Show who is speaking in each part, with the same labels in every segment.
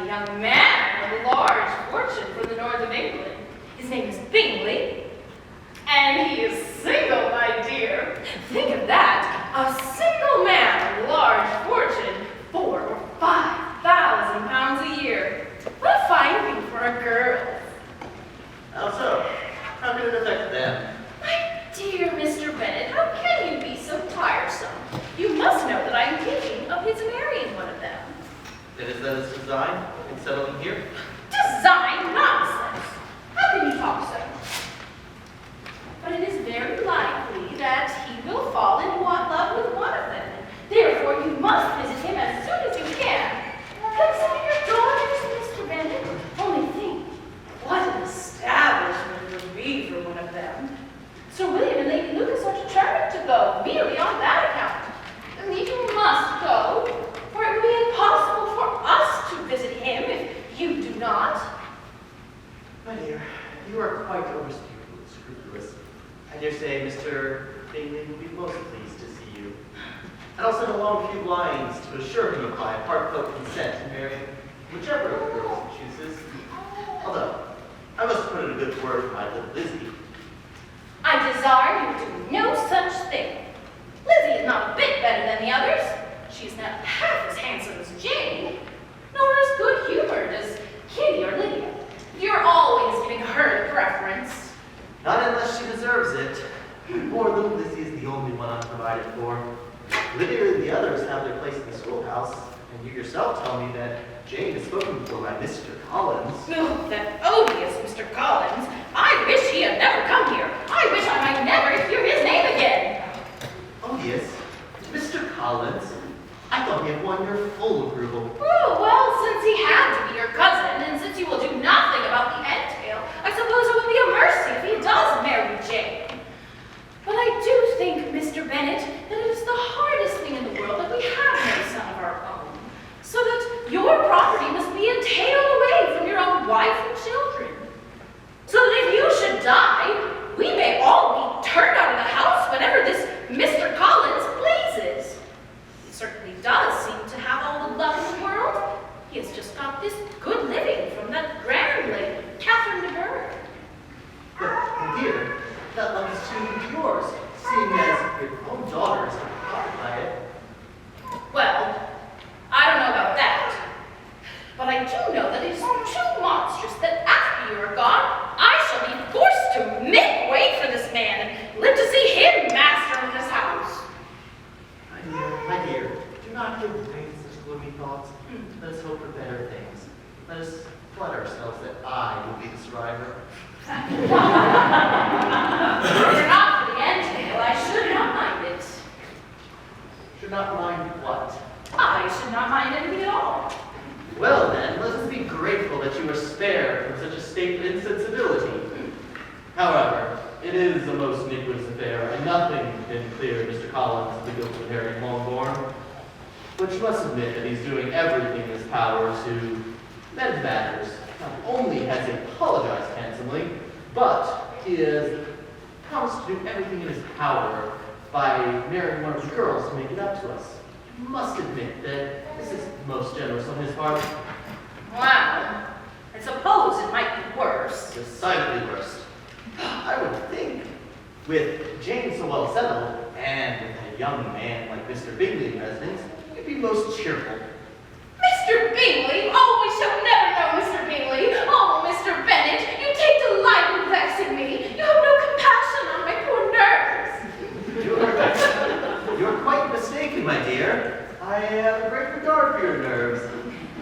Speaker 1: a young man with a large fortune from the north of England. His name is Bingley, and he is single, my dear. Think of that, a single man with a large fortune, 4,000 or 5,000 pounds a year. What a fine thing for a girl.
Speaker 2: How so? How can it affect them?
Speaker 1: My dear Mr. Bennet, how can you be so tiresome? You must know that I am thinking of his marrying one of them.
Speaker 2: And is that his design in settling here?
Speaker 1: Design nonsense! How can you talk so? But it is very likely that he will fall in love with one of them. Therefore, you must visit him as soon as you can. Consider your daughters, Mr. Bennet. Only think, what an establishment would be for one of them. Sir William and Lady Lucas are determined to go, merely on that account. And you must go, for it would be impossible for us to visit him if you do not.
Speaker 2: My dear, you are quite over-scrupulous. I dare say Mr. Bingley will be most pleased to see you. And I'll send along a few lines to assure him of my heartfelt consent to marry whichever of the girls he chooses. Although, I must put in a good word for my little Lizzie.
Speaker 1: I desire you to do no such thing. Lizzie is not a bit better than the others. She is not half as handsome as Jane, nor as good-humored as Kitty or Lydia. You're always giving her the preference.
Speaker 2: Not unless she deserves it. Poor little Lizzie is the only one I'm provided for. Lydia and the others have their place in the schoolhouse, and you yourself tell me that Jane is spoken for by Mr. Collins.
Speaker 1: Oh, that odious Mr. Collins. I wish he had never come here. I wish I might never hear his name again.
Speaker 2: Odious? Mr. Collins? I thought he had won your full approval.
Speaker 1: Oh, well, since he had to be your cousin, and since you will do nothing about the entail, I suppose it will be a mercy if he does marry Jane. But I do think, Mr. Bennet, that it is the hardest thing in the world that we have no son of our own, so that your property must be entailed away from your own wife and children. So that if you should die, we may all be turned out of the house whenever this Mr. Collins pleases. He certainly does seem to have all the luck in the world. He has just got this good living from that grand lady, Catherine de Bourgh.
Speaker 2: But, my dear, that luck is too yours, seeing as your own daughters are profited by it.
Speaker 1: Well, I don't know about that. But I do know that it is too monstrous that after you are gone, I shall be forced to make way for this man and live to see him master of this house.
Speaker 2: My dear, do not give way to such gloomy thoughts. Let us hope for better things. Let us flatter ourselves that I will be the survivor.
Speaker 1: If it were not for the entail, I should not mind it.
Speaker 2: Should not mind what?
Speaker 1: I should not mind anything at all.
Speaker 2: Well then, let us be grateful that you were spared from such a state of insensibility. However, it is a most iniquitous affair, and nothing can clear Mr. Collins of the guilt of marrying Longbourn. But you must admit that he's doing everything in his power to mend matters. Not only has he apologized handsomely, but he has promised to do everything in his power by marrying one of the girls to make it up to us. You must admit that this is most generous on his part.
Speaker 1: Well, I suppose it might be worse.
Speaker 2: Decidedly worse. I would think, with Jane so well settled, and with a young man like Mr. Bingley in residence, it'd be most cheerful.
Speaker 1: Mr. Bingley? Oh, we shall never know Mr. Bingley. Oh, Mr. Bennet, you take delight in vexing me. You have no compassion on my poor nerves.
Speaker 2: You're quite mistaken, my dear. I have a great regard for your nerves.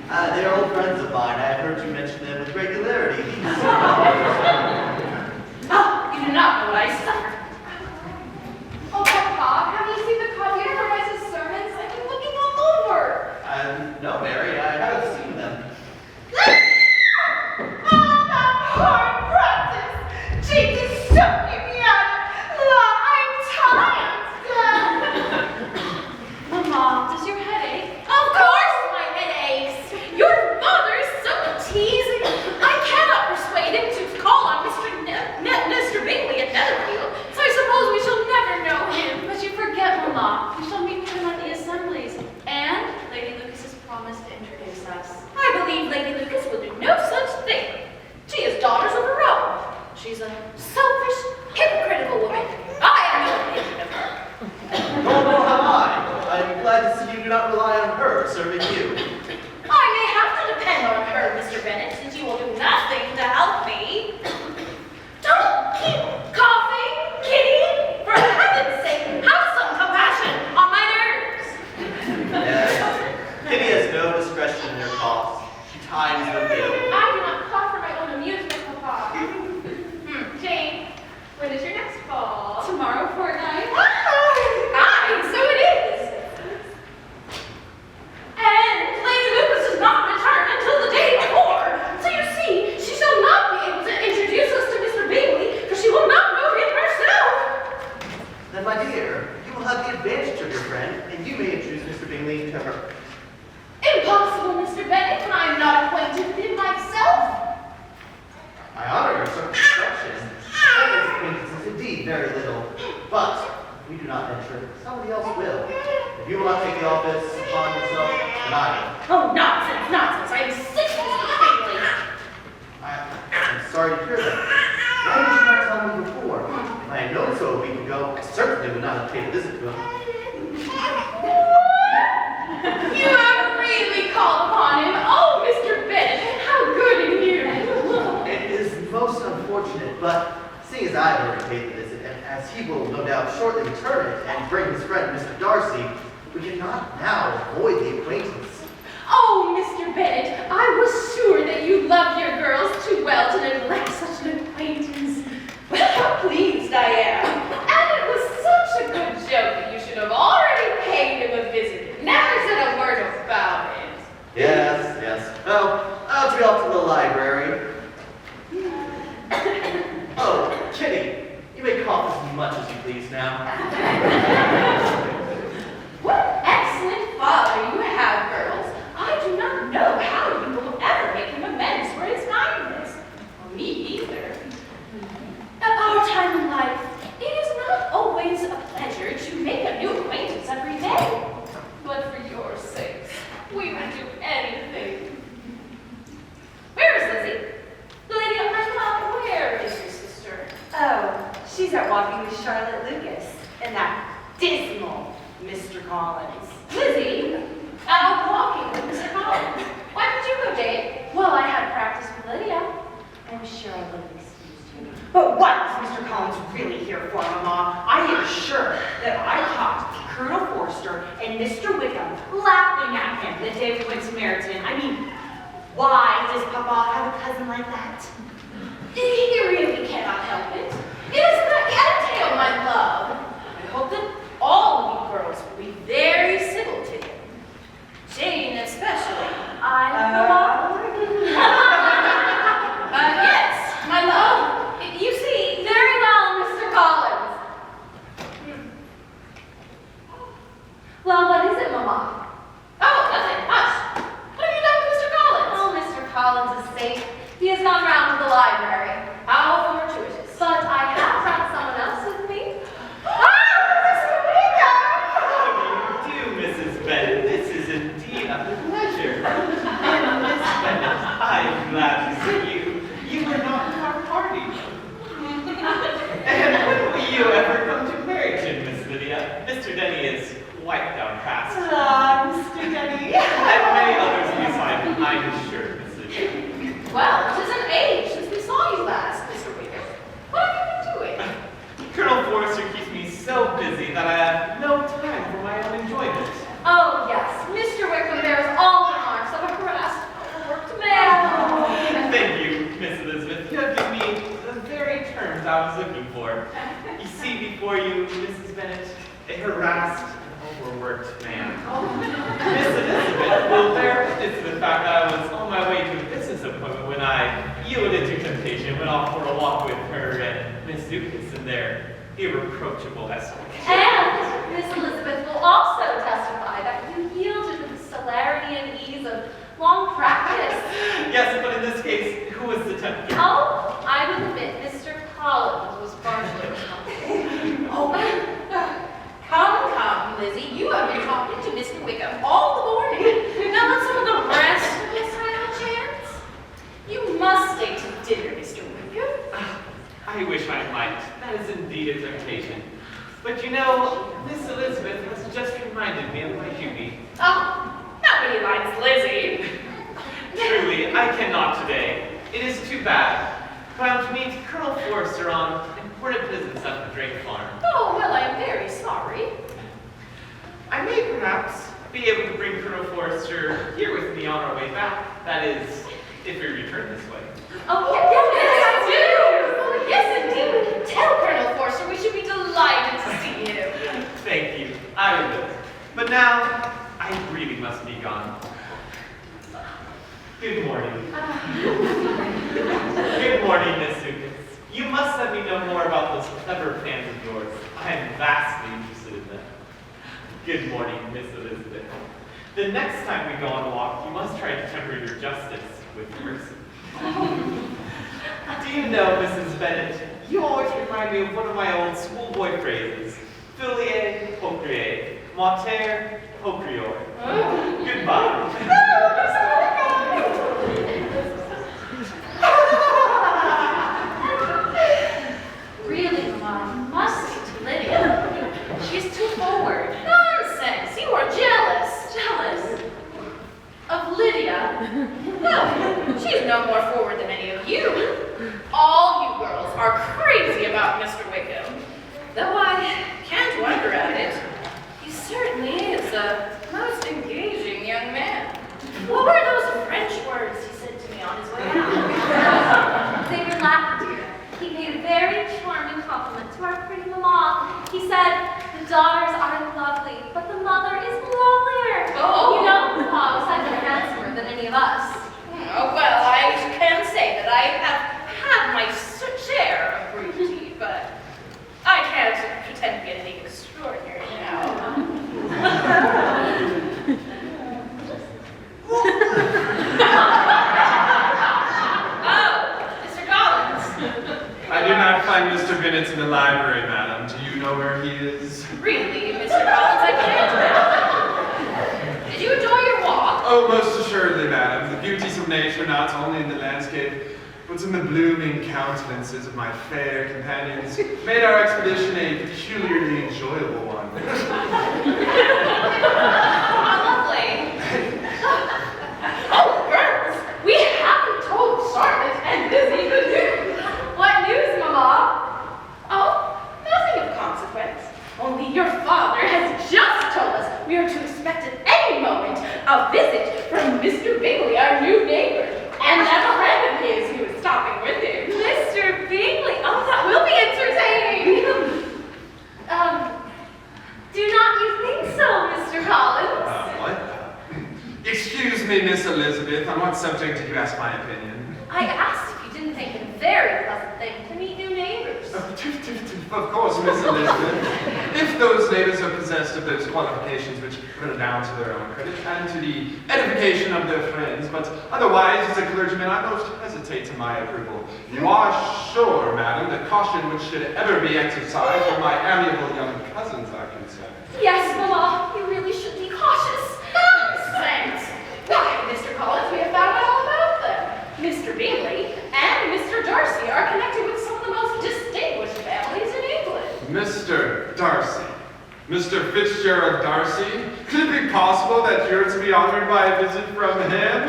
Speaker 2: They're old friends of mine. I have heard you mention them with regularity.
Speaker 1: Oh, you do not know what I suffer.
Speaker 3: Oh, Papa, have you seen the copy of Rice's sermons? I've been looking all over.
Speaker 2: No, Mary, I haven't seen them. times the bill.
Speaker 3: I do not call for my own amusement, Papa. Jane, when is your next ball?
Speaker 1: Tomorrow fortnight. Aye, so it is. And Lady Lucas does not return until the day before. So you see, she shall not be able to introduce us to Mr. Bingley, for she will not know him herself.
Speaker 2: Then, my dear, you will have the advantage of your friend, and you may introduce Mr. Bingley to her.
Speaker 1: Impossible, Mr. Bennet, when I am not acquainted with him myself.
Speaker 2: I honor your circumspection. Friendly's acquaintance is indeed very little, but we do not venture. Somebody else will. If you will not take the office upon yourself, then I will.
Speaker 1: Oh, nonsense, nonsense. I am sick of Mr. Bingley.
Speaker 2: I'm sorry to hear that. Why did you not tell me before? If I had known so a week ago, I certainly would not have paid a visit to him.
Speaker 1: You have really called upon him. Oh, Mr. Bennet, how good in you.
Speaker 2: It is most unfortunate, but seeing as I have already paid the visit, and as he will no doubt shortly return it and bring his friend Mr. Darcy, we cannot now avoid the acquaintance.
Speaker 1: Oh, Mr. Bennet, I was sure that you loved your girls too well to neglect such an acquaintance. Well, how pleased I am. And it was such a good joke that you should have already paid him a visit and never said a word about it.
Speaker 2: Yes, yes. Well, I'll be off to the library. Oh, Kitty, you may cough as much as you please now.
Speaker 1: What an excellent father you have, girls. I do not know how you will ever make him amends for his kindness. Or me either. At our time in life, it is not always a pleasure to make a new acquaintance every day. But for your sakes, we would do anything. Where is Lizzie? Lydia, my love, where is your sister?
Speaker 4: Oh, she's out walking with Charlotte Lucas and that dismal Mr. Collins.
Speaker 1: Lizzie, out walking with Mr. Collins. Why did you go, Jane?
Speaker 4: Well, I had practice with Lydia. I'm sure I would have excused you. But what is Mr. Collins really here for, Mama? I am sure that I caught Colonel Forster and Mr. Wickham laughing at him the day we went to Meryton. I mean, why does Papa have a cousin like that?
Speaker 1: He really cannot help it. It is the entail, my love. I hope that all of you girls will be very civil to him. Jane especially. Yes, my love. You see, very well, Mr. Collins. Well, what is it, Mama? Oh, nothing. Hush. What have you done with Mr. Collins? Oh, Mr. Collins is safe. He has gone round to the library. How fortuitous. But I have brought someone else with me.
Speaker 5: How do you do, Mrs. Bennet? This is indeed a pleasure. And Miss Bennet, I'm glad to see you. You were not in our party. And when will you ever come to Meryton, Miss Lydia? Mr. Denny is quite downcast.
Speaker 4: Mr. Denny.
Speaker 5: And many others besides, I'm sure, Miss Lydia.
Speaker 1: Well, it is an age since we saw you last, Mr. Wickham. What have you been doing?
Speaker 5: Colonel Forster keeps me so busy that I have no time for my own enjoyment.
Speaker 1: Oh, yes. Mr. Wickham bears all the marks of a harassed, overworked man.
Speaker 5: Thank you, Miss Elizabeth. You have given me the very terms I was looking for. You see before you, Mrs. Bennet, a harassed and overworked man. Miss Elizabeth will bear witness to the fact that I was on my way to a business appointment when I yielded to temptation, went off for a walk with her and Miss Lucas in their irreproachable escort.
Speaker 1: And Miss Elizabeth will also testify that you yielded with the celerity and ease of long practice.
Speaker 5: Yes, but in this case, who was the tempter?
Speaker 1: Oh, I will admit, Mr. Collins was partially responsible. Oh, come, Lizzie. You have been talking to Mr. Wickham all the morning. Now let some of the rest of us have a chance. You must stay to dinner, Mr. Wickham.
Speaker 5: I wish I might. That is indeed a temptation. But you know, Miss Elizabeth has just reminded me of my duty.
Speaker 1: Oh, nobody likes Lizzie.
Speaker 5: Truly, I cannot today. It is too bad. But I'm to meet Colonel Forster on important business at the Drake Farm.
Speaker 1: Oh, well, I am very sorry.
Speaker 5: I may perhaps be able to bring Colonel Forrester here with me on our way back. That is, if we return this way.
Speaker 1: Oh, yes, I do! Oh, yes, indeed. Tell Colonel Forrester we should be delighted to see you.
Speaker 5: Thank you. I will. But now, I really must be gone. Good morning. Good morning, Miss Lucas. You must let me know more about those clever plans of yours. I am vastly interested in them. Good morning, Miss Elizabeth. The next time we go on a walk, you must try to temper your justice with mercy. Do you know, Mrs. Bennet, you always remind me of one of my old schoolboy phrases. Filier, pocrier. Mater, pocrior. Goodbye.
Speaker 1: Really, Mama, you must speak to Lydia. She's too forward. Nonsense! You are jealous. Jealous? Of Lydia? No, she's no more forward than any of you. All you girls are crazy about Mr. Wickham. Though I can't wonder at it. He certainly is a most engaging young man. What were those French words he said to me on his way out?
Speaker 3: They were laughing together. He made a very charming compliment to our pretty mamma. He said, the daughters are lovely, but the mother is lovelier.
Speaker 1: Oh.
Speaker 3: You know, Papa said they're handsomer than any of us.
Speaker 1: Oh, well, I can say that I have had my share of brutity, but I can't pretend to be anything extraordinary now. Oh, Mr. Collins.
Speaker 6: I do not find Mr. Bennet in the library, madam. Do you know where he is?
Speaker 1: Really, Mr. Collins, I can't. Did you enjoy your walk?
Speaker 6: Oh, most assuredly, madam. The beauties of nature, not only in the landscape, but in the blooming countenances of my fair companions, made our expedition a peculiarly enjoyable one.
Speaker 1: Lovely. Oh, girls, we haven't told Charlotte and Lizzie the news. What news, Mama? Oh, nothing of consequence. Only your father has just told us we are to expect at any moment a visit from Mr. Bingley, our new neighbor, and that a friend of his who is stopping with him. Mr. Bingley? Oh, that will be entertaining.
Speaker 3: Do not you think so, Mr. Collins?
Speaker 6: What? Excuse me, Miss Elizabeth. On what subject did you ask my opinion?
Speaker 1: I asked if you didn't think it a very pleasant thing to meet new neighbors.
Speaker 6: Of course, Miss Elizabeth. If those neighbors are possessed of those qualifications which redound to their own credit and to the edification of their friends, but otherwise, as a clergyman, I most hesitate to my approval. You are sure, madam, that caution which should ever be exercised when my amiable young cousins are concerned.
Speaker 1: Yes, Mama, you really should be cautious. Nonsense! Why, Mr. Collins, we have found out all about them. Mr. Bingley and Mr. Darcy are connected with some of the most distinguished families in England.
Speaker 6: Mr. Darcy. Mr. Fitzgerald Darcy? Could it be possible that you're to be honored by a visit from him?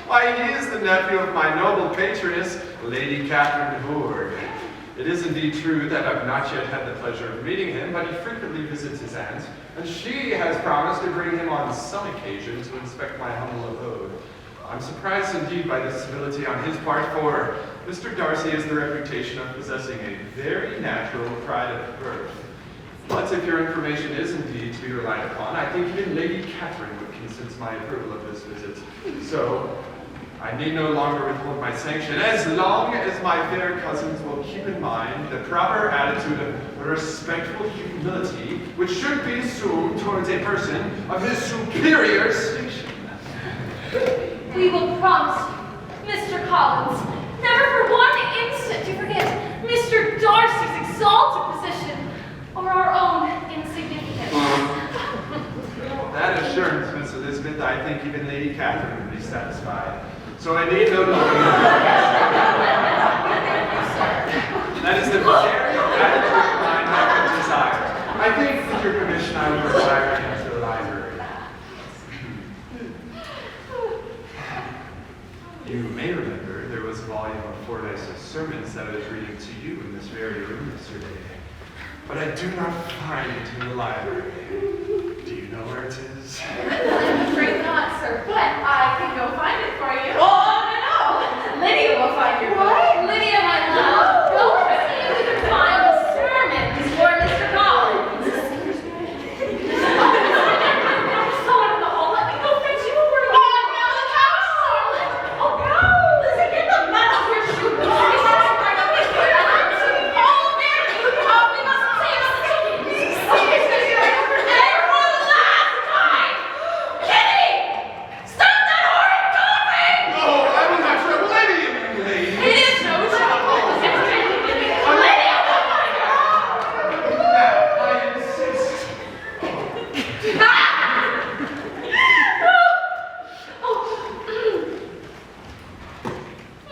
Speaker 6: Why, he is the nephew of my noble patroness, Lady Catherine Hoard. It is indeed true that I've not yet had the pleasure of meeting him, but he frequently visits his aunt, and she has promised to bring him on some occasion to inspect my humble abode. I'm surprised indeed by this civility on his part, for Mr. Darcy has the reputation of possessing a very natural pride of birth. But if your information is indeed to be relied upon, I think even Lady Catherine would consent my approval of this visit. So, I need no longer withhold my sanction, as long as my fair cousins will keep in mind the proper attitude of respectful humility which should be assumed towards a person of his superior station.
Speaker 3: We will promise you, Mr. Collins, never for one instant to forget Mr. Darcy's exalted position or our own insignificance.
Speaker 6: That assurance, Miss Elizabeth, I think even Lady Catherine would be satisfied. So I need no longer. That is the very attitude of mind I would desire. I think, with your permission, I will retire into the library. You may remember there was a volume of Fordyce's sermons that I was reading to you in this very room yesterday. But I do not find it in the library. Do you know where it is?
Speaker 3: I'm afraid not, sir, but I can go find it for you.
Speaker 1: Oh, no. Lydia will find your book.
Speaker 3: Lydia, my love, go and see if you can find the sermons for Mr. Collins. So I don't know. Let me go fetch you a word.
Speaker 1: Oh, no, the couch, darling.
Speaker 3: Oh, no.
Speaker 1: Listen, get the metal of your shoe. Oh, Mary. Oh, we mustn't say about the chickens. Okay, sister. And for the last time, Kitty, stop that horrid coughing.
Speaker 6: Oh, I was after a Lydia, you lady.
Speaker 1: It is no trouble. Lydia,
Speaker 6: Now, I insist.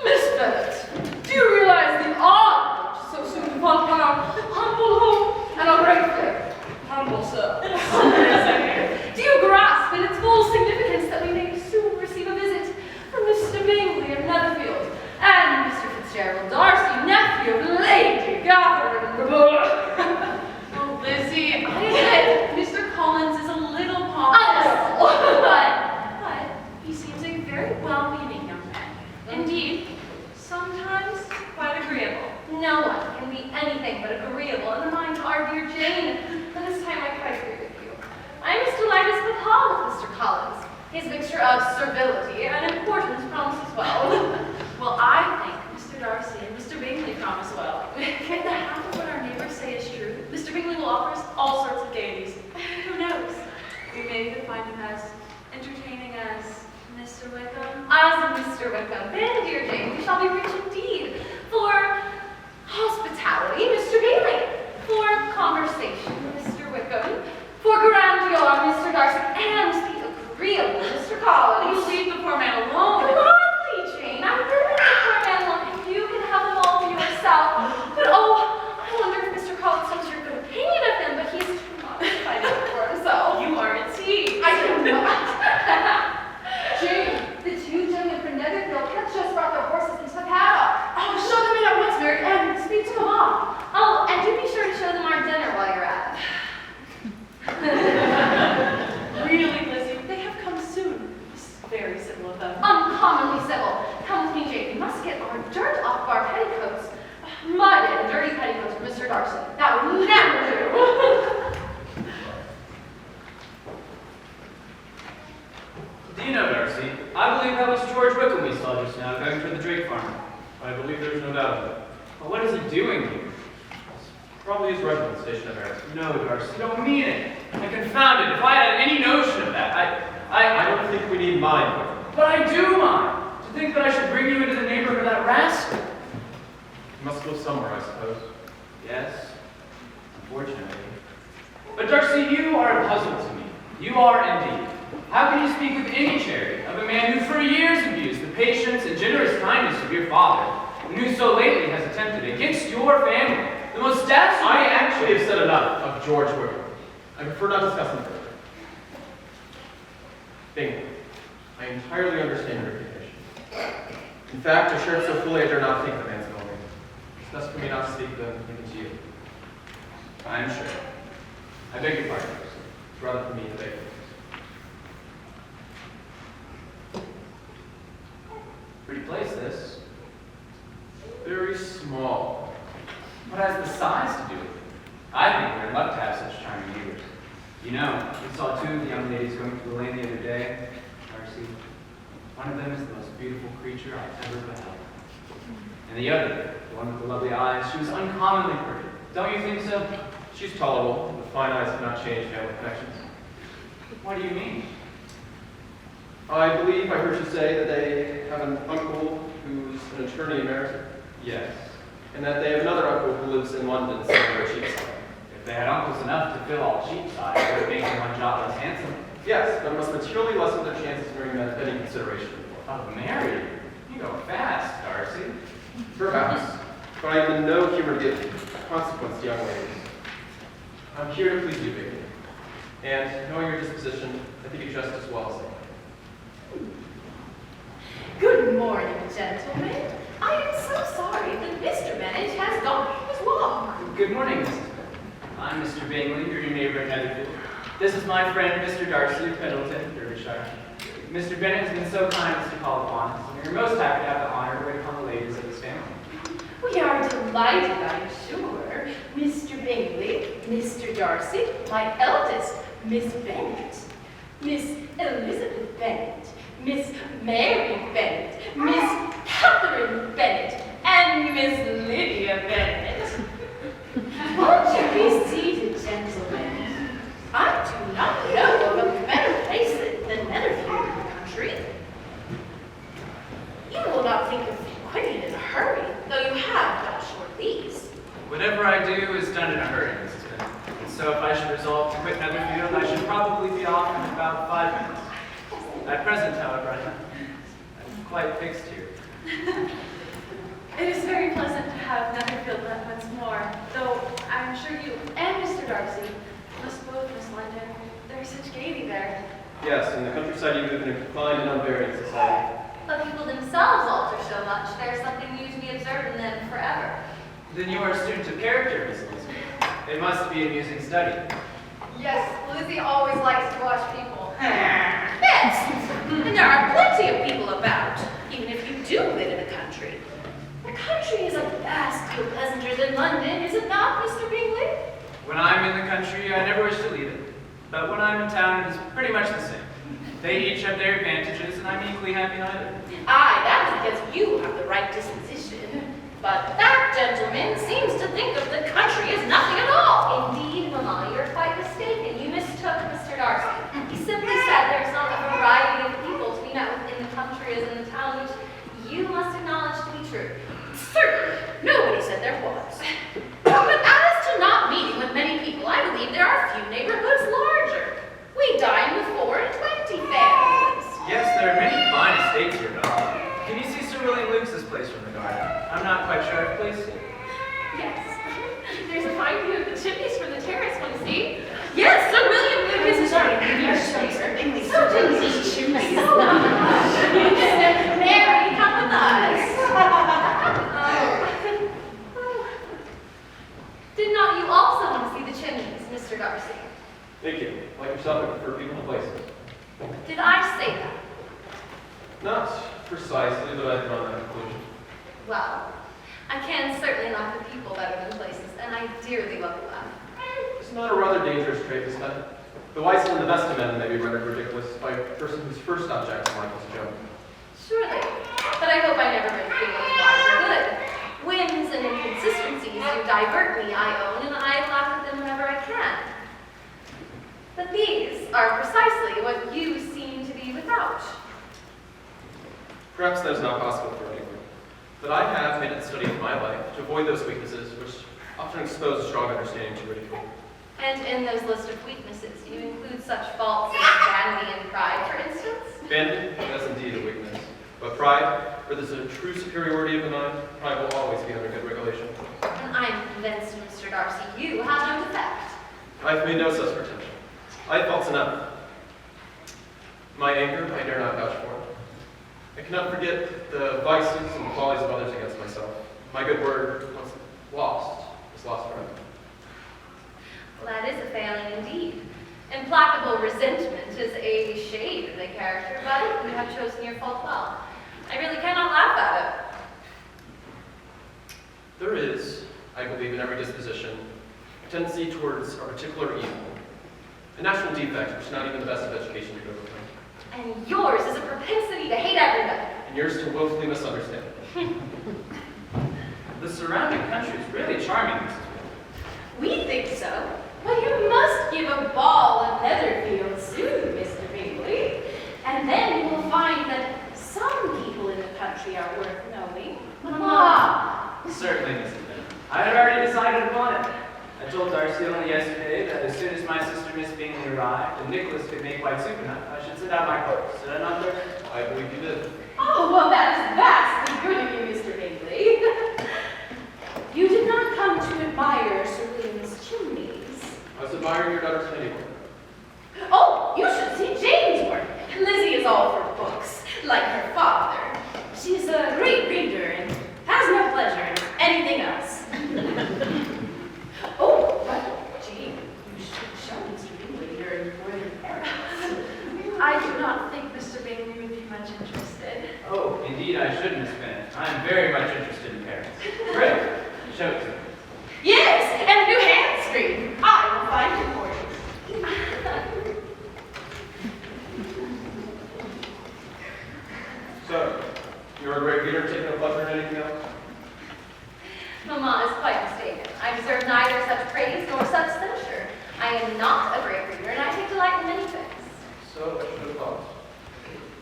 Speaker 3: Miss Bennet, do you realize the honor so soon upon our humble home and our great faith? Humble, sir. Do you grasp in its full significance that we may soon receive a visit from Mr. Bingley of Netherfield and Mr. Fitzgerald Darcy, nephew of Lady Catherine de Bourgh?
Speaker 1: Oh, Lizzie, I admit Mr. Collins is a little
Speaker 3: A
Speaker 1: pompous.
Speaker 3: little, but he seems a very well-meaning young man. Indeed, sometimes quite agreeable. No one can be anything but agreeable in the mind of our dear Jane, and this time I quite agree with you. I am as delighted as Papa with Mr. Collins. His mixture of servility and importance promises well.
Speaker 1: Well, I think Mr. Darcy and Mr. Bingley promise well.
Speaker 3: If the half of what our neighbors say is true, Mr. Bingley will offer us all sorts of gaieties. Who knows?
Speaker 1: We may even find him as entertaining as Mr. Wickham.
Speaker 3: As Mr. Wickham, then, dear Jane, we shall be rich indeed. For hospitality, Mr. Bailey. For conversation, Mr. Wickham. For grandeur, Mr. Darcy. And the agreeable Mr. Collins.
Speaker 1: You leave the poor man alone.
Speaker 3: Hardly, Jane. I will leave the poor man alone if you can have them all for yourself. But oh, I wonder if Mr. Collins has your good opinion of him, but he's too much to find out for himself.
Speaker 1: You are at sea.
Speaker 3: I do not. Jane, the two gentlemen from Netherfield have just brought their horses into the paddock.
Speaker 1: Oh, show them in at once, Mary.
Speaker 3: And speak to Mama. Oh, and do be sure to show them our dinner while you're at it.
Speaker 1: Really, Lizzie, they have come soon. This is very civil of them.
Speaker 3: Uncommonly civil. Come with me, Jane. We must get our dirt off of our petticoats. Mud and dirty petticoats for Mr. Darcy. That would never do.
Speaker 7: Do you know, Darcy, I believe that was George Wickham we saw just now going toward the Drake farm.
Speaker 2: I believe there's no doubt of it.
Speaker 7: But what is he doing here?
Speaker 2: Probably his regiment station at Paris.
Speaker 7: No, Darcy, you don't mean it. I confound it. If I had any notion of that,
Speaker 2: I don't think we need mine.
Speaker 7: But I do mind. To think that I should bring you into the neighborhood of that rascal.
Speaker 2: You must go somewhere, I suppose.
Speaker 7: Yes, unfortunately. But Darcy, you are a puzzle to me. You are indeed. How can you speak with any charity of a man who for years abused the patience and generous kindness of your father, and who so lately has attempted against your family the most dastardly...
Speaker 2: I actually have said enough of George Wickham. I prefer not discussing further. Bingley, I entirely understand your reputation. In fact, assured so fully I dare not think the man's going. It's best for me not to speak then even to you.
Speaker 7: I am sure. I beg your pardon.
Speaker 2: It's rather for me to beg you.
Speaker 7: Pretty place, this.
Speaker 2: Very small.
Speaker 7: What has the size to do with it? I think we're in luck to have such charming neighbors. You know, we saw two of the young ladies going to the lane the other day. Darcy, one of them is the most beautiful creature I've ever beheld. And the other, the one with the lovely eyes, she was uncommonly pretty. Don't you think so?
Speaker 2: She's tolerable, but fine eyes cannot change family connections.
Speaker 7: What do you mean?
Speaker 2: I believe I heard you say that they have an uncle who's an attorney emeritus,
Speaker 7: Yes.
Speaker 2: and that they have another uncle who lives in London somewhere Cheapside.
Speaker 7: If they had uncles enough to fill all Cheapside, it would make them one jot less handsome.
Speaker 2: Yes, but it must materially lessen their chances of bringing that any consideration before.
Speaker 7: Of married? You go fast, Darcy.
Speaker 2: Perhaps, but I am in no humor to give consequence to young ladies. I'm here to please you, Vicky. And knowing your disposition, I think you just as well as I.
Speaker 3: Good morning, gentlemen. I am so sorry that Mr. Bennet has gone for his walk.
Speaker 7: Good morning, Mrs. Bennet. I'm Mr. Bingley, your new neighbor at Netherfield. This is my friend, Mr. Darcy of Pendleton, Derbyshire. Mr. Bennett has been so kind as to call upon us, and we are most happy to have the honor to wait upon the ladies of his family.
Speaker 1: We are delighted, I'm sure. Mr. Bingley, Mr. Darcy, my eldest, Miss Bennet, Miss Elizabeth Bennet, Miss Mary Bennet, Miss Catherine Bennet, and Miss Lydia Bennet. Won't you be seated, gentlemen? I do not know of a better place than Netherfield in the country. You will not think of quitting in a hurry, though you have got short leaves.
Speaker 7: Whatever I do is done in a hurry, Mrs. Bennett. And so if I should resolve to quit Netherfield, I should probably be off in about 5 minutes. At present, however, I'm quite fixed here.
Speaker 3: It is very pleasant to have Netherfield met once more, though I'm sure you and Mr. Darcy must both miss London. There's such gaiety there.
Speaker 8: Yes, in the countryside you live in a confined and unvarying society.
Speaker 3: But people themselves alter so much, there's something new to be observed in them forever.
Speaker 7: Then you are a student of character, Miss Elizabeth. It must be an amusing study.
Speaker 3: Yes, Lizzie always likes to watch people.
Speaker 1: Yes, and there are plenty of people about, even if you do live in the country. The country is a vast deal pleasanter than London, is it not, Mr. Bingley?
Speaker 7: When I'm in the country, I never wish to leave it. But when I'm in town, it is pretty much the same. They each have their advantages, and I'm equally happy in either.
Speaker 1: Aye, that is because you have the right disposition. But that gentleman seems to think of the country as nothing at all.
Speaker 3: Indeed, Mamma, you're quite mistaken. You mistook Mr. Darcy. He simply said there's not a variety of people to be met with in the country as in the town, which you must acknowledge to be true.
Speaker 1: Certainly, nobody said there was. But as to not meeting with many people, I believe there are few neighborhoods larger. We dine with 4 and 20 families.
Speaker 7: Yes, there are many fine estates here, Belle. Can you see Sir William Luke's place from the garden? I'm not quite sure I've placed it.
Speaker 3: Yes. There's a fine view of the chimneys from the terrace, want to see?
Speaker 1: Yes, Sir William Luke is sorry. Mary, come with us.
Speaker 3: Did not you also want to see the chimneys, Mr. Darcy?
Speaker 8: Thank you. Like yourself, I prefer people and places.
Speaker 3: Did I say that?
Speaker 8: Not precisely, but I've drawn that conclusion.
Speaker 3: Well, I can certainly laugh at people better than places, and I dearly love to laugh.
Speaker 8: Isn't that a rather dangerous trait, Miss Bennett? The wisest and the best of men may be rendered ridiculous by a person whose first object in life is a joke.
Speaker 3: Surely, but I hope I never make feelings wise or good. Whims and inconsistencies do divert me, I own, and I laugh at them whenever I can. But these are precisely what you seem to be without.
Speaker 8: Perhaps that is not possible for anyone. But I have made it the study of my life to avoid those weaknesses which often expose a strong understanding to ridicule.
Speaker 3: And in those list of weaknesses, you include such faults as vanity and pride, for instance?
Speaker 8: Vanity, that's indeed a weakness. But pride, where there's a true superiority of the mind, pride will always be under good regulation.
Speaker 3: And I'm convinced, Mr. Darcy, you have no defect.
Speaker 8: I've made no such pretension. I have faults enough. My anger, I dare not vouch for. I cannot forget the vices and qualities of others against myself. My good word, once lost, is lost forever.
Speaker 3: Well, that is a failing indeed. Implacable resentment is a shade of the character, but you have chosen your fault well. I really cannot laugh at it.
Speaker 8: There is, I believe, in every disposition, a tendency towards a particular evil, a natural defect which not even the best of education could overcome.
Speaker 3: And yours is a propensity to hate everybody.
Speaker 8: And yours to willfully misunderstand.
Speaker 7: The surrounding country is really charming, Mrs. Bennett.
Speaker 1: We think so. But you must give a ball at Netherfield soon, Mr. Bingley. And then you will find that some people in the country are worth knowing. Mamma!
Speaker 7: Certainly, Mrs. Bennett. I had already decided upon it. I told Darcy only yesterday that as soon as my sister Miss Bingley arrived and Nicholas could make white soup enough, I should send out my clothes. Did I not, sir?
Speaker 8: I believe you did.
Speaker 1: Oh, well, that is vastly good of you, Mr. Bingley. You did not come to admire Sir William's chimneys.
Speaker 8: I was admiring your daughter's handiwork.
Speaker 1: Oh, you should see Jane's work. Lizzie is all for books, like her father. She's a great reader and has no pleasure in anything else. Oh, but Jane, you should show Mr. Bingley your
Speaker 7: should, Miss Bennett. I am very much interested in Paris. Great. Show it to me.
Speaker 1: Yes, and a new hand screen. I will find it for you.
Speaker 8: So, you're a great reader, taking a pleasure in anything else?
Speaker 3: Mamma is quite mistaken. I deserve neither such praise nor such censure. I am not a great reader, and I take delight in many things.
Speaker 8: So, I should have thought.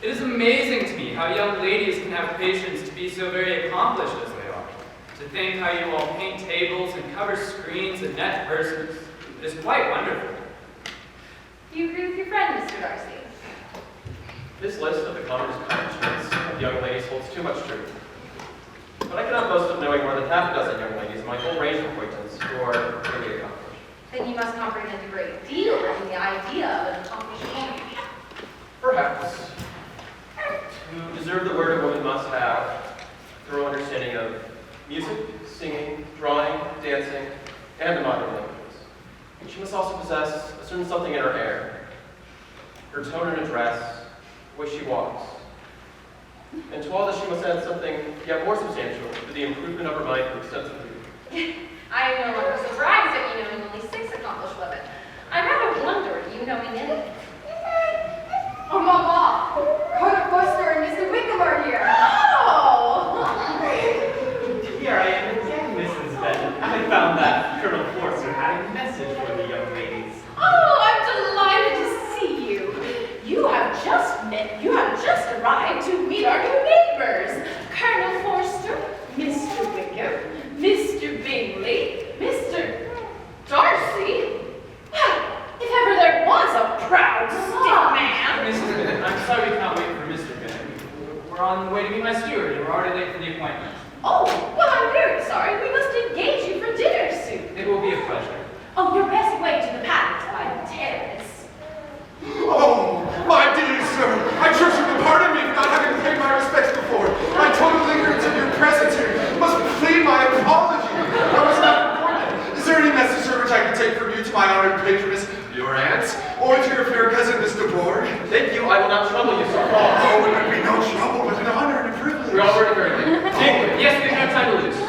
Speaker 7: It is amazing to me how young ladies can have patience to be so very accomplished as they are. To think how you all paint tables and cover screens and net persons. It is quite wonderful.
Speaker 3: Do you agree with your friend, Mr. Darcy?
Speaker 8: This list of the commonest accomplishments of young ladies holds too much truth. But I cannot boast of knowing more than half a dozen young ladies in my whole range of acquaintance who are really accomplished.
Speaker 3: Then you must comprehend a great deal in the idea of an accomplished woman.
Speaker 8: Perhaps. To deserve the word a woman must have a thorough understanding of music, singing, drawing, dancing, and the modern languages. She must also possess a certain something in her air, her tone and address, the way she walks. And to all this she must add something yet more substantial to the improvement of her mind through extensive reading.
Speaker 3: I am no longer surprised at you knowing only 6 accomplished women. I rather wonder at you knowing any.
Speaker 1: Oh, Mama! Colonel Foster and Mr. Wickham are here. Oh!
Speaker 5: Here I am again, Mrs. Bennett. I found that Colonel Forster had a message for the young ladies.
Speaker 1: Oh, I'm delighted to see you. You have just arrived to meet our new neighbors. Colonel Forster, Mr. Wickham, Mr. Bingley, Mr. Darcy. If ever there was a proud stick man.
Speaker 7: Mrs. Bennett, I'm sorry we can't wait for Mr. Bennett. We're on the way to meet my steward, and we're already late for the appointment.
Speaker 1: Oh, well, I'm very sorry. We must engage you for dinner soon.
Speaker 7: It will be a pleasure.
Speaker 1: Oh, your best way to the palace by the terrace.
Speaker 6: Oh, my dear sir, I trust you will pardon me for not having paid my respects before. My total ignorance of your presence here must plead my apology. I was not informed. Is there any message, sir, which I can take from you to my honored patroness, your aunt, or to your fair cousin, Mr. Board?
Speaker 8: Thank you, I will not trouble you, sir.
Speaker 6: Oh, it would be no trouble, but an honor and a privilege.
Speaker 8: We're already very late.
Speaker 7: Jake, yes, we have no time to lose.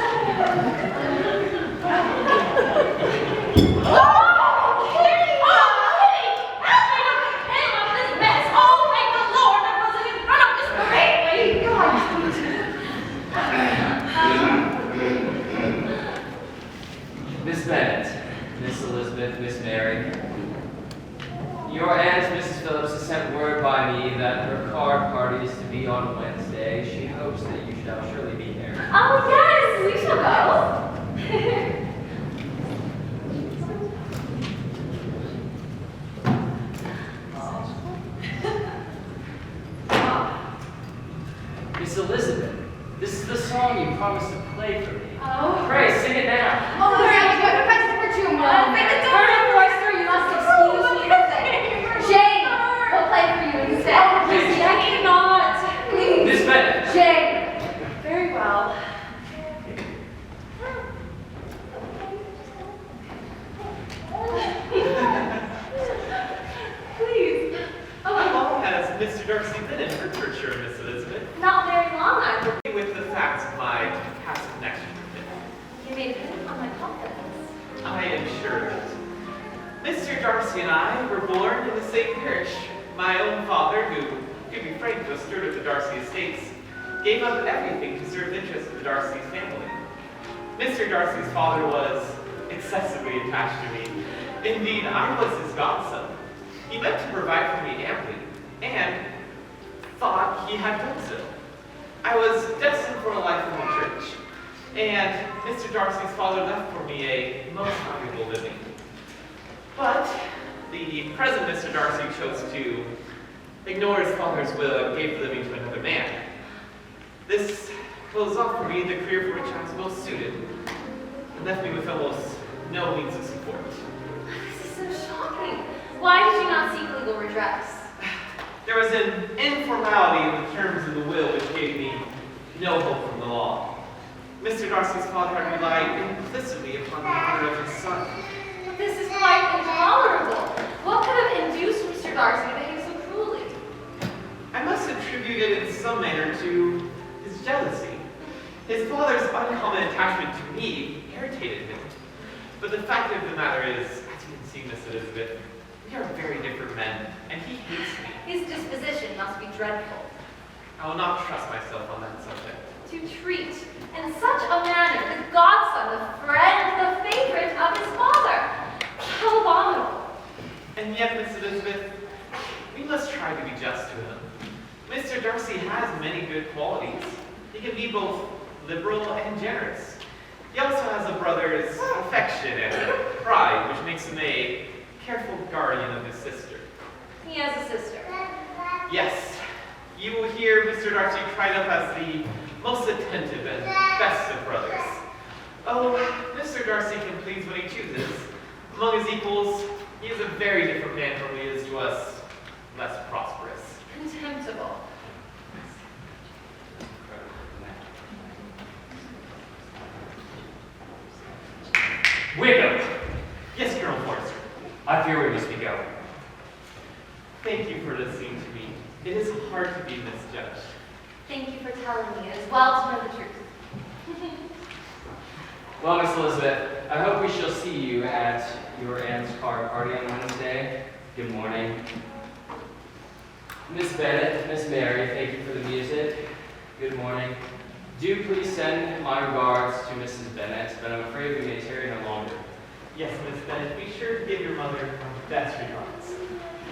Speaker 7: Miss Bennett, Miss Elizabeth, Miss Mary, your aunt, Mrs. Phillips, has sent word by me that her card party is to be on Wednesday. She hopes that you shall surely be there.
Speaker 3: Oh, yes, we shall go.
Speaker 7: Miss Elizabeth, this is the song you promised to play for me.
Speaker 3: Oh.
Speaker 7: Pray, sing it now.
Speaker 1: Oh, very good. If I just put you a moment.
Speaker 3: Colonel Forster, you must excuse me a second. Jane will play for you instead.
Speaker 1: Oh, Lizzie, I cannot. Please.
Speaker 7: Miss Bennett.
Speaker 3: Jane. Very well. Please.
Speaker 5: How long has Mr. Darcy been in literature, Miss Elizabeth?
Speaker 3: Not very long, I believe.
Speaker 5: With the facts of my past connection with him.
Speaker 3: You may depend upon my confidence.
Speaker 5: I am sure of it. Mr. Darcy and I were born in the same parish. My own father, who, to be frank, was steward of the Darcy estates, gave up everything to serve the interests of the Darcy's family. Mr. Darcy's father was excessively attached to me. Indeed, I was his godson. He meant to provide for me amply, and thought he had done so. I was destined for a life in the church, and Mr. Darcy's father left for me a most valuable living. But the present Mr. Darcy chose to ignore his father's will and gave the living to another man. This closed off for me the career for which I was most suited, and left me with almost no means of support.
Speaker 3: This is so shocking. Why did you not seek legal redress?
Speaker 5: There was an informality in the terms of the will which gave me no hope from the law. Mr. Darcy's father had relied implicitly upon the honor of his son.
Speaker 3: But this is quite intolerable. What could have induced Mr. Darcy to behave so cruelly?
Speaker 5: I must attribute it in some manner to his his jealousy. His father's uncommon attachment to me irritated him. But the fact of the matter is, as you can see, Miss Elizabeth, we are very different men, and he hates me.
Speaker 3: His disposition must be dreadful.
Speaker 5: I will not trust myself on that subject.
Speaker 3: To treat in such a manner the godson, the friend, the favorite of his father. How abominable.
Speaker 5: And yet, Miss Elizabeth, we must try to be just to him. Mr. Darcy has many good qualities. He can be both liberal and generous. He also has a brother's affection and pride, which makes him a careful guardian of his sister.
Speaker 3: He has a sister.
Speaker 5: Yes, you will hear Mr. Darcy cried up as the most attentive and best of brothers. Oh, Mr. Darcy can please when he chooses. Among his equals, he is a very different man from he is to us, less prosperous.
Speaker 3: Contemptible.
Speaker 7: Wickham!
Speaker 5: Yes, Colonel Forrester.
Speaker 7: I fear we must be going.
Speaker 5: Thank you for listening to me. It is hard to be misjudged.
Speaker 3: Thank you for telling me. It is well to know the truth.
Speaker 7: Well, Miss Elizabeth, I hope we shall see you at your aunt's card party on Wednesday. Good morning. Miss Bennett, Miss Mary, thank you for the music. Good morning. Do please send my regards to Mrs. Bennett, but I'm afraid we may tarry no longer.
Speaker 5: Yes, Miss Bennett, be sure to give your mother my best regards.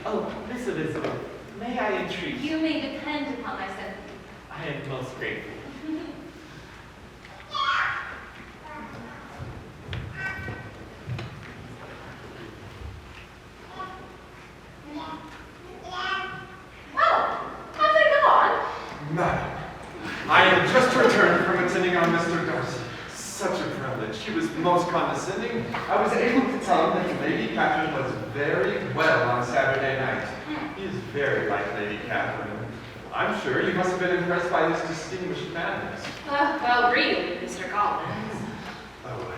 Speaker 5: Oh, Miss Elizabeth, may I entreat
Speaker 3: You may depend upon my sympathy.
Speaker 5: I am most grateful.
Speaker 3: Oh, have they gone?
Speaker 6: Madam, I am just returned from attending on Mr. Darcy. Such a privilege. He was most condescending. I was able to tell him that Lady Catherine was very well on Saturday night. He is very like Lady Catherine. I'm sure you must have been impressed by his distinguished manners.
Speaker 1: Well, really, Mr. Collins.
Speaker 6: Oh,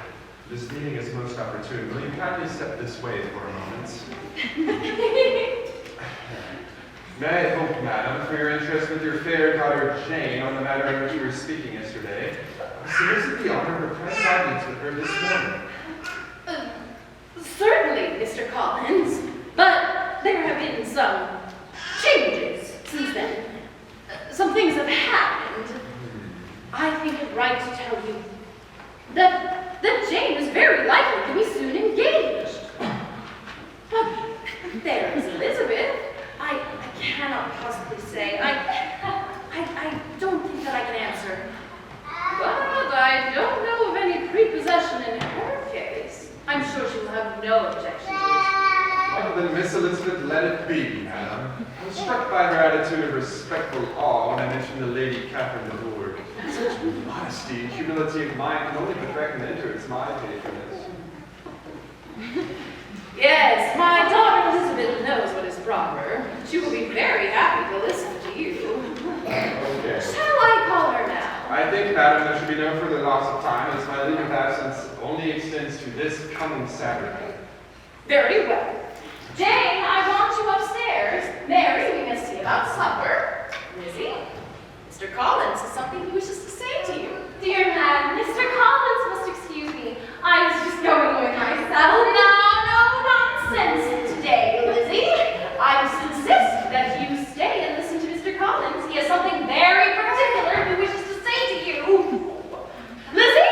Speaker 6: this meeting is most opportune. Will you kindly step this way for a moment? May I hope, madam, for your interest with your fair daughter Jane on the matter in which we were speaking yesterday, solicit the honor of a private audience with her this morning.
Speaker 1: Certainly, Mr. Collins, but there have been some changes since then. Some things have happened. I think it right to tell you that Jane is very likely to be soon engaged. But there is Elizabeth. I cannot possibly say. I don't think that I can answer. But I don't know of any prepossession in her case. I'm sure she will have no objection to it.
Speaker 6: Well, then Miss Elizabeth, let it be, madam. I was struck by her attitude of respectful awe when I mentioned the Lady Catherine de Bourgh. Such modesty and humility of mind can only but recommend her as my patroness.
Speaker 1: Yes, my daughter Elizabeth knows what is proper. She will be very happy to listen to you.
Speaker 6: Okay.
Speaker 1: Shall I call her now?
Speaker 6: I think, madam, there should be no further loss of time, as my leave of absence only extends to this coming Saturday.
Speaker 1: Very well. Jane, I want you upstairs. Mary, we must see about supper. Lizzie, Mr. Collins has something he wishes to say to you.
Speaker 3: Dear man, Mr. Collins must excuse me. I was just going with my saddle.
Speaker 1: No nonsense today, Lizzie. I must insist that you stay and listen to Mr. Collins. He has something very particular he wishes to say to you. Lizzie,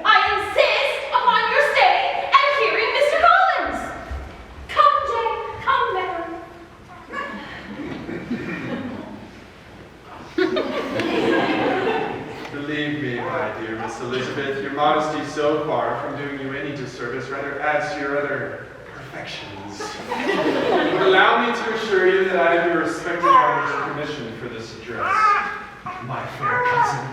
Speaker 1: I insist upon your staying and hearing Mr. Collins. Come, Jane. Come, Mary.
Speaker 6: Believe me, my dear Miss Elizabeth, your modesty so far from doing you any disservice rather adds to your other perfections. But allow me to assure you that I have your respected daughter's permission for this address. My fair cousin,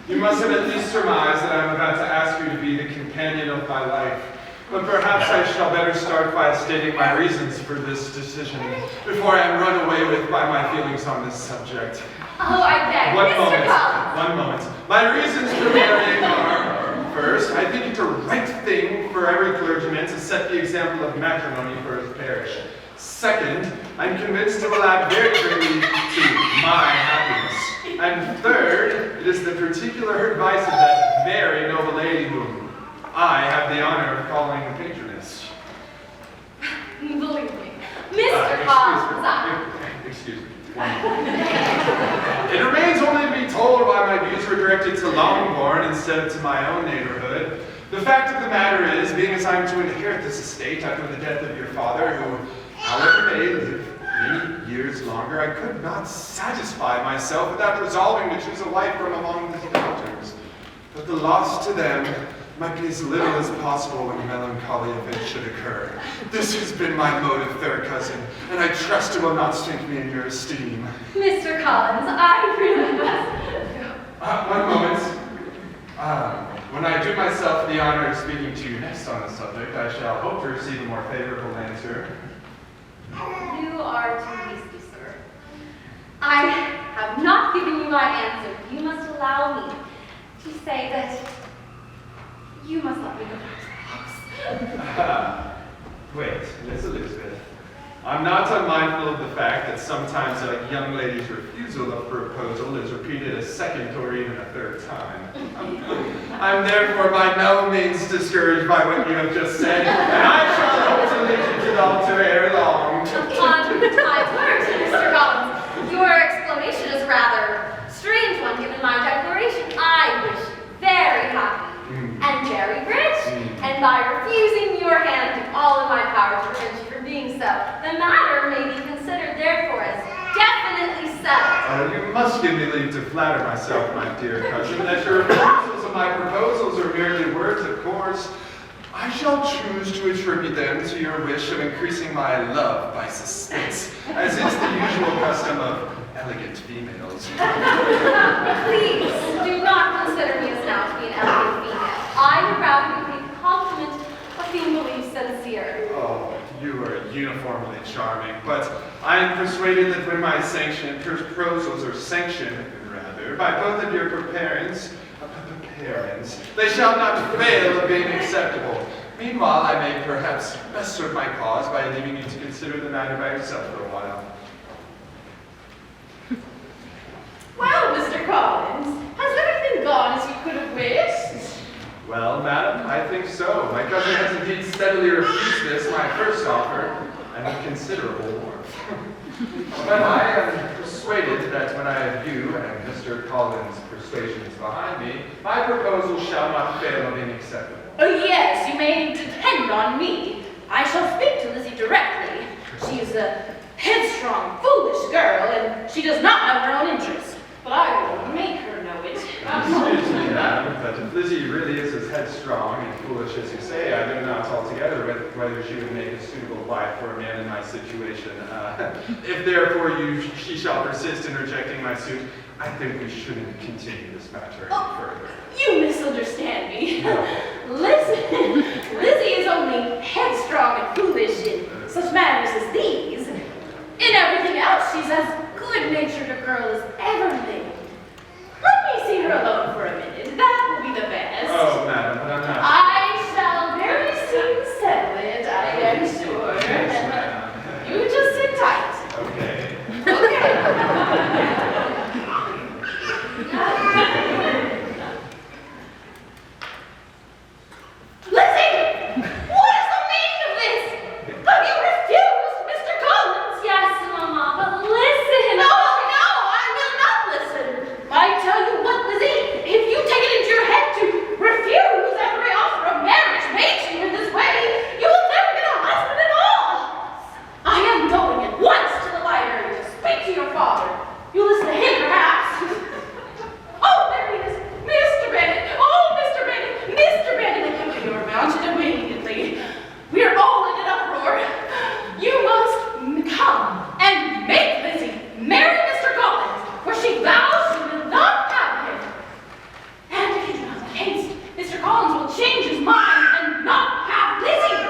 Speaker 6: you must have at least surmised that I am about to ask you to be the companion of my life. But perhaps I shall better start by stating my reasons for this decision before I am run away with by my feelings on this subject.
Speaker 3: Oh, I beg. Mr. Collins.
Speaker 6: One moment. My reasons for marrying are, first, I think it a right thing for every clergyman to set the example of matrimony for his parish. Second, I'm convinced it will add very greatly to my happiness. And third, it is the particular advice of that very noble lady whom I have the honor of calling patroness.
Speaker 3: Believe me, Mr. Collins,
Speaker 6: Excuse me. It remains only to be told why my views were directed to Longbourn instead of to my own neighborhood. The fact of the matter is, being as I am to inherit this estate after the death of your father, who, however, may live many years longer, I could not satisfy myself without resolving to choose a wife from among the daughters. But the loss to them might be as little as possible when a melancholy event should occur. This has been my motive, fair cousin, and I trust it will not sink me in your esteem.
Speaker 3: Mr. Collins, I really must.
Speaker 6: One moment. When I do myself the honor of speaking to you next on the subject, I shall hope to receive a more favorable answer.
Speaker 3: You are too hasty, sir. I have not given you my answer. You must allow me to say that you must let me go back to the house.
Speaker 6: Wait, Miss Elizabeth. I'm not unmindful of the fact that sometimes a young lady's refusal of proposal is repeated a second or even a third time. I'm therefore by no means discouraged by what you have just said, and I shall hope to lead you to the altar ere long.
Speaker 3: On my word, Mr. Collins, your exclamation is rather strange one given my declaration. I wish you very happy and very rich, and by refusing your hand, do all in my power to prevent you from being so. The matter may be considered therefore as definitely settled.
Speaker 6: You must give me leave to flatter myself, my dear cousin, that your refusals of my proposals are merely words, of course. I shall choose to attribute them to your wish of increasing my love by suspense, as is the usual custom of elegant females.
Speaker 3: Please do not consider me as now to be an elegant female. I would rather be paid the compliment of being believed sincere.
Speaker 6: Oh, you are uniformly charming, but I am persuaded that when my proposals are sanctioned, rather, by both of your parents, they shall not fail of being acceptable. Meanwhile, I may perhaps best serve my cause by leaving you to consider the matter by yourself for a while.
Speaker 1: Well, Mr. Collins, has everything gone as you could have wished?
Speaker 6: Well, madam, I think so. My cousin has indeed steadily refused this, my first offer, and with considerable warmth. But I am persuaded that when I have you and Mr. Collins' persuasions behind me, my proposal shall not fail of being acceptable.
Speaker 1: Oh yes, you may depend on me. I shall speak to Lizzie directly. She is a headstrong, foolish girl, and she does not know her own interests. But I will make her know it.
Speaker 6: Excuse me, madam, but if Lizzie really is as headstrong and foolish as you say, I do not altogether whether she would make a suitable wife for a man in my situation. If therefore she shall persist in rejecting my suit, I think we shouldn't continue this matter any further.
Speaker 1: You misunderstand me.
Speaker 6: No.
Speaker 1: Lizzie is only headstrong and foolish in such matters as these. In everything else, she's as good-natured a girl as ever lived. Let me see her alone for a minute. That will be the best.
Speaker 6: Oh, madam, but I'm not.
Speaker 1: I shall very soon settle it, I am sure.
Speaker 6: Yes, madam.
Speaker 1: You just sit tight.
Speaker 6: Okay.
Speaker 1: Lizzie! What is the meaning of this? Have you refused Mr. Collins?
Speaker 3: Yes, Mama, but listen.
Speaker 1: No, I will not listen. I tell you what, Lizzie, if you take it into your head to refuse every offer of marriage made to you in this way, you will never get a husband at all. I am going at once to the library to speak to your father. You listen to him, perhaps. Oh, there he is. Mr. Bennet. Oh, Mr. Bennet. Mr. Bennet, you are mounted immediately. We are all in an uproar. You must come and make Lizzie marry Mr. Collins, for she vows she will not have him. And if you do not make haste, Mr. Collins will change his mind and not have Lizzie.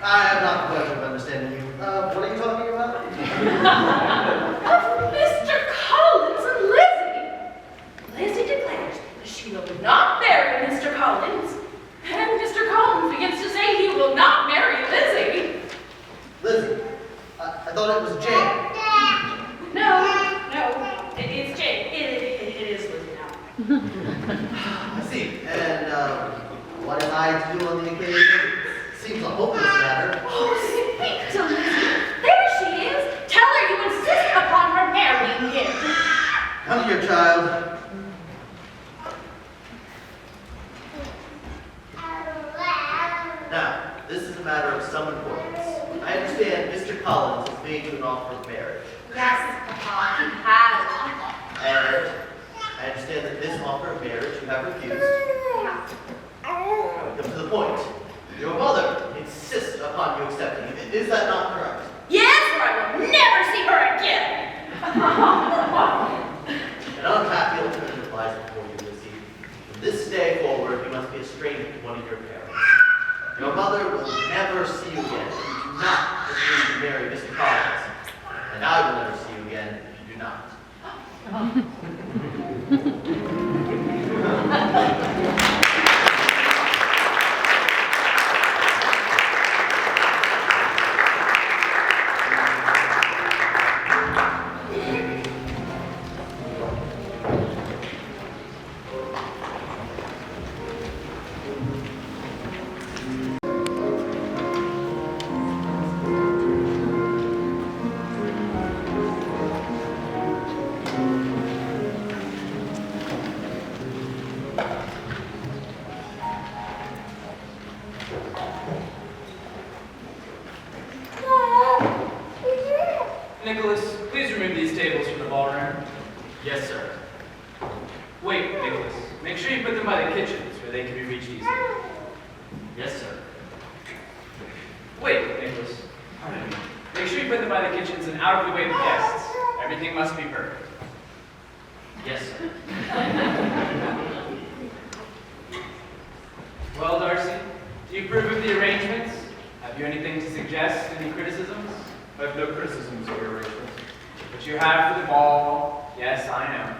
Speaker 9: I have not the pleasure of understanding you. What are you talking about?
Speaker 1: Of Mr. Collins and Lizzie. Lizzie declares that she will not marry Mr. Collins, and Mr. Collins begins to say he will not marry Lizzie.
Speaker 9: Lizzie, I thought it was Jane.
Speaker 1: No, it's
Speaker 9: I see. And what am I to do on the occasion? Seems a hopeless matter.
Speaker 1: Oh, speak to Lizzie. There she is. Tell her you insist upon her marrying him.
Speaker 9: Come here, child. Now, this is a matter of some importance. I understand Mr. Collins has made you an offer of marriage.
Speaker 1: Yes, Papa, he has.
Speaker 9: And I understand that this offer of marriage you have refused.
Speaker 1: Yeah.
Speaker 9: Now we come to the point. Your mother insists upon you accepting it. Is that not correct?
Speaker 1: Yes, or I will never see her again.
Speaker 9: An unhappy alternative lies before you, Lizzie. From this day forward, you must be a stranger to one of your parents. Your mother will never see you again if you do not agree to marry Mr. Collins. And I will never see you again if you do not.
Speaker 7: Nicholas, please remove these tables from the ballroom.
Speaker 2: Yes, sir.
Speaker 7: Wait, Nicholas. Make sure you put them by the kitchens where they can be reached easily.
Speaker 2: Yes, sir.
Speaker 7: Wait, Nicholas. Pardon me. Make sure you put them by the kitchens and out of the way of the guests. Everything must be perfect.
Speaker 2: Yes, sir.
Speaker 7: Well, Darcy, do you approve of the arrangements? Have you anything to suggest? Any criticisms?
Speaker 8: I have no criticisms of your arrangements.
Speaker 7: But you have for the ball. Yes, I know.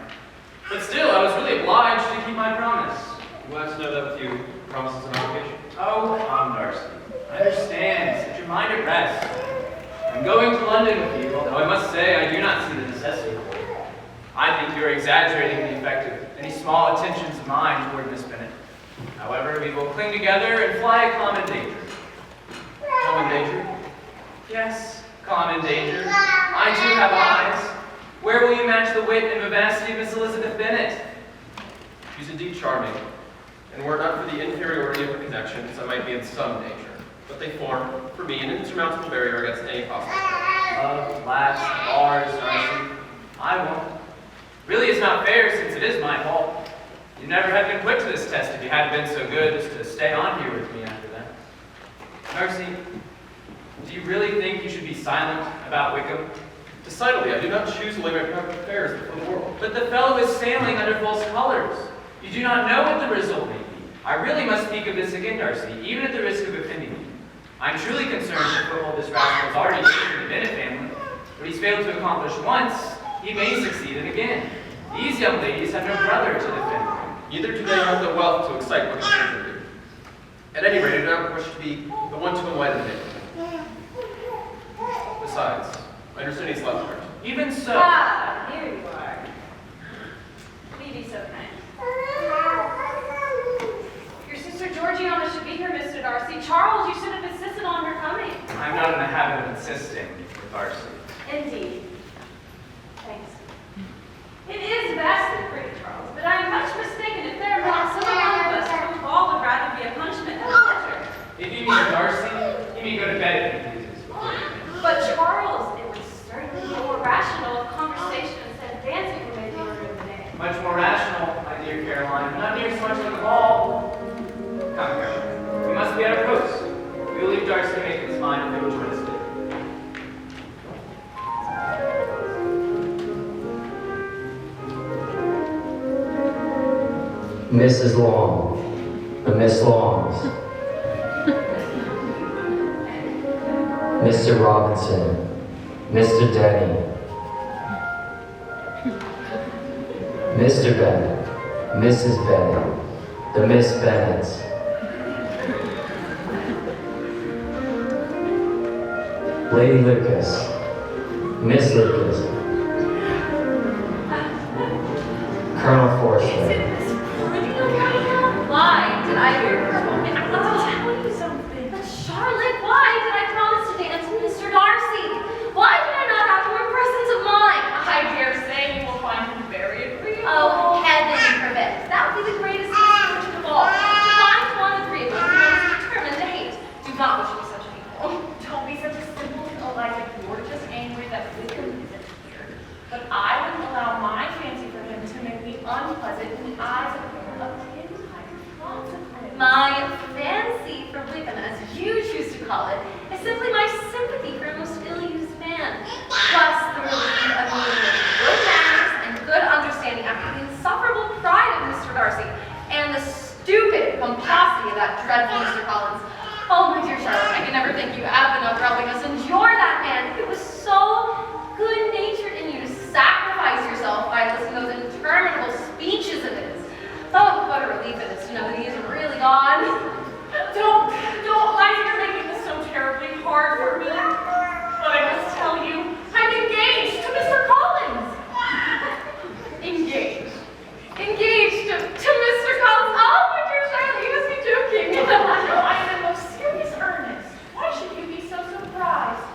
Speaker 7: But still, I was really obliged to keep my promise.
Speaker 8: I'm glad to know that with you, promises and obligation.
Speaker 7: Oh, come, Darcy. I understand. Set your mind at rest. I'm going to London with you, although I must say I do not see the necessity for it. I think you are exaggerating the effect of any small attentions of mine toward Miss Bennet. However, we will cling together and fly a common danger.
Speaker 8: Common danger?
Speaker 7: Yes, common danger. I too have eyes. Where will you match the wit and vivacity of Miss Elizabeth Bennet?
Speaker 8: She's indeed charming, and were it not for the inferiority of her connections, I might be in some danger. But they form, for me, an insurmountable barrier against any possible trouble.
Speaker 7: Love, laughs, bars, Darcy. I won't. Really, it's not fair since it is my fault. You never had been put to this test if you hadn't been so good as to stay on here with me after that. Darcy, do you really think you should be silent about Wickham?
Speaker 8: Decidedly, I do not choose to lay my private affairs before the world.
Speaker 7: But the fellow is sailing under false colors. You do not know what the result may be. I really must speak of this again, Darcy, even at the risk of offending you. I'm truly concerned that foothold this rascal has already taken the Bennet family. What he's failed to accomplish once, he may succeed in again. These young ladies have no brother to defend them.
Speaker 8: Neither do they have the wealth to excite what children do. At any rate, I do not wish to be the one to enlighten him. Besides, I understand he's left her.
Speaker 7: Even so.
Speaker 3: Ah, here you are. Will you be so kind? Your sister Georgiana should be here, Mr. Darcy. Charles, you should have insisted on her coming.
Speaker 7: I'm not in the habit of insisting, Darcy.
Speaker 3: Indeed. Thanks. It is vastly pretty, Charles, but I am much mistaken if there are not some among us whose ball would rather be a punishment than a pleasure.
Speaker 7: If you mean Darcy, you may go to bed if he pleases.
Speaker 3: But Charles, it was certainly more rational if conversation instead of dancing were made the order of the day.
Speaker 7: Much more rational, my dear Caroline, but not near so much like a ball. Come, Caroline. We must be at our post. We will leave Darcy to make his mind if he will join us today.
Speaker 10: Mrs. Long, the Miss Longs, Mr. Robinson, Mr. Denny, Mr. Bennett, Mrs. Bennett, the Miss Bennets, Lady Lucas, Miss Lucas, Colonel
Speaker 3: Is
Speaker 10: Forster.
Speaker 3: it Miss Lydia? Why did I hear for a moment? I want to tell you something. But Charlotte, why did I promise to dance with Mr. Darcy? Why did I not have more presence of mind?
Speaker 1: I dare say you will find him very agreeable.
Speaker 3: Oh, heaven forbid. That would be the greatest misfortune of all. To find one agreeable who is determined to hate. Do not wish me such an equal.
Speaker 1: Don't be such a simple Eliza. You're just angry that Wickham isn't here. But I wouldn't allow my fancy for him to make me unpleasant in the eyes of people of his higher consequence.
Speaker 3: My fancy for Wickham, as you choose to call it, is simply my sympathy for a most ill-used man, plus the relief of meeting with good manners and good understanding after the insufferable pride of Mr. Darcy and the stupid pomposity of that dreadful Mr. Collins. Oh, my dear Charlotte, I can never thank you enough for helping us endure that man. It was so good-natured in you to sacrifice yourself by listening to those interminable speeches of his. Oh, what a relief it is to know that he is really gone.
Speaker 1: Don't, I think you're making this so terribly hard for me. But I must tell you, I'm engaged to Mr. Collins.
Speaker 3: Engaged. Engaged to Mr. Collins. Oh, my dear Charlotte, you must be joking.
Speaker 1: No, I am in most serious earnest. Why should you be so surprised?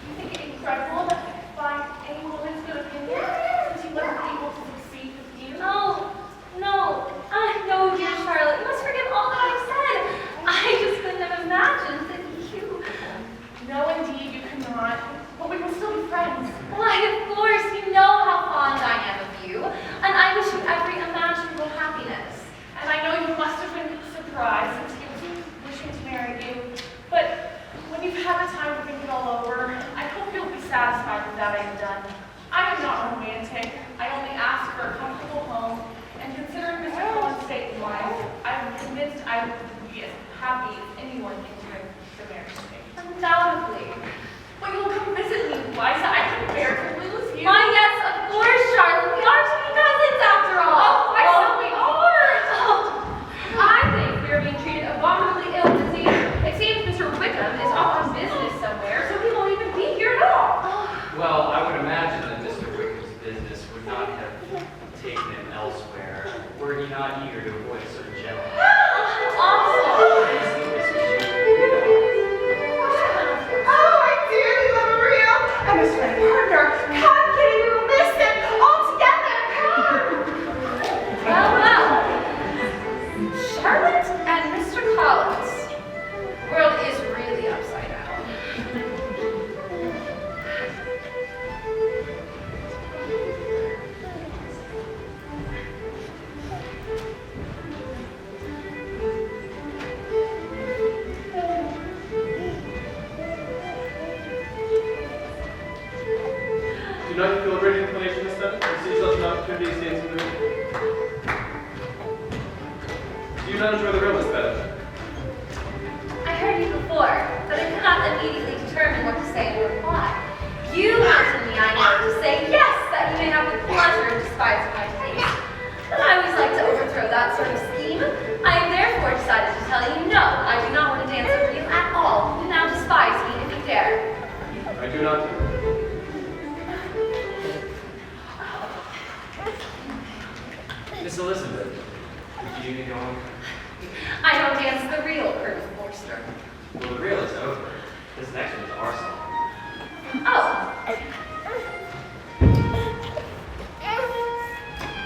Speaker 1: You think it incredible that by any woman's good opinion, since you wasn't able to succeed with you?
Speaker 3: No, dear Charlotte, you must forgive all that I've said. I just couldn't have imagined that you...
Speaker 1: No, indeed, you cannot. But we will still be friends.
Speaker 3: Why, of course, you know how fond I am of you, and I wish you every imaginable happiness.
Speaker 1: And I know you must have been surprised since he was wishing to marry you. But when you've had the time to think it all over, I hope you'll be satisfied with that I have done. I am not romantic. I only ask for a comfortable home. And considering Mr. Collins' state in life, I'm convinced I would be as happy as anyone entering the marriage state.
Speaker 3: Undoubtedly.
Speaker 1: But you'll come visit me, Liza. I can bear to lose you.
Speaker 3: Why, yes, of course, Charlotte. We are to be cousins after all.
Speaker 1: Oh, why so we are?
Speaker 3: I think we are being treated abominably ill this evening. It seems Mr. Wickham is off on business somewhere, so he won't even be here at all.
Speaker 7: Well, I would imagine that Mr. Wickham's business would not have taken him elsewhere, were he not eager to avoid a certain gentleman.
Speaker 4: Oh, my dear little Maria! I miss my partner. Come, Kitty, we will miss him all together. Come.
Speaker 3: Well. Charlotte and Mr. Collins. The world is really upside down.
Speaker 8: Do not feel a great inclination to study? You see such an opportunity to see some movie? Do you not enjoy the realist better?
Speaker 3: I heard you before, but I could not immediately determine what to say in reply. You wanted me, I know, to say yes, that you may have the pleasure of despising my taste. But I always like to overthrow that sort of scheme. I have therefore decided to tell you no, I do not want to dance with you at all. You now despise me if you dare.
Speaker 8: I do not.
Speaker 7: Miss Elizabeth, would you be going?
Speaker 3: I don't dance the real Colonel Forster.
Speaker 7: Well, the reel is over. This next one is our song.
Speaker 3: Oh.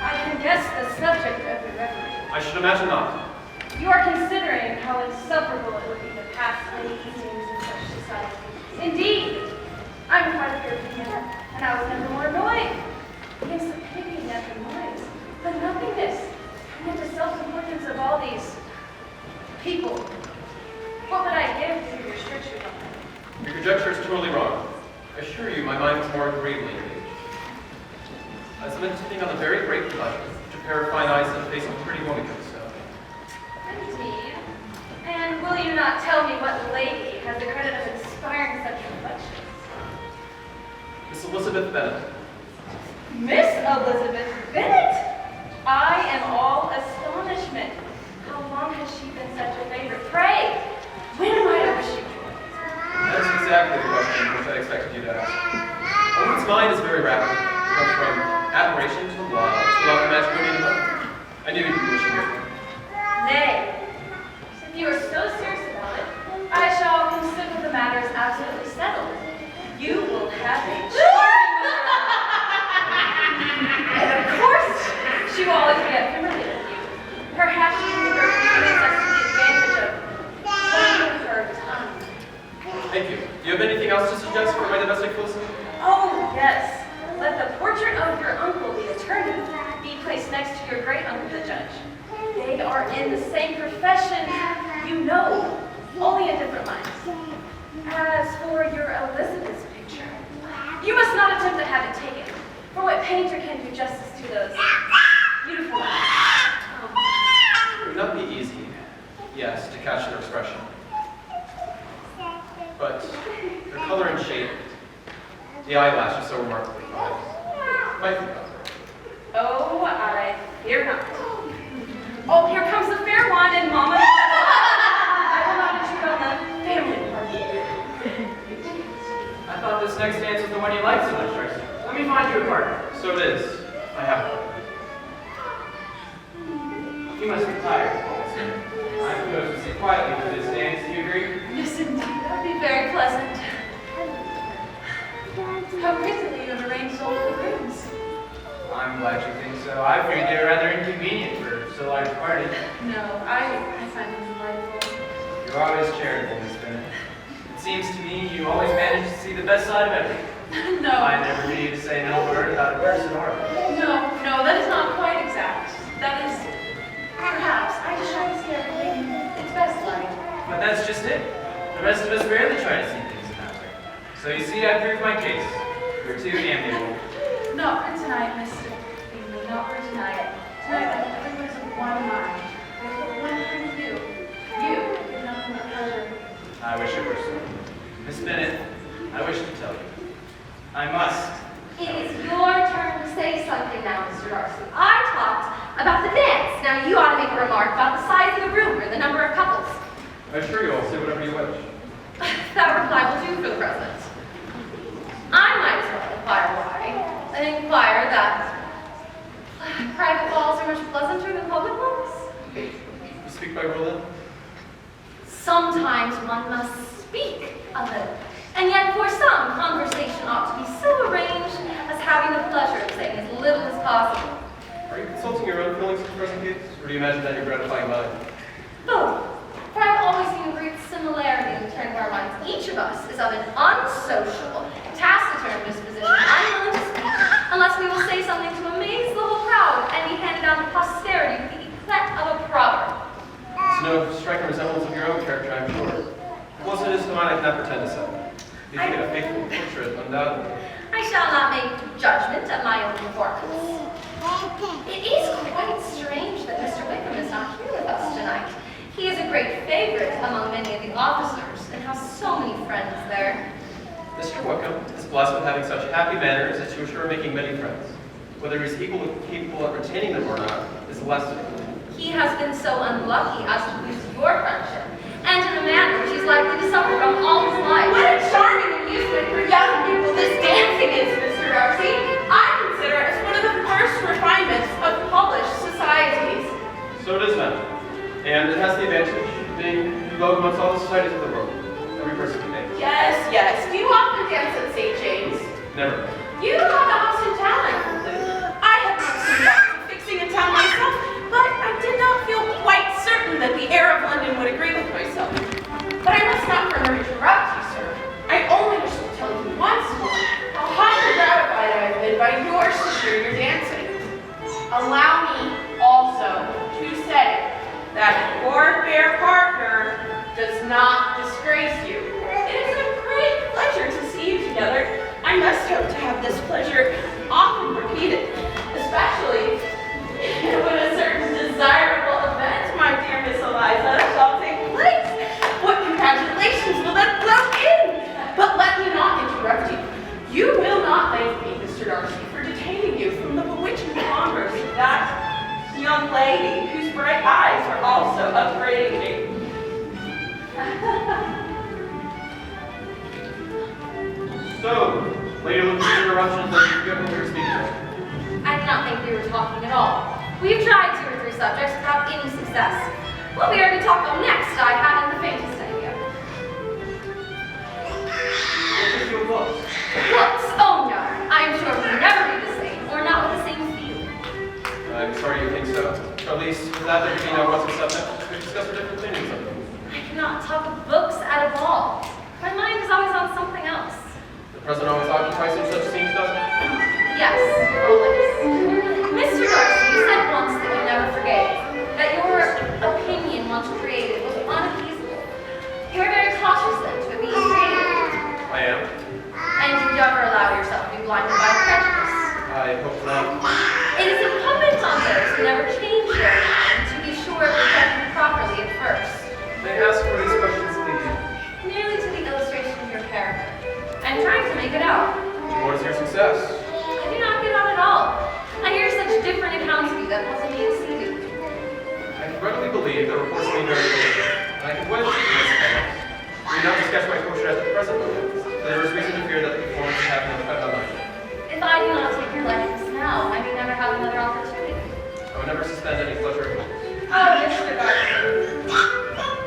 Speaker 3: I can guess the subject of your reverie.
Speaker 8: I should imagine not.
Speaker 3: You are considering how insufferable it would be to pass many evenings in such society. Indeed, I'm part of your opinion, and I was never more annoyed. Against the pity and the noise, the nothingness, and yet the self-importance of all these people. What would I give to restrict you from them?
Speaker 8: Your conjecture is totally wrong. I assure you, my mind is more agreeably engaged. As I'm sitting on the very great pleasure to pair of fine eyes and the face of a pretty woman could bestow.
Speaker 3: Indeed. And will you not tell me what lady has the credit of inspiring such reflections?
Speaker 8: Miss Elizabeth Bennet.
Speaker 3: Miss Elizabeth Bennet! I am all astonishment. How long has she been such a favorite? Pray, when am I to wish you joy?
Speaker 8: That is exactly the question which I expected you to ask. A woman's mind is very rapid. It goes from admiration to love to matrimony to love.
Speaker 3: They are in the same profession, you know, only in different lines. As for your Elizabeth's picture, you must not attempt to have it taken, for what painter can do justice to those beautiful eyes?
Speaker 8: It would not be easy, yes, to catch their expression. But their color and shape, the eyelash is so remarkably fine. Might be better.
Speaker 3: Oh, I fear not. Oh, here comes the fair one, and Mama. I will not intrude on the family party.
Speaker 7: I thought this next dance was the one you liked so much, Darcy. Let me find you a partner.
Speaker 8: So it is. I have one.
Speaker 7: You must be tired, sir. I propose we sit quietly for this dance. Do you agree?
Speaker 3: Yes, indeed. That would be very pleasant. How prettily you have arranged all the rooms.
Speaker 7: I'm glad you think so. I figured they were rather inconvenient for so large a party.
Speaker 3: No, I find them delightful.
Speaker 7: You're always charitable, Miss Bennett. It seems to me you always manage to see the best side of everything.
Speaker 3: No.
Speaker 7: I never knew you to say no word about a person or a place.
Speaker 3: No, that is not quite exact. That is, perhaps, I try to see everything in its best light.
Speaker 7: But that's just it. The rest of us rarely try to see things in that way. So you see, I proved my case. You're too amiable.
Speaker 3: Not for tonight, Mr. Bingley, not for tonight. Tonight, everyone's of one mind. But one thing to do. You did nothing but pleasure.
Speaker 7: I wish it were so. Miss Bennett, I wish to tell you. I must.
Speaker 11: It is your turn to say something now, Mr. Darcy. I talked about the dance. Now you ought to make a remark about the size of the room or the number of couples.
Speaker 8: I assure you I'll say whatever you wish.
Speaker 3: That reply will do for the present. I might as well inquire why. And inquire that private balls are much pleasanter than public ones.
Speaker 8: You speak by rule then?
Speaker 3: Sometimes one must speak a little. And yet for some, conversation ought to be so arranged as having the pleasure of saying as little as possible.
Speaker 8: Are you consulting your own feelings in the present case? Or do you imagine that you're gratifying mine?
Speaker 3: Both. For I've always seen a great similarity in the turn of our minds. Each of us is of an unsociable, taciturn disposition, unwilling to speak, unless we will say something to amaze the whole crowd and be handed down to posterity with the eclat of a proverb.
Speaker 8: It's no striking resemblance of your own character, I'm sure. Once it is to mine, I cannot pretend to say. You think it a faithful portrait, undoubtedly.
Speaker 3: I shall not make judgment of my own performance. It is quite strange that Mr. Wickham is not here with us tonight. He is a great favorite among many of the officers and has so many friends there.
Speaker 8: Mr. Wickham is blessed with having such happy manners that you are sure of making many friends. Whether he's capable of retaining them or not is less to me.
Speaker 3: He has been so unlucky as to lose your friendship, and in a manner which he's likely to suffer from all his life.
Speaker 1: What a charming amusement for young people this dancing is, Mr. Darcy. I consider it as one of the first refinements of polished societies.
Speaker 8: So it is then. And it has the advantage of being in vogue amongst all the societies of the world. Every person can dance.
Speaker 1: Yes. Do you often dance at St. James?
Speaker 8: Never.
Speaker 1: You have a house in town, I conclude. I have not seen about fixing in town myself, but I did not feel quite certain that the air of London would agree with myself. But I must not further interrupt you, sir. I only wish to tell you once more how highly gratified I have been by your superior dancing. Allow me also to say that your fair partner does not disgrace you. It is a great pleasure to see you together. I must hope to have this pleasure often repeated, especially when a certain desirable event, my dear Miss Eliza, shall take place. What congratulations will then flow in! But let me not interrupt you. You will not thank me, Mr. Darcy, for detaining you from the bewitching converse of that young lady whose bright eyes are also upbraiding me.
Speaker 8: So, Lady Elizabeth's interruptions that you forget what we were speaking of.
Speaker 3: I did not think we were talking at all. We have tried 2 or 3 subjects without any success. What we are to talk of next, I haven't the faintest idea.
Speaker 8: What think you of books?
Speaker 3: Books? Oh no, I am sure we will never be the same, or not with the same feel.
Speaker 8: I'm sorry you think so. Or at least, without there being no what's a subject, we discuss our different opinions of them.
Speaker 3: I cannot talk of books at a ball. My mind is always on something else.
Speaker 8: The present always occupies you such scenes, doesn't it?
Speaker 3: Yes, always. Mr. Darcy, you said once that you never forgave, that you were
Speaker 8: do believe that reports me very little, and I could wish, Miss Bennett, for you not to sketch my portrait at the present moment. There is reason to fear that the performance would have no effect on my life.
Speaker 11: If I do not take your likeness now, I may never have another opportunity.
Speaker 8: I would never suspend any pleasure.
Speaker 3: Oh, Mr. Darcy.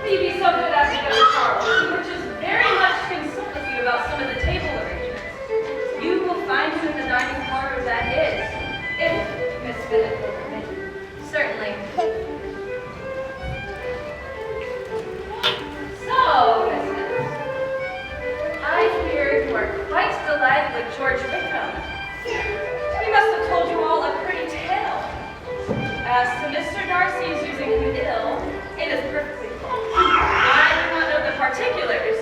Speaker 3: Will you be so good as to go to Charles? He wishes very much to consult with you about some of the table arrangements. You will find him in the dining parlor, that is, if Miss Bennett will permit you.
Speaker 11: Certainly.
Speaker 3: So, Miss Bennett, I hear you are quite delighted with George Wickham. He must have told you all a pretty tale. As to Mr. Darcy's using him ill, it is perfectly false. I do not know the particulars,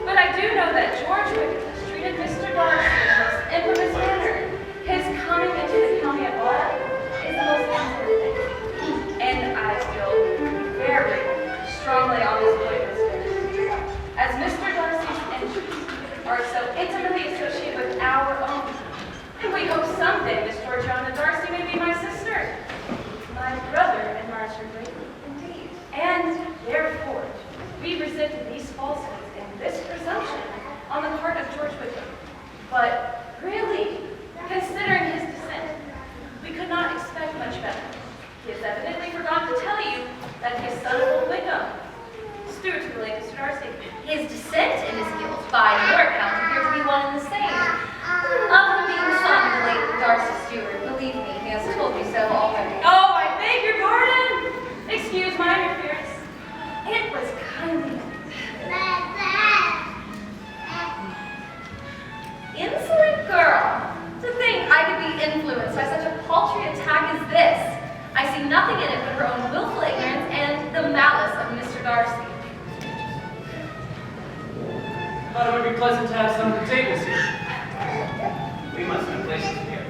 Speaker 3: but I do know that George Wickham has treated Mr. Darcy in the most infamous manner. His coming into the county at all is the most important thing. And I feel very strongly on this point, Miss Bennett. As Mr. Darcy's interests are so intimately associated with our own, and we hope someday Miss Georgiana Darcy may be my sister. My brother admires her greatly indeed. And therefore, we resent these falsehoods and this presumption on the part of George Wickham. But really, considering his descent, we could not expect much better. He has evidently forgotten to tell you that his son Old Wickham, Stuart's related to Mr. Darcy.
Speaker 11: His descent and his guilt, by your account, appear to be one and the same. Of him being the son of the late Darcy Stewart, believe me, he has told me so already.
Speaker 3: Oh, I beg your pardon. Excuse my interference. It was kindly.
Speaker 11: Insolent girl! To think I could be influenced by such a paltry attack as this. I see nothing in it but her own willful ignorance and the malice of Mr. Darcy.
Speaker 7: Thought it would be pleasant to have some of the tables here. We must have places here.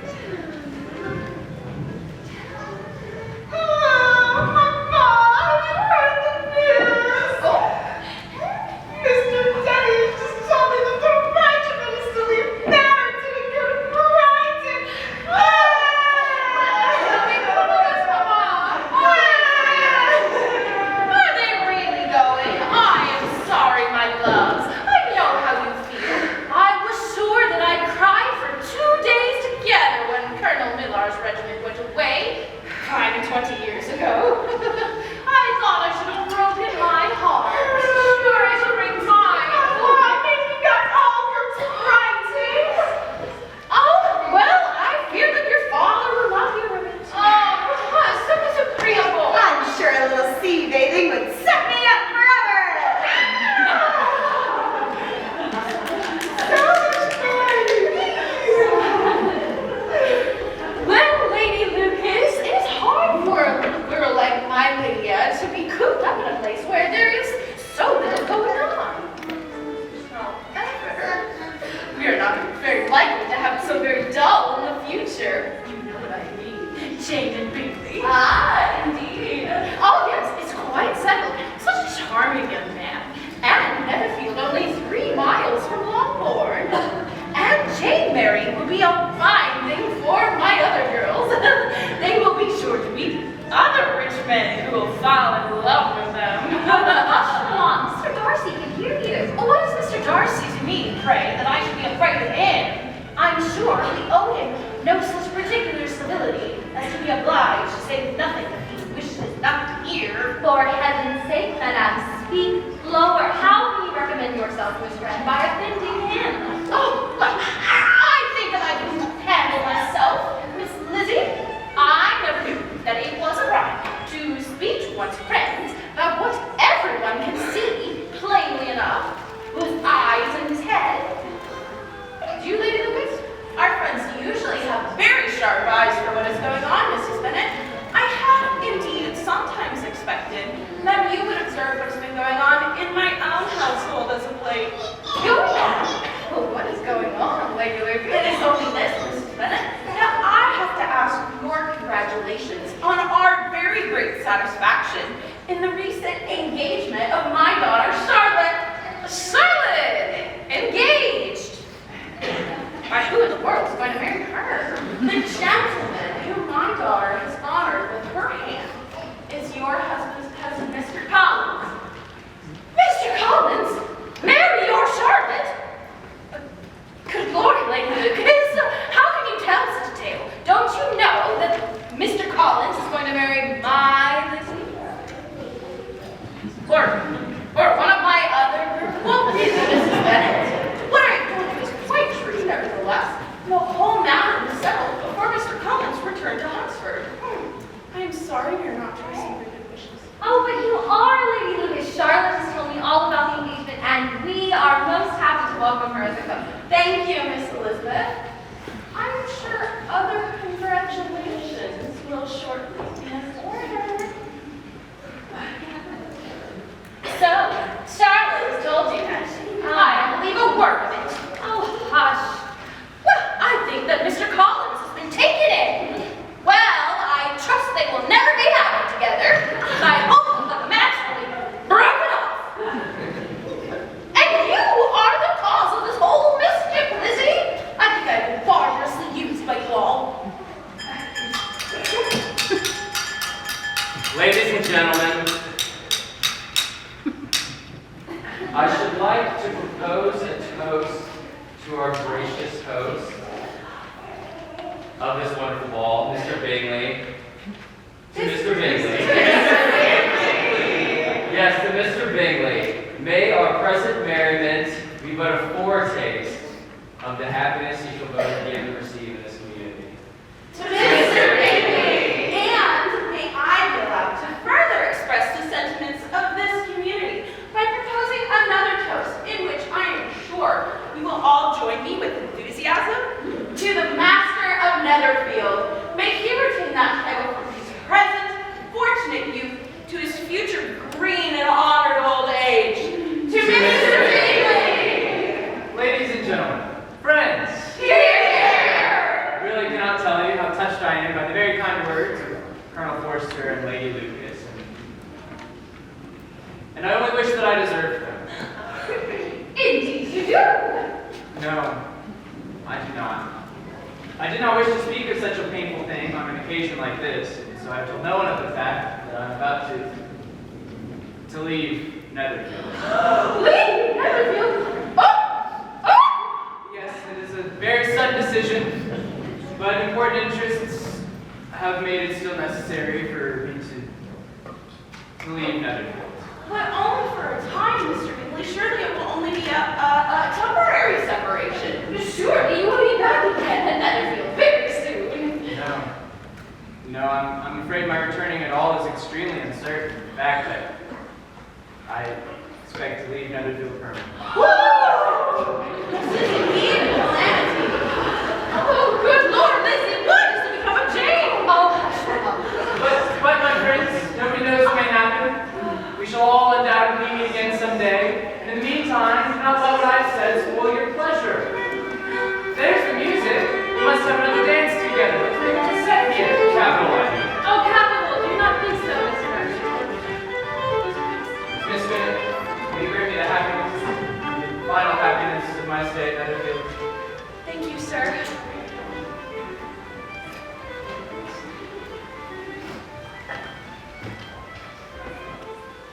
Speaker 1: The gentleman whom my daughter has honored with her hand is your husband's cousin. Mr. Collins. Mr. Collins? Marry your Charlotte? Good Lord, Lady Lucas, how can you tell such a tale? Don't you know that Mr. Collins is going to marry my Lizzie? Or one of my other, well, really, Mrs. Bennet. What I told you is quite true, nevertheless. The whole matter was settled before Mr. Collins returned to Oxford. I am sorry you're not to receive your good wishes.
Speaker 11: Oh, but you are Lady Lucas. Charlotte has told me all about the engagement, and we are most happy to welcome her as a couple.
Speaker 1: Thank you, Miss Elizabeth. I'm sure other congratulations will shortly be in order. So, Charlotte has told you that. I don't believe a word of it.
Speaker 11: Oh, hush.
Speaker 1: Well, I think that Mr. Collins has been taken in. Well, I trust they will never be happy together. I hope the match will be broken off. And you are the cause of this whole mischief, Lizzie. I think I've been barbarously used by you all.
Speaker 7: Ladies and gentlemen, I should like to propose a toast to our gracious host of this wonderful ball, Mr. Bingley. To Mr. Bingley. Yes, to Mr. Bingley. May our present merriment be but a foretaste of the happiness you shall both begin to receive in this community.
Speaker 1: To Mr. Bingley. And may I be allowed to further express the sentiments of this community by proposing another toast in which I am sure you will all join me with enthusiasm. To the Master of Netherfield, may he retain that title from his present fortunate youth to his future green and honored old age. To Mr. Bingley!
Speaker 7: Ladies and gentlemen, friends,
Speaker 1: Hear, hear!
Speaker 7: I really cannot tell you how touched I am by the very kind words of Colonel Forster and Lady Lucas, and I only wish that I deserved them.
Speaker 1: Indeed you do.
Speaker 7: No, I do not. I did not wish to speak of such a painful thing on an occasion like this, so I have told no one of the fact that I'm about to leave Netherfield.
Speaker 1: Leave Netherfield? Oh!
Speaker 7: Yes, it is a very sudden decision, but important interests have made it still necessary for me to leave Netherfield.
Speaker 1: But only for a time, Mr. Bingley. Surely it will only be a temporary separation. Surely you will be back again at Netherfield very soon.
Speaker 7: No, I'm afraid my returning at all is extremely uncertain. In fact, I expect to leave Netherfield permanently.
Speaker 1: Whoa! This is indeed a calamity. Oh, good Lord, Lizzie, what is to become of Jane? Oh,
Speaker 7: But my friends, nobody knows what may happen. We shall all undoubtedly meet again someday. And in the meantime, do not let what I've said spoil your pleasure. There's the music. We must have another dance together. Sophia, capital I mean.
Speaker 11: Oh, capital. Do not think so, Miss Mercer.
Speaker 7: Miss Bennett, will you grant me the happiness, the final happiness of my stay at Netherfield?
Speaker 1: thank you, sir.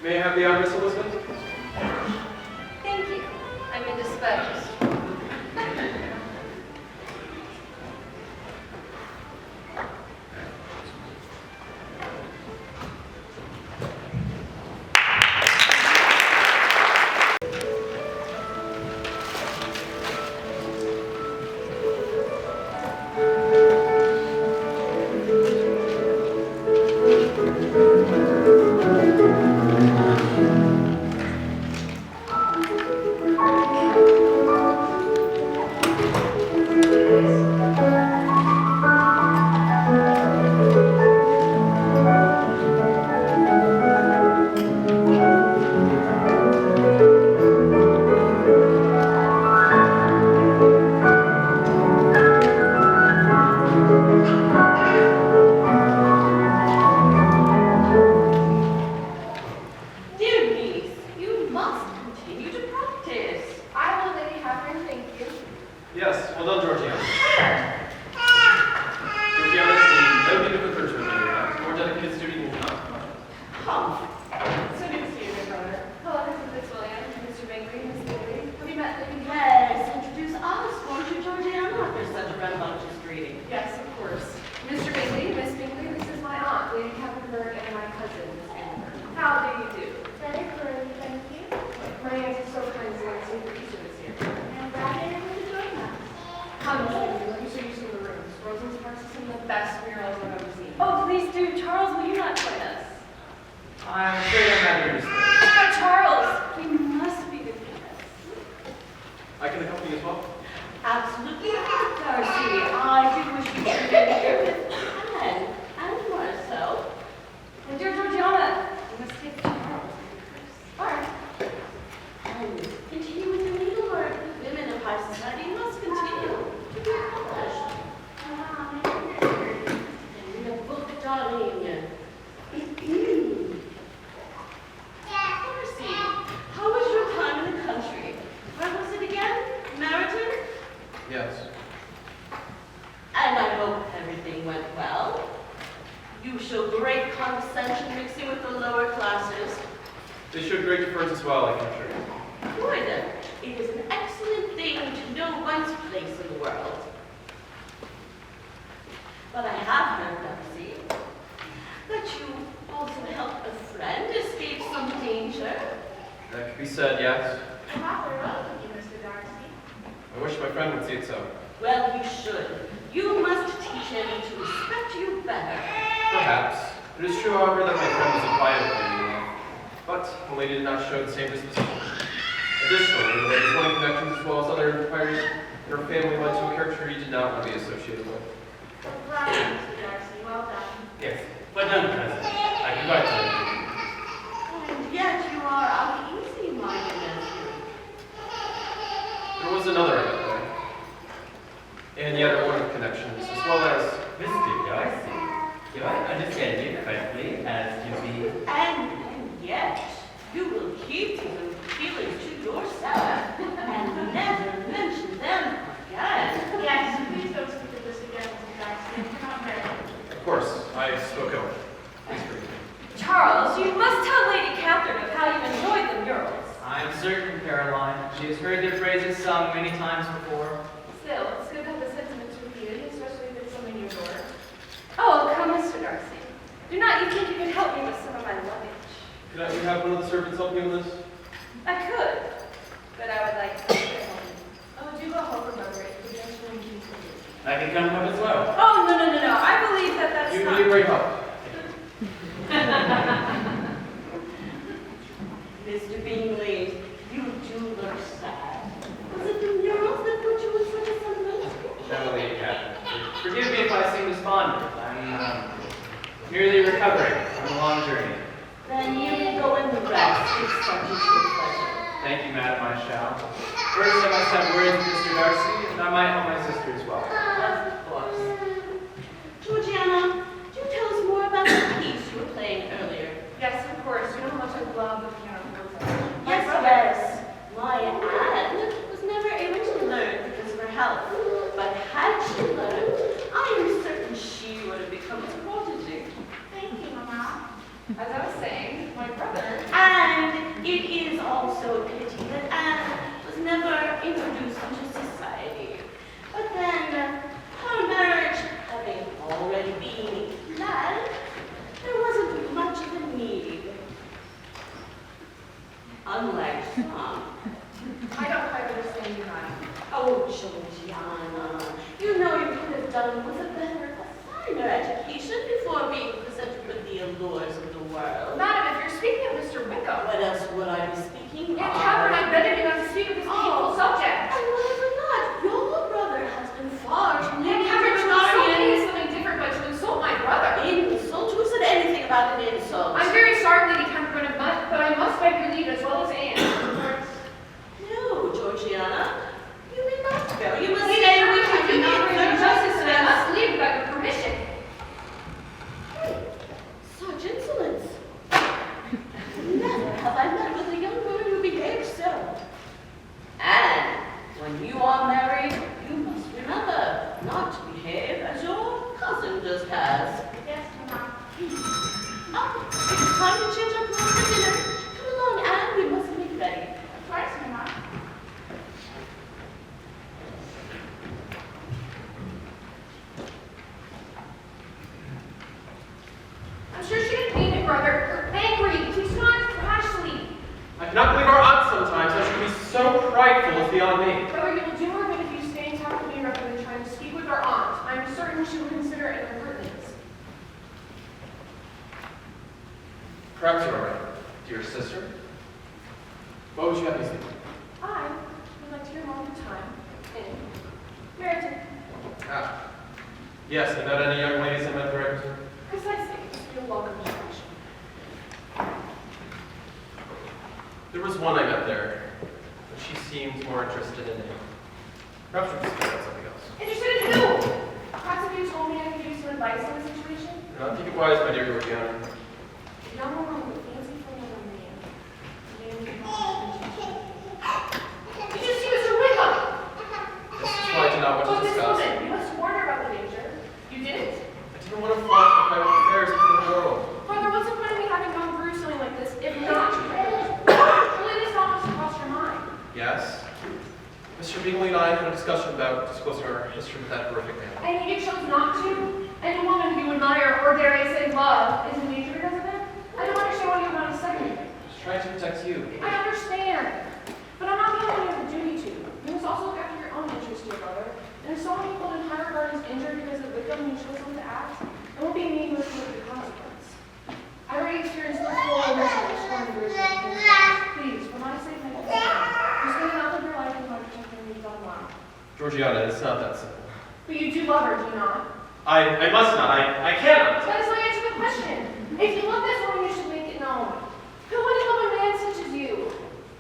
Speaker 8: May I have the honor, Miss Elizabeth?
Speaker 11: Thank you. I'm indisposed.
Speaker 8: Humph. So They showed great deference as well, I can assure you.
Speaker 12: Good. It is an excellent thing to know one's place in the world. But I have heard, Darcy, that you also helped a friend escape some danger.
Speaker 8: That could be said, yes.
Speaker 1: I'm not very well with you, Mr. Darcy.
Speaker 8: I wish my friend would see it so.
Speaker 12: Well, you should. You must teach him to respect you better.
Speaker 8: Perhaps. It is true, however, that my friend was a quiet lady, but the lady did not show the same disposition. Additionally, the lady's own connections as well as other inquiries in her family led to a character he did not want to be associated with.
Speaker 1: Well, Mr. Darcy, well done.
Speaker 7: Yes, well done, President. I congratulate you.
Speaker 12: And yet you are uneasy-minded as you.
Speaker 8: There was another I met there, and yet a woman of connections, as well as
Speaker 7: Mr. Darcy, do I understand you correctly as to be...
Speaker 12: And yet you will keep these feelings to yourself and never mention them again.
Speaker 1: Yes, please don't speak of this again, Mr. Darcy. You're not married.
Speaker 8: of course, I spoke ill. Please forgive me.
Speaker 3: Charles, you must tell Lady Catherine of how you enjoyed the murals.
Speaker 7: I'm certain, Caroline. She has heard their praises sung many times before.
Speaker 1: Still, it's good to have the sentiments repeated, especially if it's something you're doing.
Speaker 3: Oh, come, Mr. Darcy. Do not you think you could help me with some of my luggage?
Speaker 8: Could we have one of the servants help you with this?
Speaker 3: I could, but I would like to help you.
Speaker 1: Oh, do go home, remember it. The gentleman keeps it.
Speaker 7: I can come up as well.
Speaker 3: Oh, no. I believe that's
Speaker 8: You
Speaker 3: not...
Speaker 8: would be a great help.
Speaker 12: Mr. Bingley, you do look sad. Was it the murals that put you in such a sentimental state?
Speaker 7: No, Lady Catherine. Forgive me if I seem despondent. I'm merely recovering from a long journey.
Speaker 12: Then you can go in the rest. It's such a good pleasure.
Speaker 7: Thank you, madam, I shall. First, I must have words with Mr. Darcy, and I might help my sister as well.
Speaker 12: Of course. Georgiana, do tell us more about the piece you were playing earlier.
Speaker 1: Yes, of course. You know how much I love the piano.
Speaker 12: Yes. My Anne was never able to learn because of her health. But had she learned, I am certain she would have become a prodigy.
Speaker 1: Thank you, Mama. As I was saying, my brother...
Speaker 12: And it is also a pity that Anne was never introduced into society. But then, her marriage having already been planned, there wasn't much of a need. Unlike some.
Speaker 1: I don't quite understand you, honey.
Speaker 12: Oh, Georgiana, you know you could have done with a better, a finer education before being presented with the allures of the world.
Speaker 1: Madam, if you're speaking of Mr. Wickham...
Speaker 12: What else would I be speaking
Speaker 1: Aunt
Speaker 12: of?
Speaker 1: Catherine, I beg of you not to speak of this painful subject.
Speaker 12: And whatever not, your brother has been far too
Speaker 1: Aunt Catherine, to insult me is something different, but to insult my brother...
Speaker 12: Insult? Who said anything about an insult?
Speaker 1: I'm very sorry, Lady Catherine, but I must beg your leave as well as Anne.
Speaker 12: No, Georgiana. You may not go. You must
Speaker 1: Lady
Speaker 12: stay
Speaker 1: Catherine,
Speaker 12: with
Speaker 1: I do
Speaker 12: you.
Speaker 1: not bring injustice, and I must leave without your permission.
Speaker 12: Such insolence. Never have I met with a young woman who behaves so. And when you are married, you must remember not to behave as your cousin just has.
Speaker 1: Yes, Mama.
Speaker 12: Oh, it is time to change our plans for dinner. Come along, Anne. We must make ready.
Speaker 1: Of course, Mama. I'm sure she didn't mean it, brother. You're angry. She's not rashly.
Speaker 8: I cannot believe our aunt sometimes. How she can be so prideful is beyond me.
Speaker 1: Brother, you will do her good if you stay and talk to me rather than trying to speak with our aunt. I'm certain she will consider it an impertinence.
Speaker 8: Perhaps you're right, dear sister. What would you have me say?
Speaker 1: I would like to hear more of your time in Meryton.
Speaker 8: Ah. Yes, and not any young ladies I met there, I presume?
Speaker 1: Precisely. You're welcome to action.
Speaker 8: There was one I met there, but she seemed more interested in him. Perhaps we could speak about something else.
Speaker 1: Interested in who? Perhaps if you told me I could give you some advice on the situation?
Speaker 8: Keep it wise, my dear Georgiana.
Speaker 1: A young woman with fancy for another man. Did you see Mr. Wickham?
Speaker 8: This is why I did not want
Speaker 1: Oh,
Speaker 8: to
Speaker 1: this
Speaker 8: discuss.
Speaker 1: woman. You must warn her about the danger. You didn't?
Speaker 8: I didn't want to flaunt my private affairs before the world.
Speaker 1: Brother, what's the point of me having gone through something like this if not to protect
Speaker 8: Mr. Bingley and I had a discussion about disclosing our history with that horrific man.
Speaker 3: And you chose not to? And a woman who you admire, or dare I say love, is in danger because of it? I don't understand why you're not a second.
Speaker 8: Just trying to protect you.
Speaker 3: I understand. But I'm not the only one you have a duty to. You must also look after your own interests, dear brother. And if so many people in higher gardens injured because of victim and you chose them to act, it won't be me who has to live the consequence. I already experienced the full misery of scorning the Please, for my sake, make it better. You're spending half of your life in my protection and you've done well.
Speaker 8: Georgiana, it's not that simple.
Speaker 3: But you do love her, do you not?
Speaker 8: I must not. I cannot.
Speaker 3: That is my answer to the question. If you love this woman, you should make it known. Who wouldn't love a man such as you?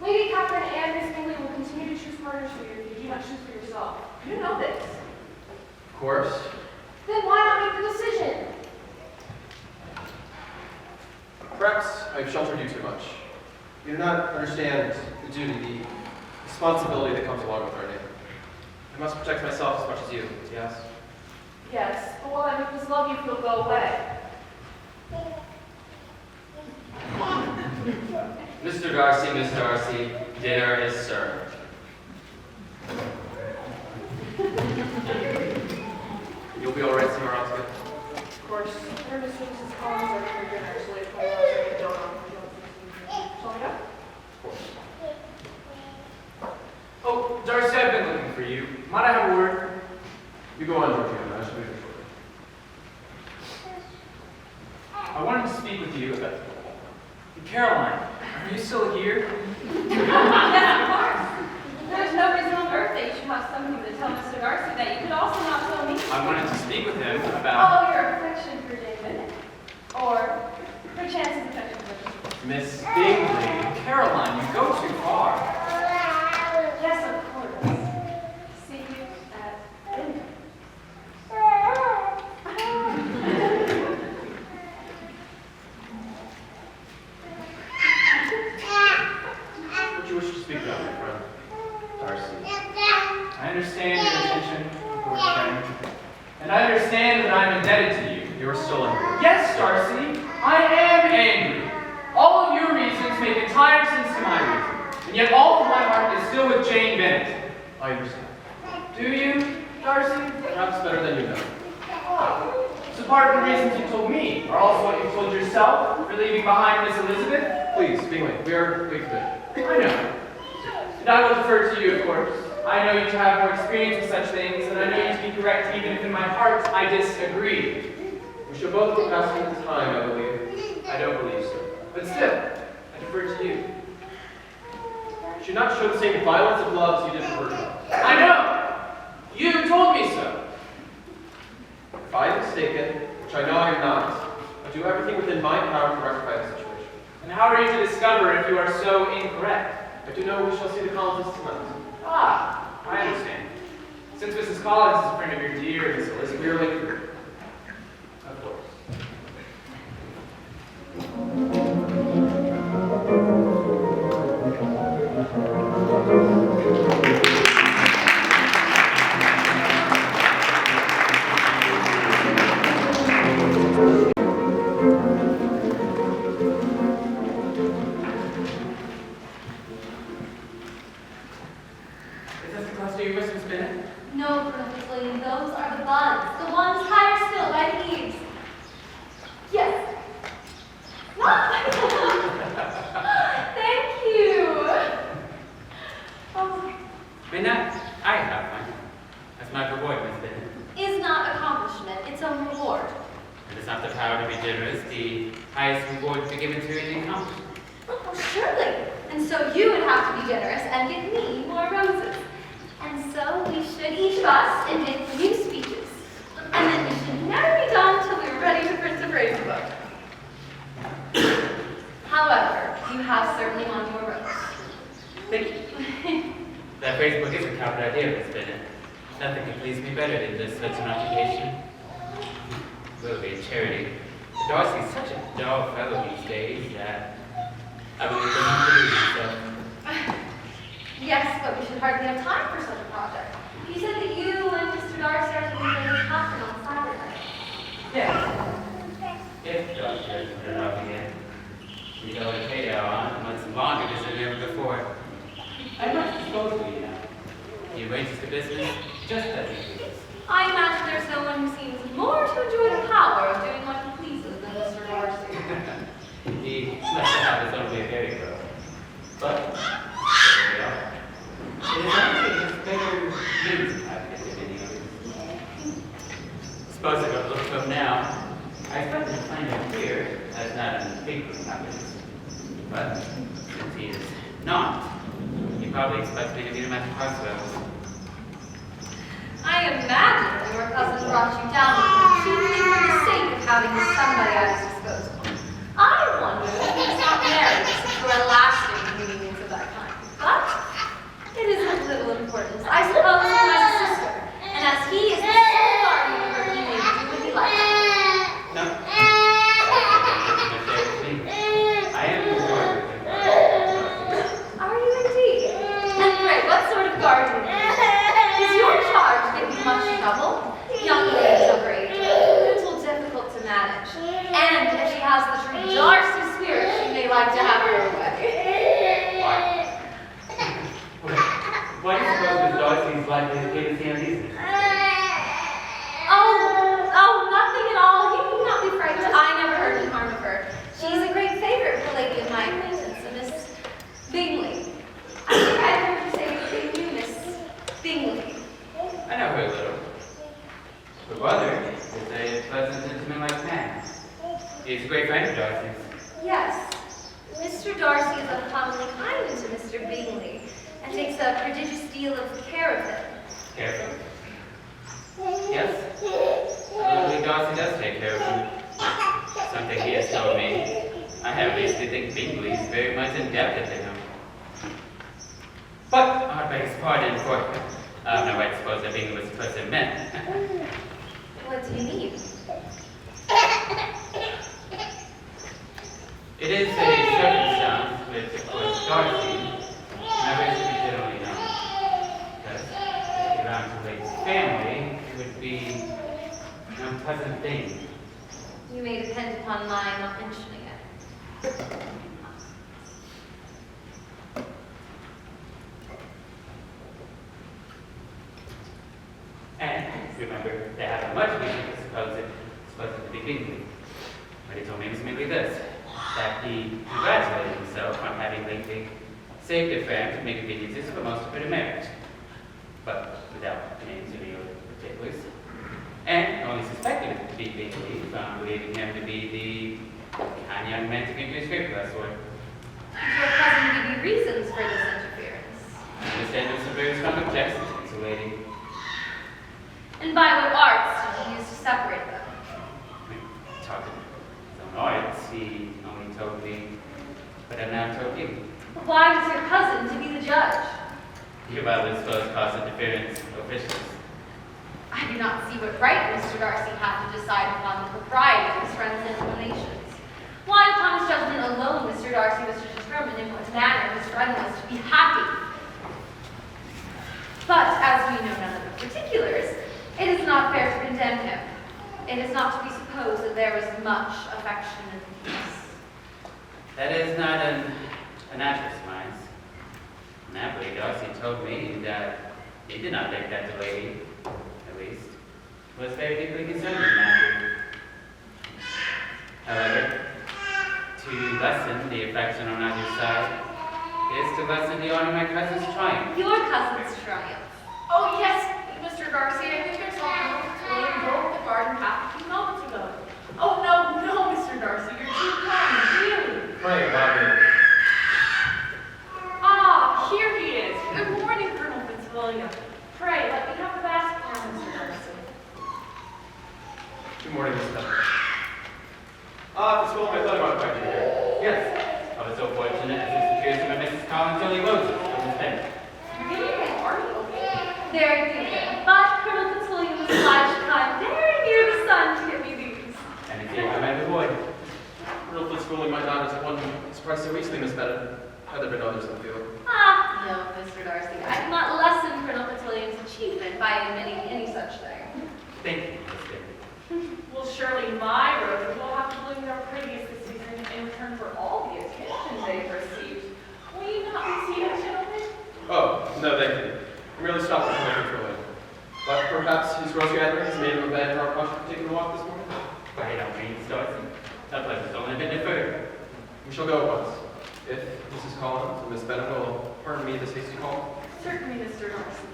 Speaker 3: Lady Catherine and Miss Bingley will continue to choose partners for you if you do not choose for yourself. You know this.
Speaker 8: Of course.
Speaker 3: Then why not make the decision?
Speaker 8: Perhaps I've sheltered you too much. You do not understand the duty, the responsibility that comes along with our name. I must protect myself as much as you, yes?
Speaker 3: Yes, but while I make this love you feel go away.
Speaker 7: Mr. Darcy, Miss Darcy, dinner is served.
Speaker 8: You'll be all right somewhere else good.
Speaker 3: Of course, her Miss Mrs. Collins are for dinner, so they play out don't know. Shall we go?
Speaker 7: Oh, Darcy, I've been looking for you. Might I have a word?
Speaker 6: You go on, Georgiana. I should be shortly.
Speaker 7: I wanted to speak with you about Caroline. Are you still here?
Speaker 11: Yes, of course. There's no reason on earth that you should have something to tell Mr. Darcy that you could also not tell me.
Speaker 7: I wanted to speak with him about
Speaker 3: Oh, your affection for David? Or perchance his affection for you?
Speaker 7: Miss Bingley. Caroline, you go too far.
Speaker 3: Yes, of course. See you at dinner.
Speaker 8: What do you wish to speak about, my friend?
Speaker 7: Darcy, I understand your intention towards friend, and I understand that I am indebted to you.
Speaker 8: You are still angry.
Speaker 7: Yes, Darcy, I am angry. All of your reasons make entire sense to my reason, and yet all of my heart is still with Jane Bennet.
Speaker 8: I understand.
Speaker 7: Do you, Darcy?
Speaker 8: Perhaps better than you know.
Speaker 7: So part of the reasons you told me are also what you've told yourself for leaving behind Miss Elizabeth?
Speaker 8: Please, Bingley, we are big fish.
Speaker 7: I know. And I will defer to you, of course. I know you to have more experience with such things, and I know you to be correct even if in my heart I disagree.
Speaker 8: We shall both be passing the time, I believe.
Speaker 7: I don't believe so. But still, I defer to you.
Speaker 8: You should not show the same violence of love as you did for her.
Speaker 7: I know! You told me so.
Speaker 8: If I am mistaken, which I know I am not, I do everything within my power to rectify the situation.
Speaker 7: And how are you to discover if you are so incorrect?
Speaker 8: I do know we shall see the Collinses tonight.
Speaker 7: Ah, I understand. Since Mrs. Collins is a friend of your dear Miss Elizabeth,
Speaker 8: We are late for
Speaker 7: of course. Is this the cluster you Christmas Bennet?
Speaker 11: No, Colonel William, those are the buds. The ones higher still by the eaves. Yes. Thank you. Oh,
Speaker 7: Bennet, I have one. As my reward, Miss Bennet.
Speaker 11: is not accomplishment, it's a reward.
Speaker 7: It is not the power to be generous, the highest reward to be given to an accomplishment.
Speaker 11: Oh, surely. And so you would have to be generous and give me more roses. And so we should each of us invent new speeches. And then we should never be done till we were ready to print a praise book. However, you have certainly won your rose.
Speaker 7: Thank you. That phrase book is a capital idea, Miss Bennet. Nothing could please me better than just such an occupation. Will be a charity. Darcy's such a dull fellow these days that I believe he'll not believe himself.
Speaker 11: Yes, but we should hardly have time for such a project. You said that you and Mr. Darcy are to be in Hoffert on Saturday.
Speaker 7: Yes. If Darcy doesn't put it off again. We know what pay on much longer than ever before. I must dispose of you now. He arranges the business just as he pleases.
Speaker 3: I imagine there's no one who seems more to enjoy the power of doing what he pleases than Mr. Darcy.
Speaker 7: He must have his own way of getting girls. But, there they are. It is actually his better means of having it than any others. Suppose I go look for him now. I expect to find him here, as not on paper happens. But, since he is not, he probably expects me to meet him at the crossroads.
Speaker 3: I imagine your cousin brought you down chiefly for the sake of having somebody at his disposal. I wonder if he's not married for a lasting convenience of that kind. But it is of little importance. I suppose he has a sister, and as he is the sole guardian of her, he may do what he likes.
Speaker 7: No. I am the guardian of him.
Speaker 3: Are you indeed? And pray, what sort of guardian? Is your charge giving you much trouble? Young ladies of her age are a little difficult to manage. And if she has the true Darcy spirit, she may like to have her way.
Speaker 7: Why do you suppose Miss Darcy is likely to get his hand easily?
Speaker 3: Oh, nothing at all. You need not be frightened. I never heard any harm of her. She's a great favorite with a lady of my acquaintance, a Miss Bingley. I think I heard you say you knew Miss Bingley.
Speaker 7: I know her a little. Her brother is a pleasant, gentleman-like man. He's a great friend of Darcy's.
Speaker 3: Yes. Mr. Darcy is uncommonly kind to Mr. Bingley and takes a prodigious deal of care of him.
Speaker 7: Care of him? Yes. I believe Darcy does take care of him. Something he has told me. I have reason to think Bingley is very much indebted to him. But, I beg his pardon for, I have no right to suppose that Bingley was the person meant.
Speaker 3: What do you mean?
Speaker 7: It is a circumstance which, of course, Darcy never is to be generally known. Because if you're around to Lake's family, it would be an unpleasant thing.
Speaker 3: You may depend upon my not mentioning it.
Speaker 7: And remember, they have much reason to suppose it to be Bingley. But he told me simply this, that he congratulated himself on having lately saved a friend from inconveniences of a most bitter marriage. But without names or particulars. And only suspected it to be Bingley from believing him to be the kind of young man to give you a script of that sort.
Speaker 3: Did your cousin give you reasons for this interference?
Speaker 7: I understand there was some very strong objections to lady.
Speaker 3: And by what arts did he use to separate them?
Speaker 7: Talking his own arts, he only told me what I've now told you.
Speaker 3: But why was your cousin to be the judge?
Speaker 7: Your mother supposed cause interference officials.
Speaker 3: I do not see what right Mr. Darcy had to decide upon the propriety of his friend's inclinations. Why, upon his judgment alone, Mr. Darcy was to determine in what manner his friend was to be happy. But as we know none of the particulars, it is not fair to condemn him. It is not to be supposed that there was much affection and peace.
Speaker 7: That is not an natural surmise. Napoli Darcy told me that he did not think that the lady, at least, was very deeply concerned with the matter. However, to lessen the affection on either side is to lessen the honor of my cousin's triumph.
Speaker 3: Your cousin's triumph.
Speaker 1: Oh, yes, Mr. Darcy, I think I saw William go up the garden path a few moments ago. Oh, no, Mr. Darcy, you're too kind, really.
Speaker 8: Pray, Robert.
Speaker 1: Ah, here he is. Good morning, Colonel Fitzwilliam. Pray, let me have the basket now, Mr. Darcy.
Speaker 8: Good morning, Miss Bennett. Fitzwilliam, I thought I might find you here.
Speaker 7: Yes, I was so fortunate as this appears to be Mrs. Collins' only roses from this day.
Speaker 3: Very good. But Colonel Fitzwilliam was obliged to climb very near the sun to get me these.
Speaker 7: And indeed, I might avoid.
Speaker 8: Colonel Fitzwilliam, my daughter's one surprised so recently, Miss Bennett. Had there been others in the field?
Speaker 3: Ah, no, Mr. Darcy. I cannot lessen Colonel Fitzwilliam's achievement by admitting any such thing.
Speaker 7: Thank you, Miss David.
Speaker 1: Well, surely my roses will have to bloom their prettiest this season in return for all the attention they've received. Will you not receive it, gentlemen?
Speaker 8: Oh, no, thank you. I merely stopped We shall go at once. If Mrs. Collins and Miss Bennet will pardon me this hasty call.
Speaker 3: Certainly, Mr. Darcy.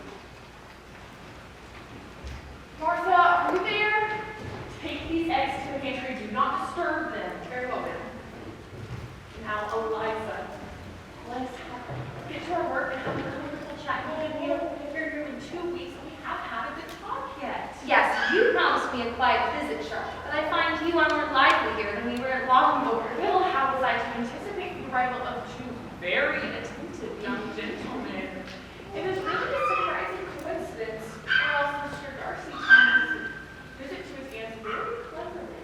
Speaker 3: Martha, are you there? Take these eggs to the pantry. Do not disturb them. Very well, ma'am. Now, Eliza, let's get to our work and have a wonderful chat. You've been here nearly 2 weeks and we haven't had a good talk yet.
Speaker 11: Yes, you promised me a quiet visit, Charlotte, but I find you are more lively here than we were at Longbourn.
Speaker 3: Well, how was I to anticipate the arrival of 2 very attentive young gentlemen? It is really a surprising coincidence, or else Mr. Darcy timed his visit to his aunt's very cleverly.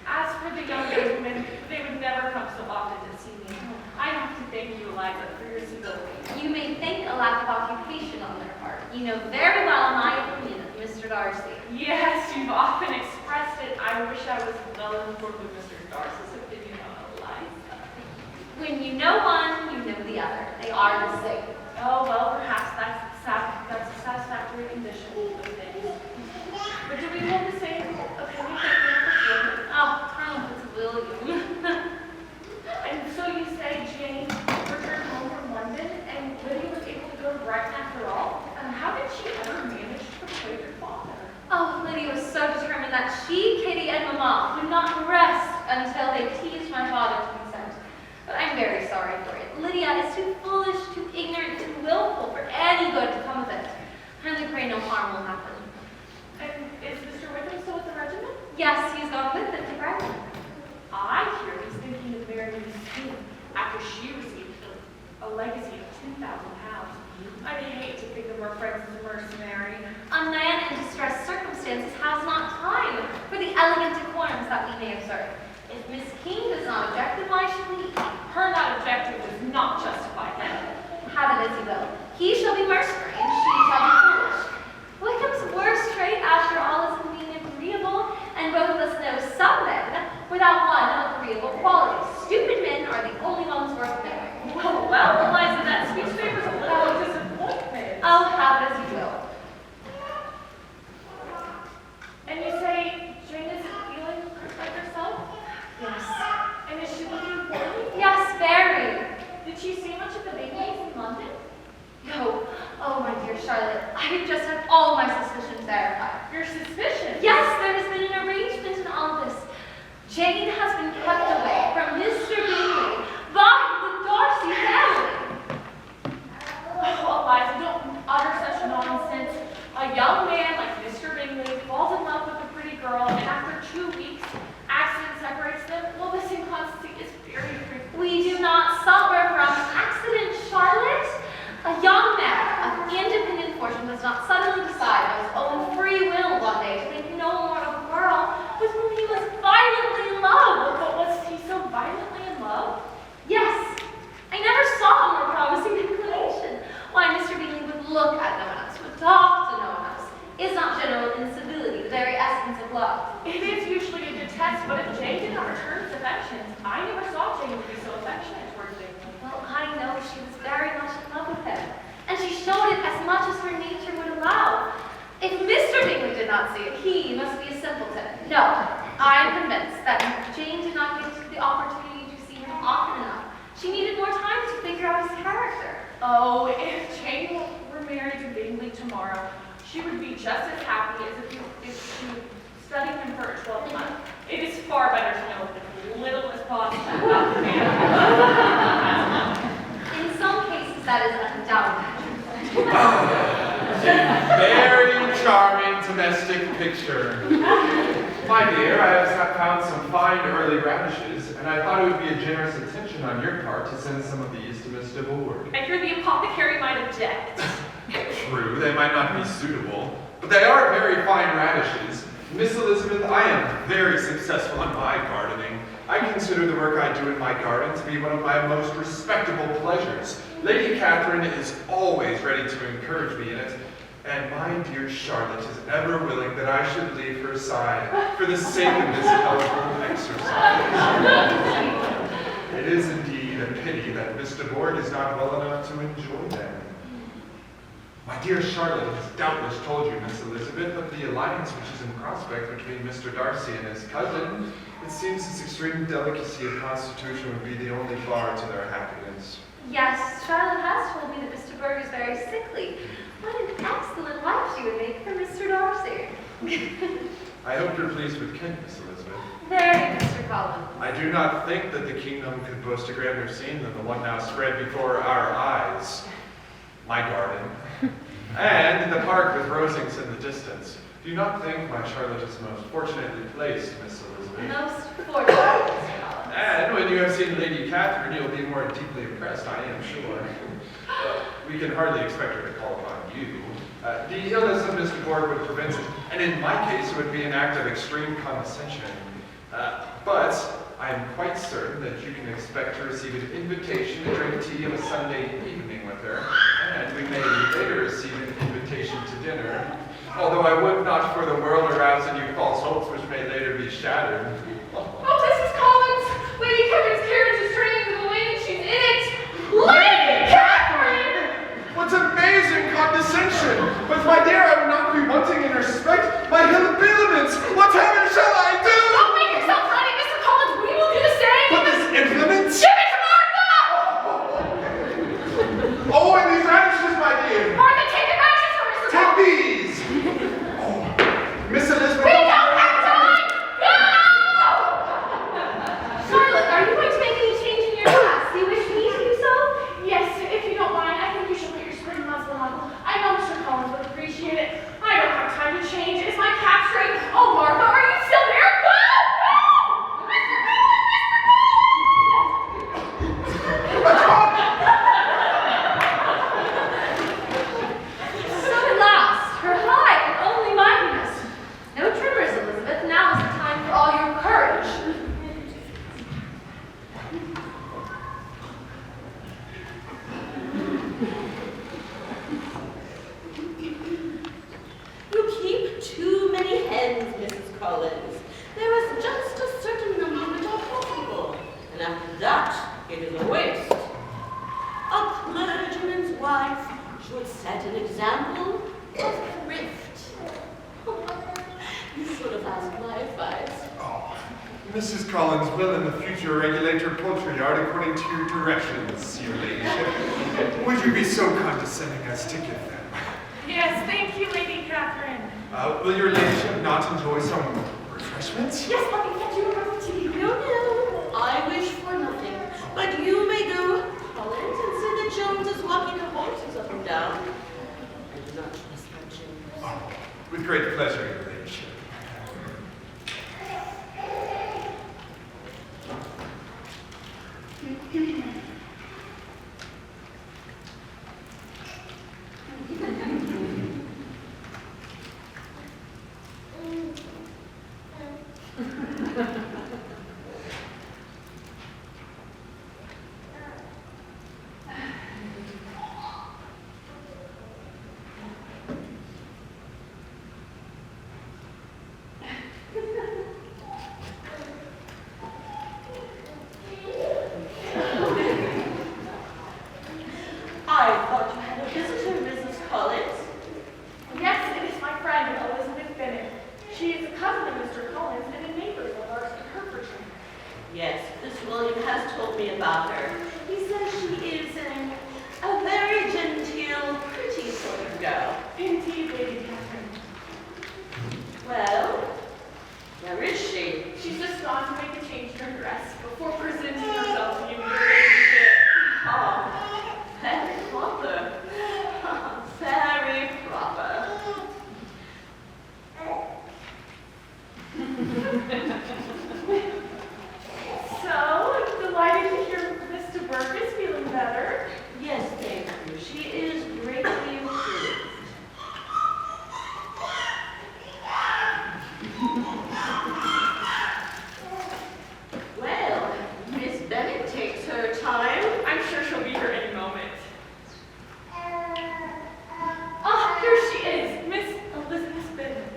Speaker 3: As for the young gentlemen, they would never come so often to see me. I have to thank you, Eliza, for your civility.
Speaker 11: You may think a lack of occupation on their part. You know very well my opinion of Mr. Darcy.
Speaker 3: Yes, you've often expressed it. I wish I was well informed of Mr. Darcy's opinion on Eliza.
Speaker 11: When you know one, you know the other. They are the same.
Speaker 3: Oh, well, perhaps that's a satisfactory condition of things. But do we hold the same opinion that we have?
Speaker 11: Oh, Colonel Fitzwilliam.
Speaker 3: And so you say Jane returned home from London and Lydia was able to go to Brighton after all? How did she ever manage to persuade your father?
Speaker 11: Oh, Lydia was so determined that she, Kitty, and Mamma would not rest until they teased my father to consent. But I'm very sorry for it. Lydia is too foolish, too ignorant, too willful for any good to come of it. I only pray no harm will happen.
Speaker 3: And is Mr. Wickham still with the regiment?
Speaker 11: Yes, he's gone with them to Brighton.
Speaker 3: I hear he's thinking of marrying Miss Steele after she received a legacy of £2,000. I'd hate to think of our friends as a mercenary.
Speaker 11: A man in distressed circumstances has not time for the elegant decorums that we may observe. If Miss King does not object, then why should we?
Speaker 3: Her not objecting does not justify him.
Speaker 11: Have it as he will. He shall be mercenary, and she shall be foolish. Wickham's worst trait, after all, is in being agreeable, and both of us know some men without one agreeable quality. Stupid men are the only ones worth knowing.
Speaker 3: Well, Eliza, that speech favors a little disappointment.
Speaker 11: Oh, have it as you will.
Speaker 3: And you say Jane isn't feeling like herself?
Speaker 11: Yes.
Speaker 3: And is she looking poorly?
Speaker 11: Yes, very.
Speaker 3: Did she see much of the babies in London?
Speaker 11: No. Oh, my dear Charlotte, I have just had all my suspicions verified.
Speaker 3: Your suspicions?
Speaker 11: Yes, there has been an arrangement in all this. Jane has been kept away from Mr. Bingley by the Darcy family.
Speaker 3: Oh, Eliza, don't utter such nonsense. A young man like Mr. Bingley falls in love with a pretty girl, and after 2 weeks, accident separates them. Well, this inconstancy is very frequent.
Speaker 11: We do not suffer from accident, Charlotte. A young man of independent fortune does not suddenly decide of his own free will one day to think no more of a girl with whom he was violently in love.
Speaker 3: But was he so violently in love?
Speaker 11: Yes. I never saw a more promising inclination. Why, Mr. Bingley would look at no one else, would talk to no one else. Is not general incivility the very essence of love?
Speaker 3: It is usually a detest, but if Jane did not return his affections, I never saw Jane to be so affectionate towards Bingley.
Speaker 11: Well, I know she was very much in love with him, and she showed it as much as her nature would allow. If Mr. Bingley did not see it, he must be a simpleton. No, I am convinced that Jane did not get the opportunity to see him often enough. She needed more time to figure out his character.
Speaker 3: Oh, if Jane were married to Bingley tomorrow, she would be just as happy as if she would study him for a 12 months. It is far better to know as little as possible about the man.
Speaker 11: In some cases, that is undoubtedly.
Speaker 6: Very charming domestic picture. My dear, I have found some fine early radishes, and I thought it would be a generous attention on your part to send some of these to Miss DeVore.
Speaker 3: I fear the apothecary might object.
Speaker 6: True, they might not be suitable, but they are very fine radishes. Miss Elizabeth, I am very successful in my gardening. I consider the work I do in my garden to be one of my most respectable pleasures. Lady Catherine is always ready to encourage me in it, and my dear Charlotte is ever willing that I should leave her side for the sake of this healthful exercise. It is indeed a pity that Miss DeVore is not well enough to enjoy them. My dear Charlotte has doubtless told you, Miss Elizabeth, of the alliance which is in prospect between Mr. Darcy and his cousin, It seems this extreme delicacy of constitution would be the only bar to their happiness.
Speaker 11: Yes, Charlotte has told me that Mr. Berg is very sickly. What an excellent wife she would make for Mr. Darcy.
Speaker 6: I hope you're pleased with Kent, Miss Elizabeth.
Speaker 11: Very, Mr. Collins.
Speaker 6: I do not think that the kingdom could boast a grander scene than the one now spread before our eyes. My garden. And the park with rosings in the distance. Do you not think my Charlotte is most fortunately placed, Miss Elizabeth?
Speaker 11: Most fortunate, Mr. Collins.
Speaker 6: And when you have seen Lady Catherine, you'll be more deeply impressed, I am sure. We can hardly expect her to call upon you. The illness of Mr. Borg would prevent it, and in my case, it would be an act of extreme condescension. But I am quite certain that you can expect to receive an invitation to drink tea of a Sunday evening with her, and we may later receive an invitation to dinner, although I would not for the world arouse in you false hopes which may later be shattered.
Speaker 3: Oh, Mrs. Collins! Lady Catherine's carriage is turning into the lane and she's in it! Lady Catherine!
Speaker 6: What amazing condescension! But my dear, I would not be wanting in respect my hill habiliments! Whatever shall I do?
Speaker 3: Don't make yourself ready, Mr. Collins! We will do the same!
Speaker 6: But this implement?
Speaker 3: Give it to Martha!
Speaker 6: Oh, and these radishes, my dear!
Speaker 3: Martha, take the radishes from Mr.
Speaker 6: Take
Speaker 3: Collins!
Speaker 6: these! Oh, Miss Elizabeth!
Speaker 3: We don't have time! No!
Speaker 11: Charlotte, are you going to make any change in your class? Do you wish me to do so?
Speaker 3: Yes, if you don't mind, I think you should put your spring muslin on. I know Mr. Collins would appreciate it. I don't have time to change. Is my cap straight? Oh, Martha, are you still there? Go! Go! Mr. Collins!
Speaker 11: So at last, her high and only mightiness. No tremors, Elizabeth. Now is the time for all your courage.
Speaker 12: You keep too many hens, Mrs. Collins. There is just a certain number which are possible, and after that, it is a waste. A clergyman's wife should set an example of thrift. You should have asked my advice.
Speaker 6: Oh, Mrs. Collins will in the future regulate your poultry yard according to your directions, your ladyship. Would you be so condescending as to give them?
Speaker 3: Yes, thank you, Lady Catherine.
Speaker 6: Will your ladyship not enjoy some refreshments?
Speaker 3: Yes, let me get you a cup of tea.
Speaker 12: No, I wish for nothing. But you may go, Collins, and see that Jones is walking the horses up and down. I do not trust my Jones.
Speaker 6: Oh, with great pleasure, your ladyship.
Speaker 12: I thought you had a visitor, Mrs. Collins.
Speaker 3: Yes, it is my friend, Elizabeth Bennet. She is a cousin of Mr. Collins and a neighbor of ours in Hertfordshire.
Speaker 12: Yes, Miss William has told me about her. He says she is a very genteel, pretty sort of girl.
Speaker 3: Indeed, Lady Catherine.
Speaker 12: Well, where is she?
Speaker 3: She's just gone to make a change in her dress before presenting herself to you in your relationship.
Speaker 12: Oh, very proper. Very proper.
Speaker 3: So, delighted to hear Mr. Burke is feeling better.
Speaker 12: Yes, thank you. She is greatly improved. Well, Miss Bennet takes her time.
Speaker 3: I'm sure she'll be here any moment. Ah, here she is, Miss Elizabeth Bennet.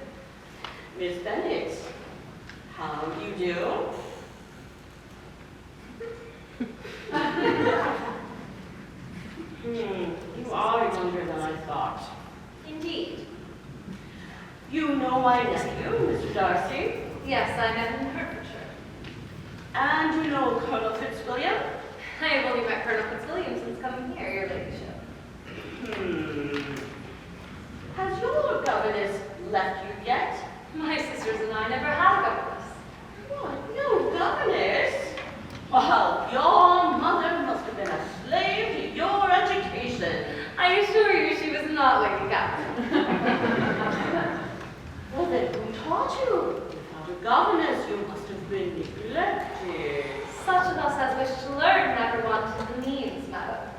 Speaker 12: Miss Bennet, how do you do? You are younger than I thought.
Speaker 11: Indeed.
Speaker 12: You know my nephew, Mr. Darcy?
Speaker 11: Yes, I met him in Hertfordshire.
Speaker 12: And you know Colonel Fitzwilliam?
Speaker 3: I have only met Colonel Fitzwilliam since coming here, your ladyship.
Speaker 12: Has your governess left you yet?
Speaker 3: My sisters and I never had a governess.
Speaker 12: What? No governess? Well, your mother must have been a slave to your education.
Speaker 3: I assure you she was not Lady Catherine.
Speaker 12: Well, then who taught you? Without a governess, you must have been neglected.
Speaker 3: Such of us as wish to learn never wanted the means, madam.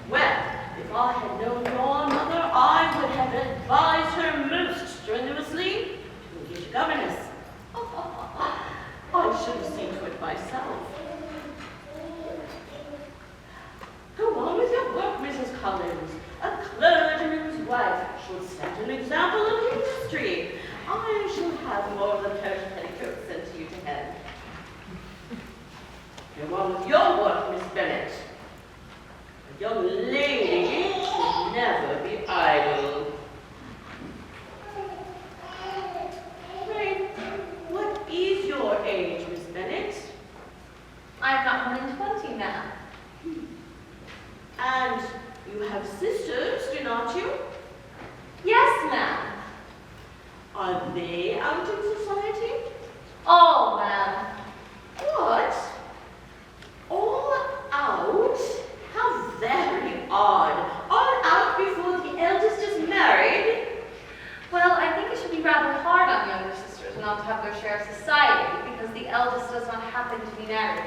Speaker 12: Well, if I had known your mother, I would have advised her most strenuously to engage a governess. I should have seen to it myself. Go on with your work, Mrs. Collins. A clergyman's wife should set an example of industry. I shall have more of the parish petticoats sent to you to hand. Go on with your work, Miss Bennet. A young lady should never be idle. Pray, what is your age, Miss Bennet?
Speaker 3: I am not more than 20 now.
Speaker 12: And you have sisters, do not you?
Speaker 3: Yes, ma'am.
Speaker 12: Are they out in society?
Speaker 3: Oh, ma'am.
Speaker 12: What? All out? How very odd. All out before the eldest is married?
Speaker 3: Well, I think it should be rather hard on younger sisters not to have their share of society because the eldest does not happen to be married.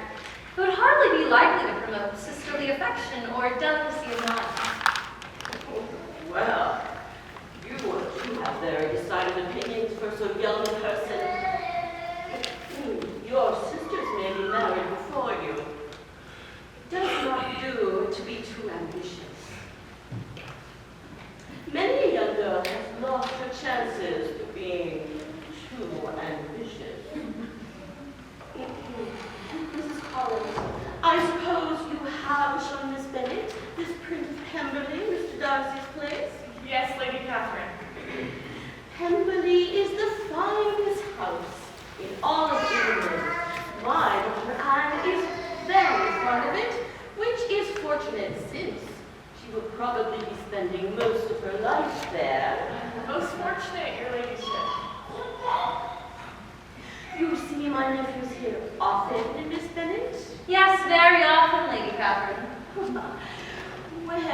Speaker 3: It would hardly be likely to promote sisterly affection or delicacy of mind.
Speaker 12: Well, you do have very decided opinions for so young a person. Your sisters may be married before you. It does not do to be too ambitious. Many a young girl has lost her chances for being too ambitious. Mrs. Collins, I suppose you have shown Miss Bennet this print of Pemberley, Mr. Darcy's place?
Speaker 1: Yes, Lady Catherine.
Speaker 12: Pemberley is the finest house in all of England. My daughter Anne is very fond of it, which is fortunate since she will probably be spending most of her life there.
Speaker 1: Most fortunate, your ladyship.
Speaker 12: You see my nephews here often, Miss Bennet?
Speaker 3: Yes, very often, Lady Catherine.
Speaker 12: Well,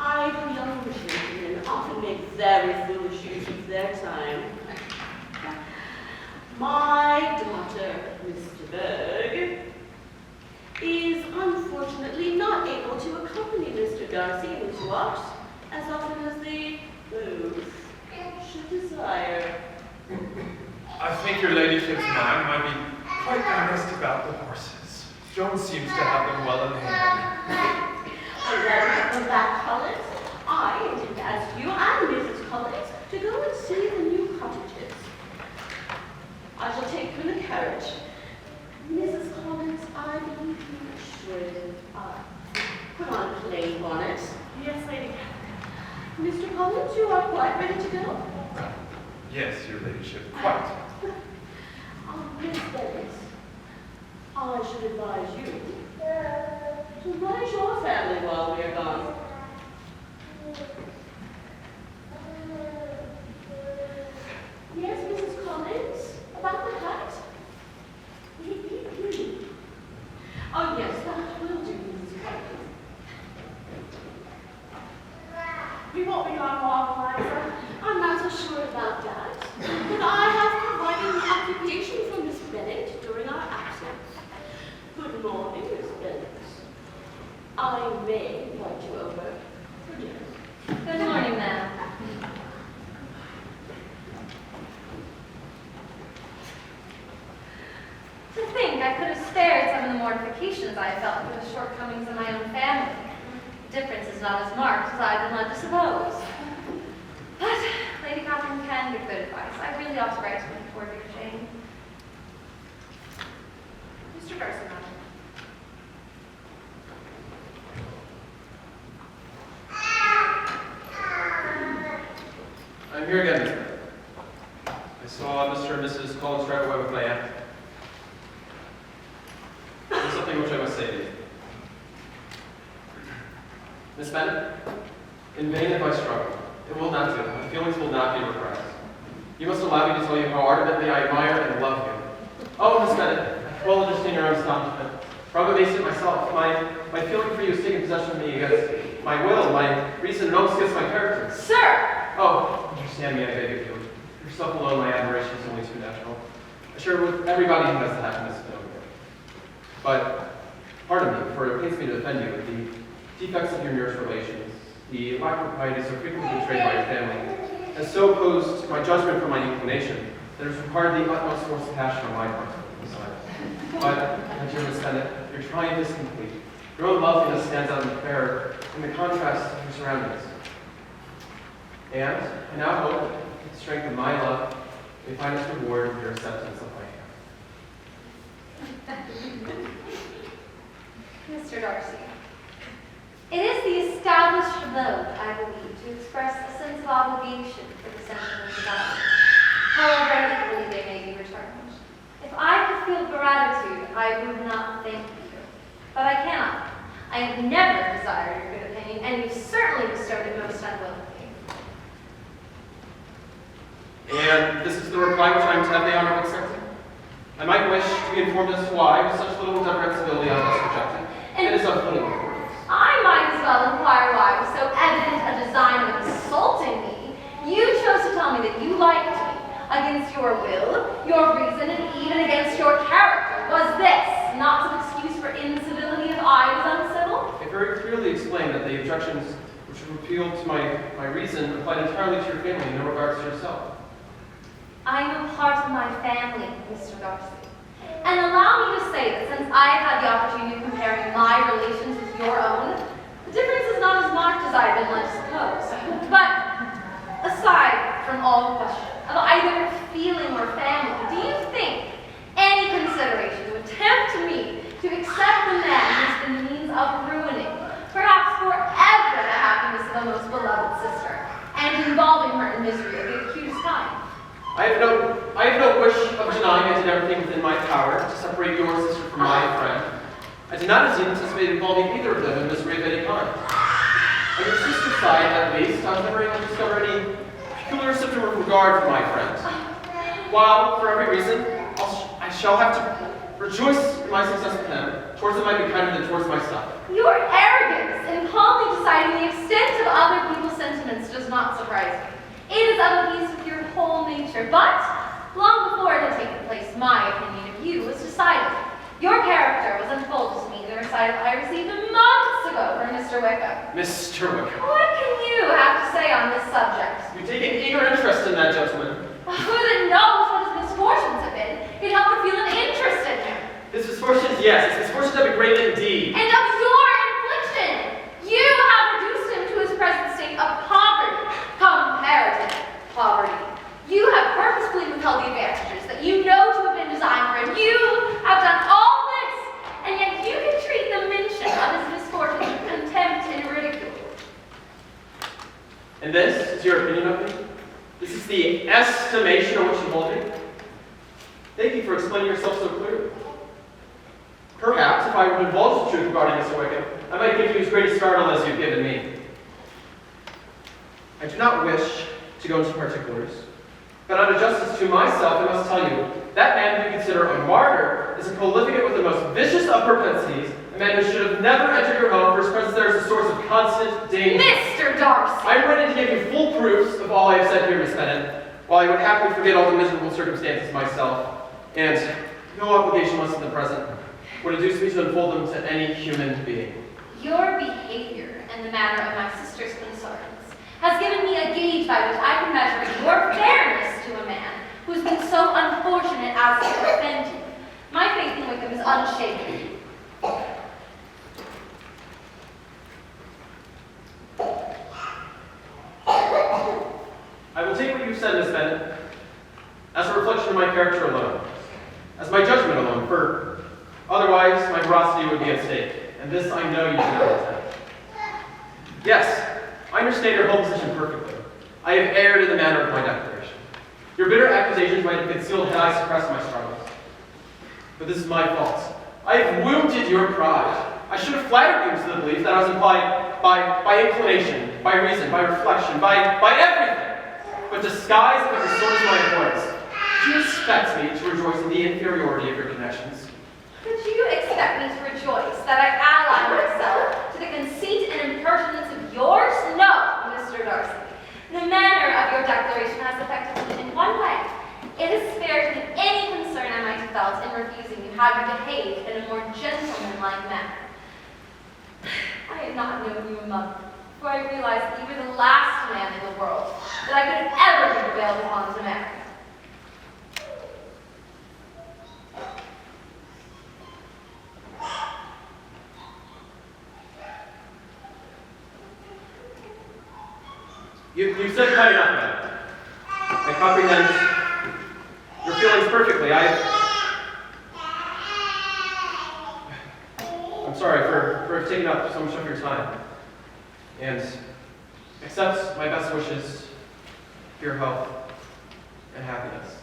Speaker 12: idle young gentlemen often make very foolish use of their time. My daughter, Mr. Berg, is unfortunately not able to accompany Mr. Darcy in his walks as often as they both should desire.
Speaker 6: I think your ladyship's mind might be quite earnest about the horses. Jones seems to have them well in hand.
Speaker 12: Well, come back, Collins. I intend to ask you and Mrs. Collins to go and see the new cottages. I shall take you in the carriage. Mrs. Collins, I believe you should put on a plain bonnet.
Speaker 1: Yes, Lady Catherine.
Speaker 12: Mr. Collins, you are quite ready to go?
Speaker 6: Yes, your ladyship, quite.
Speaker 12: Miss Bennet, I should advise you to manage your family while we are gone. Yes, Mrs. Collins, about the hat? Oh, yes, that will do, Mrs. Collins.
Speaker 1: We won't be gone long, Eliza.
Speaker 12: I'm not so sure about that, but I have provided an occupation for Miss Bennet during our absence. Good morning, Miss Bennet. I may invite you over for dinner.
Speaker 3: Good morning, ma'am. To think I could have spared some of the mortifications I felt for the shortcomings of my own family. The difference is not as marked as I've been led to suppose. But Lady Catherine can give good advice. I really ought to write to him before Vicar Jane.
Speaker 1: Mr. Darcy, madam.
Speaker 8: I'm here again, Miss Bennet. I saw Mr. and Mrs. Collins drive away with my aunt. Miss Bennett, in vain if I struggle. It will not do. My feelings will not be repressed. You must allow me to tell you how ardently I admire and love you. Oh, Miss Bennett, I well understand your own astonishment. For I'm amazed at myself. My feeling for you has taken possession of me against my will, my reason, and almost against my character.
Speaker 3: Sir!
Speaker 8: Oh, understand me, I beg of you. Yourself alone, my admiration is only too natural. I share it with everybody who has the happiness to know you. But, pardon me, for it pains me to offend you with the defects of your nearest relations, the lack of propriety so frequently betrayed by your family, has so opposed my judgment from my inclination that it has required the utmost force of passion on my part to decide. But, my dear Miss Bennett, your triumph is complete. Your own loveliness stands out in the contrast of your surroundings. And I now hope that the strength of my love may find its reward in your acceptance of my hand.
Speaker 11: Mr. Darcy, it is the established mode, I believe, to express a sense of obligation for the sentiments of others, however equally they may be returned. If I could feel gratitude, I would not thank you. But I cannot. I have never desired your good opinion, and you certainly bestowed it most unwillingly.
Speaker 8: And this is the reply which I am to have the honor of accepting. I might wish to be informed as to why, with such little deferentiality, I was rejected. It is of little importance.
Speaker 11: I might as well inquire why, with so evident a design of insulting me, you chose to tell me that you liked me, against your will, your reason, and even against your character. Was this not some excuse for incivility if I was uncivil?
Speaker 8: I very clearly explained that the objections which appealed to my reason applied entirely to your family, in no regards to yourself.
Speaker 11: I am a part of my family, Mr. Darcy. And allow me to say that since I have had the opportunity of comparing my relations with your own, the difference is not as marked as I had been led to suppose. But aside from all question of either feeling or family, do you think any consideration would tempt me to accept the man who has been the means of ruining, perhaps forever, the happiness of a most beloved sister, and involving her in misery of the acutest kind?
Speaker 8: I have no wish of denying I did everything within my power to separate your sister from my friend. I did not indeed anticipate involving either of them in misery of any kind. On your sister's side, at least, I was never able to discover any peculiar symptom of regard for my friend. While, for every reason, I shall have to rejoice in my success with him, towards him I be kinder than towards myself.
Speaker 11: Your arrogance in calmly deciding the extent of other people's sentiments does not surprise me. It is of a piece with your whole nature, but long before it had taken place, my opinion of you was decided. Your character was unfolded to me in the recital I received months ago from Mr. Wickham.
Speaker 8: Mr. Wickham.
Speaker 11: What can you have to say on this subject?
Speaker 8: You take an eager interest in that gentleman.
Speaker 11: Who that knows what his misfortunes have been, can help but feel an interest in him.
Speaker 8: His misfortunes, yes, his misfortunes have been great indeed.
Speaker 11: And of your infliction, you have reduced him to his present state of poverty, comparative poverty. You have purposefully withheld the advantages that you know to have been designed for him. You have done all this, and yet you can treat the mention of his misfortunes with contempt and ridicule.
Speaker 8: And this is your opinion of me? This is the estimation on which you hold me? Thank you for explaining yourself so clearly. Perhaps, if I would divulge the truth regarding Mr. Wickham, I might give you as great a startle as you've given me. I do not wish to go into particulars, but out of justice to myself, I must tell you, that man who you consider a martyr is a profligate with the most vicious of propensities, a man who should have never entered your home, for his presence there is a source of constant danger.
Speaker 11: Mr. Darcy!
Speaker 8: I am ready to give you full proofs of all I have said here, Miss Bennett, while I would happily forget all the miserable circumstances myself, and no obligation less than the present would induce me to unfold them to any human being.
Speaker 11: Your behavior and the manner of my sister's concerns has given me a gauge by which I can measure your fairness to a man who's been so unfortunate as to offend you. My faith in Wickham is unshaken.
Speaker 8: I will take what you said, Miss Bennett, as a reflection of my character alone, as my judgment alone, for otherwise my veracity would be at stake, and this I know you do not intend. Yes, I understand your whole position perfectly. I have erred in the manner of my declaration. Your bitter accusations might have concealed had I suppressed my struggles. But this is my fault. I have wounded your pride. I should have flattered you to the belief that I was implied by inclination, by reason, by reflection, by everything. But disguised with the sword of my abhorrence, do you expect me to rejoice in the inferiority of your connections?
Speaker 3: But you expect me to rejoice that I ally myself to the conceit and impertinence of yours? No, Mr. Darcy. The manner of your declaration has affected me in one way. It has spared me any concern I might have felt in refusing you had you behaved in a more gentlemanlike manner. I had not known you a month before I realized that you were the last man in the world that I could have ever been prevailed upon to marry.
Speaker 8: You said quite enough about it. I comprehend your feelings perfectly. I'm sorry for taking up so much of your time. And accept my best wishes for your health and happiness.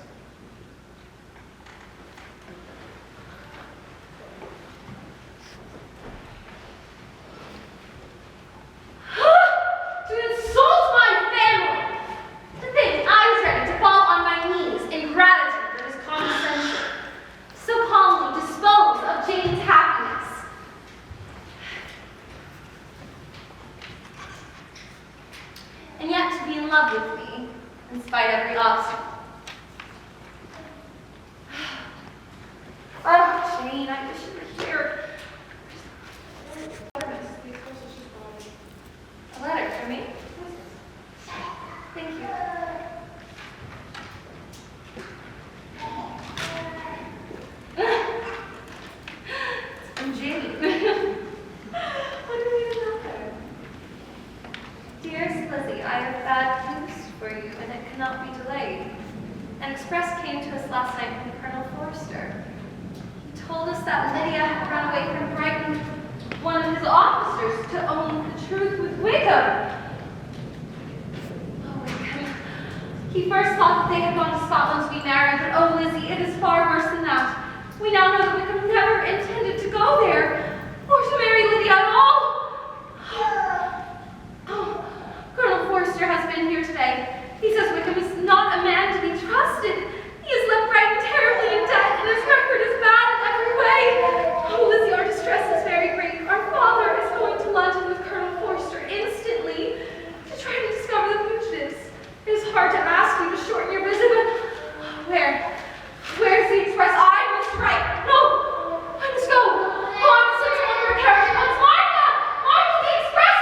Speaker 3: To insult my family! To think I was ready to fall on my knees in gratitude for his condescension. So calmly dispose of Jane's happiness. And yet to be in love with me, in spite of every obstacle. Oh, Jane, I wish you were here. A letter for me? Thank you. I'm Jane. What do we know her? Dearest Lizzie, I have bad news for you, and it cannot be delayed. An express came to us last night from Colonel Forster. He told us that Lydia had run away from Brighton, one of his officers, to own the truth with Wickham. Oh, Wickham. He first thought that they had gone to Scotland to be married, but oh, Lizzie, it is far worse than that. We now know that Wickham never intended to go there, or to marry Lydia at all. Oh, Colonel Forster has been here today. He says Wickham is not a man to be trusted. He has left Brighton terribly in debt, and his record is bad in every way. Oh, Lizzie, our distress is very great. Our father is going to London with Colonel Forster instantly to try to discover the fugitives. It is hard to ask you to shorten your visit, but where's the express? I must write. No, I must go. Oh, I must send someone for a carriage at once. Martha, the express.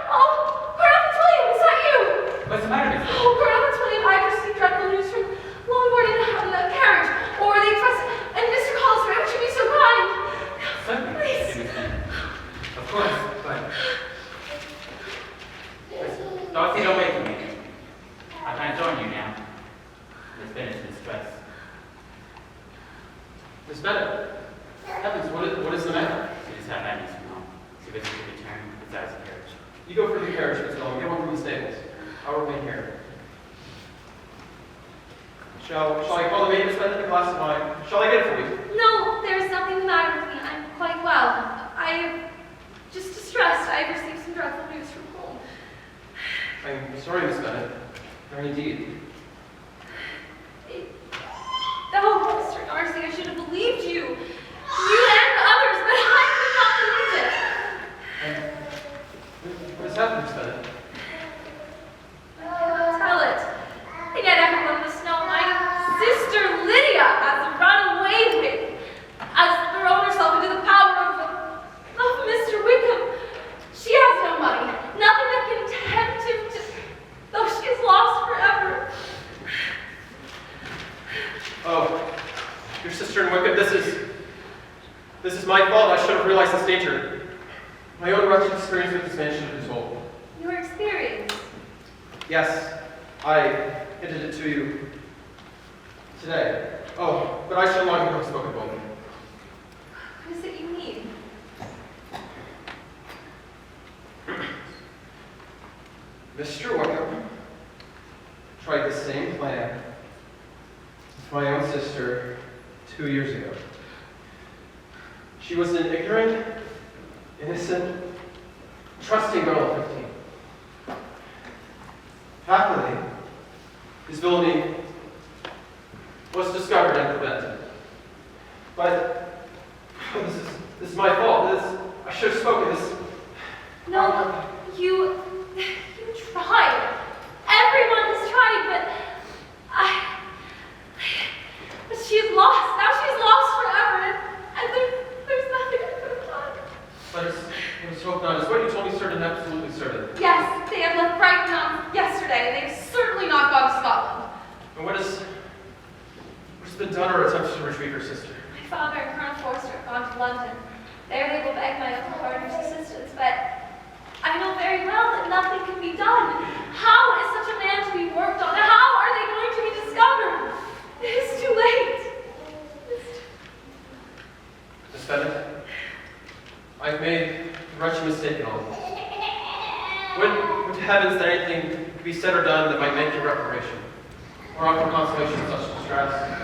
Speaker 3: Oh, Colonel Fitzwilliam, is that you?
Speaker 7: What's the matter, Miss?
Speaker 3: Oh, Colonel Fitzwilliam, I've received dreadful news from Longbourn in the carriage, or the express, and Mr. Collister, would you be so kind?
Speaker 7: Certainly.
Speaker 3: Please.
Speaker 7: Of course, but... Darcy, don't wait for me. I can't join you now. Miss Bennett's in distress.
Speaker 8: Miss Bennett, heavens, what is the matter?
Speaker 7: She just had bad news from home. She visits to return besides the carriage.
Speaker 8: You go for the carriage, Miss Dillon. Get one from the stables. I'll remain here. Shall I call the maid, Miss Bennett, a glass of wine? Shall I get it for you?
Speaker 3: No, there is nothing the matter with me. I'm quite well. I am just distressed. I have received some dreadful news from home.
Speaker 8: I'm sorry, Miss Bennett. Very indeed.
Speaker 3: Oh, Mr. Darcy, I should have believed you. You and others, but I could not believe it.
Speaker 8: What has happened, Miss Bennett?
Speaker 3: Tell it. And yet everyone must know my sister Lydia has run away with, has thrown herself into the power of Mr. Wickham. She has no money, nothing that can tempt him to, though she is lost forever.
Speaker 8: Oh, your sister and Wickham, this is my fault. I should have realized this danger. My own wretched experience with this man should have been told.
Speaker 3: Your experience.
Speaker 8: Yes, I hinted it to you today. Oh, but I should long ago have spoken boldly.
Speaker 3: What is it you mean?
Speaker 8: Mr. Wickham tried the same plan with my own sister 2 years ago. She was an ignorant, innocent, trusting girl of 15. Happily, his villainy was discovered and prevented. But this is my fault. I should have spoken this.
Speaker 3: No, you tried. Everyone has tried, but she's lost. Now she's lost forever, and there's nothing I could have done.
Speaker 8: Let us hope not. Is what you told me certain, absolutely certain?
Speaker 3: Yes, they have left Brighton on yesterday. They've certainly not gone to Scotland.
Speaker 8: And what's been done or attempted to retrieve her sister?
Speaker 3: My father and Colonel Forster have gone to London. There they will beg my Uncle Gardner's assistance, but I know very well that nothing can be done. How is such a man to be worked on? How are they going to be discovered? It is too late.
Speaker 8: Miss Bennett, I've made a wretched mistake in all of this. Would to heavens that anything could be said or done that might make you reparation, or offer consolation in such distress.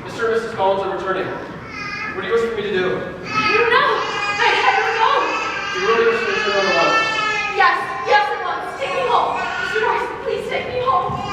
Speaker 8: Mr. and Mrs. Collins are returning. What do you wish for me to do?
Speaker 3: I don't know. I don't know.
Speaker 8: Do you really wish me to return at once?
Speaker 3: Yes, at once. Take me home. Mr. Darcy, please take me home.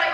Speaker 1: Why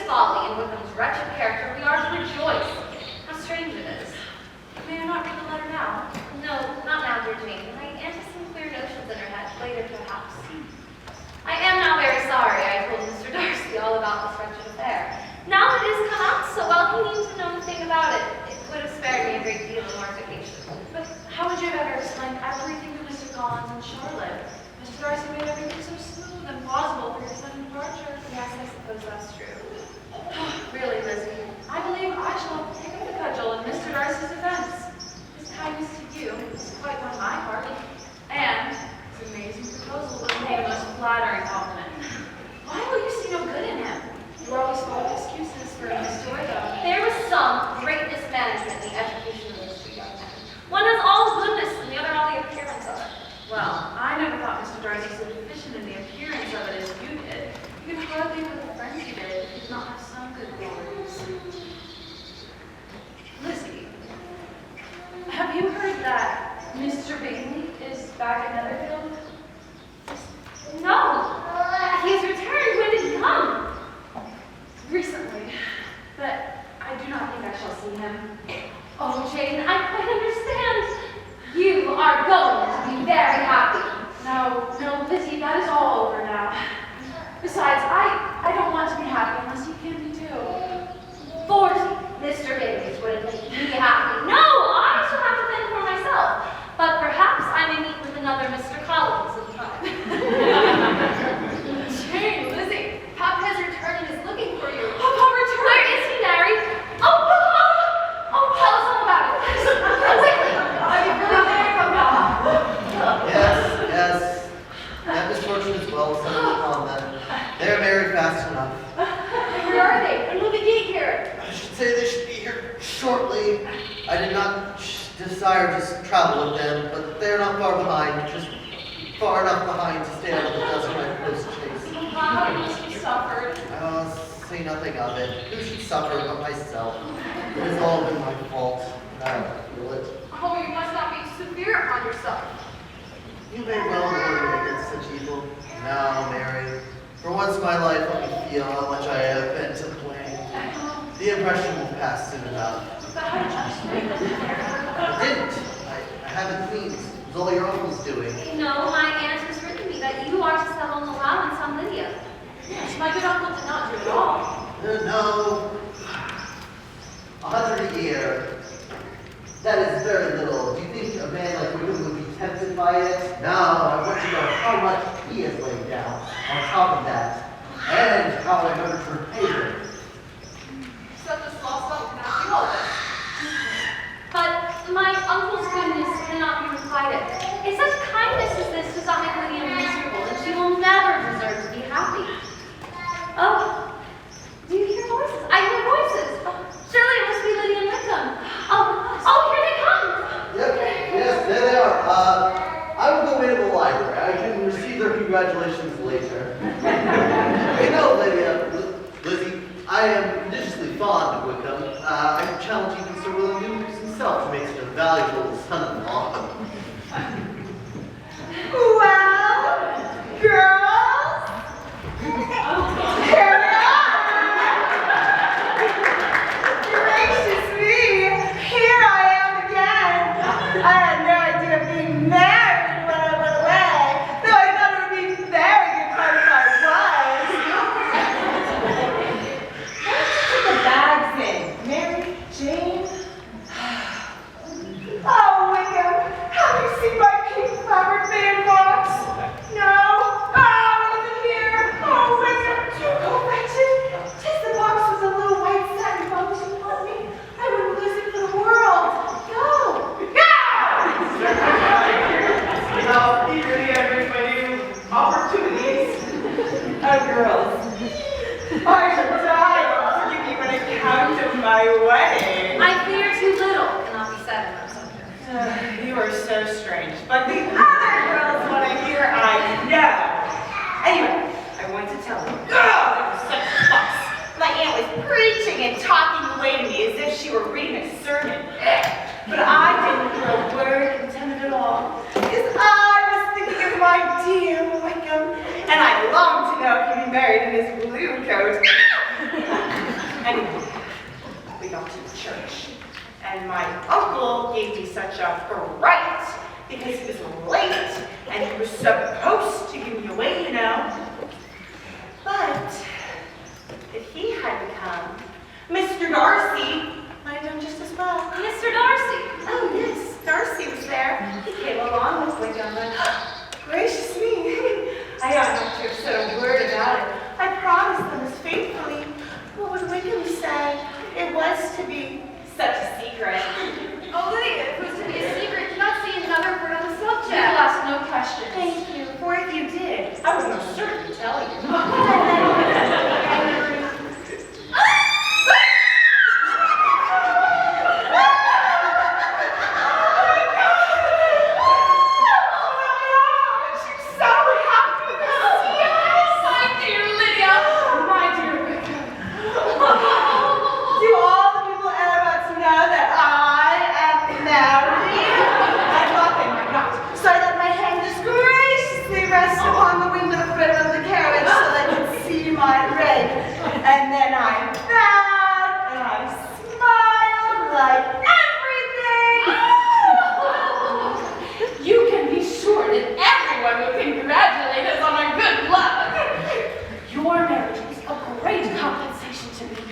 Speaker 3: folly in Wickham's wretched character, we are to rejoice. How strange it is.
Speaker 1: May I not read the letter now?
Speaker 3: No, not now, dear Jane. My aunt has some queer notions in her head, later perhaps. I am now very sorry I told Mr. Darcy all about this wretched affair. Now that it has come out so well, he needs to know nothing about it. It would have spared me a great deal of mortification.
Speaker 1: But how would you have ever explained everything to Mr. Collins and Charlotte? Mr. Darcy made everything so smooth and plausible for your sudden departure.
Speaker 3: Yes, I suppose that's true.
Speaker 1: Really, Lizzie, I believe I shall pick up the cudgel in Mr. Darcy's defense. His kindness to you is quite won my heart, and his amazing proposal was made a most flattering compliment. Why will you see no good in him? You always follow excuses for Mr. Wickham.
Speaker 3: There was some great mismanagement in the education of those two young men. One has all the goodness and the other all the appearance of it.
Speaker 1: Well, I never thought Mr. Darcy so deficient in the appearance of it as you did. You could hardly have the friends you did if you did not have some good qualities. Lizzie, have you heard that Mr. Bingley is back at Netherfield?
Speaker 3: No, he has returned. When did he come?
Speaker 1: Recently, but I do not think I shall see him.
Speaker 3: Oh, Jane, I quite understand. You are going to be very happy.
Speaker 1: No, Lizzie, that is all over now. Besides, I don't want to be happy unless you can be too.
Speaker 3: 40 Mr. Biggs wouldn't make me happy. No, I shall have to fend for myself. But perhaps I may meet with another Mr. Collins in time.
Speaker 1: Jane, Lizzie, Papa has returned and is looking for you.
Speaker 3: Papa returned? Where is he, Mary? Oh, Papa! Oh, tell us all about it. Quickly!
Speaker 1: Are you really there, Papa?
Speaker 9: Yes. That misfortune is well settled upon them. They are married fast enough.
Speaker 3: Where are they? When will they get here?
Speaker 9: I should say they should be here shortly. I did not desire to travel with them, but they are not far behind, just far enough behind to stay out of the dust right post chase.
Speaker 1: Papa, you must be suffered.
Speaker 9: Say nothing of it. Who should suffer but myself? It has all been my fault, and I feel it.
Speaker 1: Oh, you must not be severe upon yourself.
Speaker 9: You may well warn me against such evil. Now, Mary, for once in my life, let me feel how much I have been to blame. The impression will pass soon enough.
Speaker 1: But how did you explain this?
Speaker 9: I didn't. I haven't cleaned. It was all your uncle's doing.
Speaker 3: No, my aunt has written me that you are to settle an allowance on Lydia.
Speaker 1: Yes, my good uncle did not do it all.
Speaker 9: No. 100 a year. That is very little. Do you think a man like Wickham would be tempted by it? No, I want to know how much he has laid down on top of that. And how I'm going to repay him.
Speaker 1: Except the small sum cannot do all this.
Speaker 3: But my uncle's goodness cannot be requited. If such kindness as this does not make Lydia miserable, then she will never deserve to be happy. Oh, do you hear voices? I hear voices. Oh, surely it must be Lydia and Wickham. Oh, here they come.
Speaker 9: Yep, yes, there they are. I will go into the library. I can receive their congratulations later. You know, Lizzie, I am religiously fond of Wickham. I'm challenging Sir William Newton himself to make such a valuable son-in-law.
Speaker 4: Well, girls, here we are. Gracious me, here I am again. I had no idea of being married when I went away, though I thought it would be very good fun if I was. Put the bags in, Mary Jane. Oh, Wickham, have you seen my pink flowered bandbox? No? Oh, is it here? Oh, Wickham, do go fetch it. Just the box was a little white satin box you bought me. I wouldn't lose it for the world. Go! Go!
Speaker 5: How eagerly I wait my new opportunities.
Speaker 4: Oh, girls, I should die to give you an account of my wedding.
Speaker 3: I fear too little cannot be said in that subject.
Speaker 4: You are so strange, but the other girls want to hear, I know. Anyway, I want to tell you, oh, there was such a fuss. My aunt was preaching and talking away to me as if she were reading a sermon. But I didn't hear a word intended at all, because I was thinking of my dear Wickham, and I longed to know if he'd be married in his blue coat. my uncle gave me such a fright because he was late and he was supposed to give me away, you know. But if he had come, Mr. Darcy might have done just as well.
Speaker 3: Mr. Darcy.
Speaker 4: Oh, yes, Darcy was there. He came along with Wickham, and gracious me, I ought not to have said a word about it. I promised them as faithfully. What would Wickham say? It was to be such a secret.
Speaker 1: Oh, Lydia, it was to be a secret. Do not say another word on the subject.
Speaker 3: You will ask no questions.
Speaker 4: Thank you, for if you did, I would most certainly tell you. And then I bowed and I smiled like everything.
Speaker 1: You can be sure that everyone will congratulate us on our good luck. Your marriage is a great compensation to me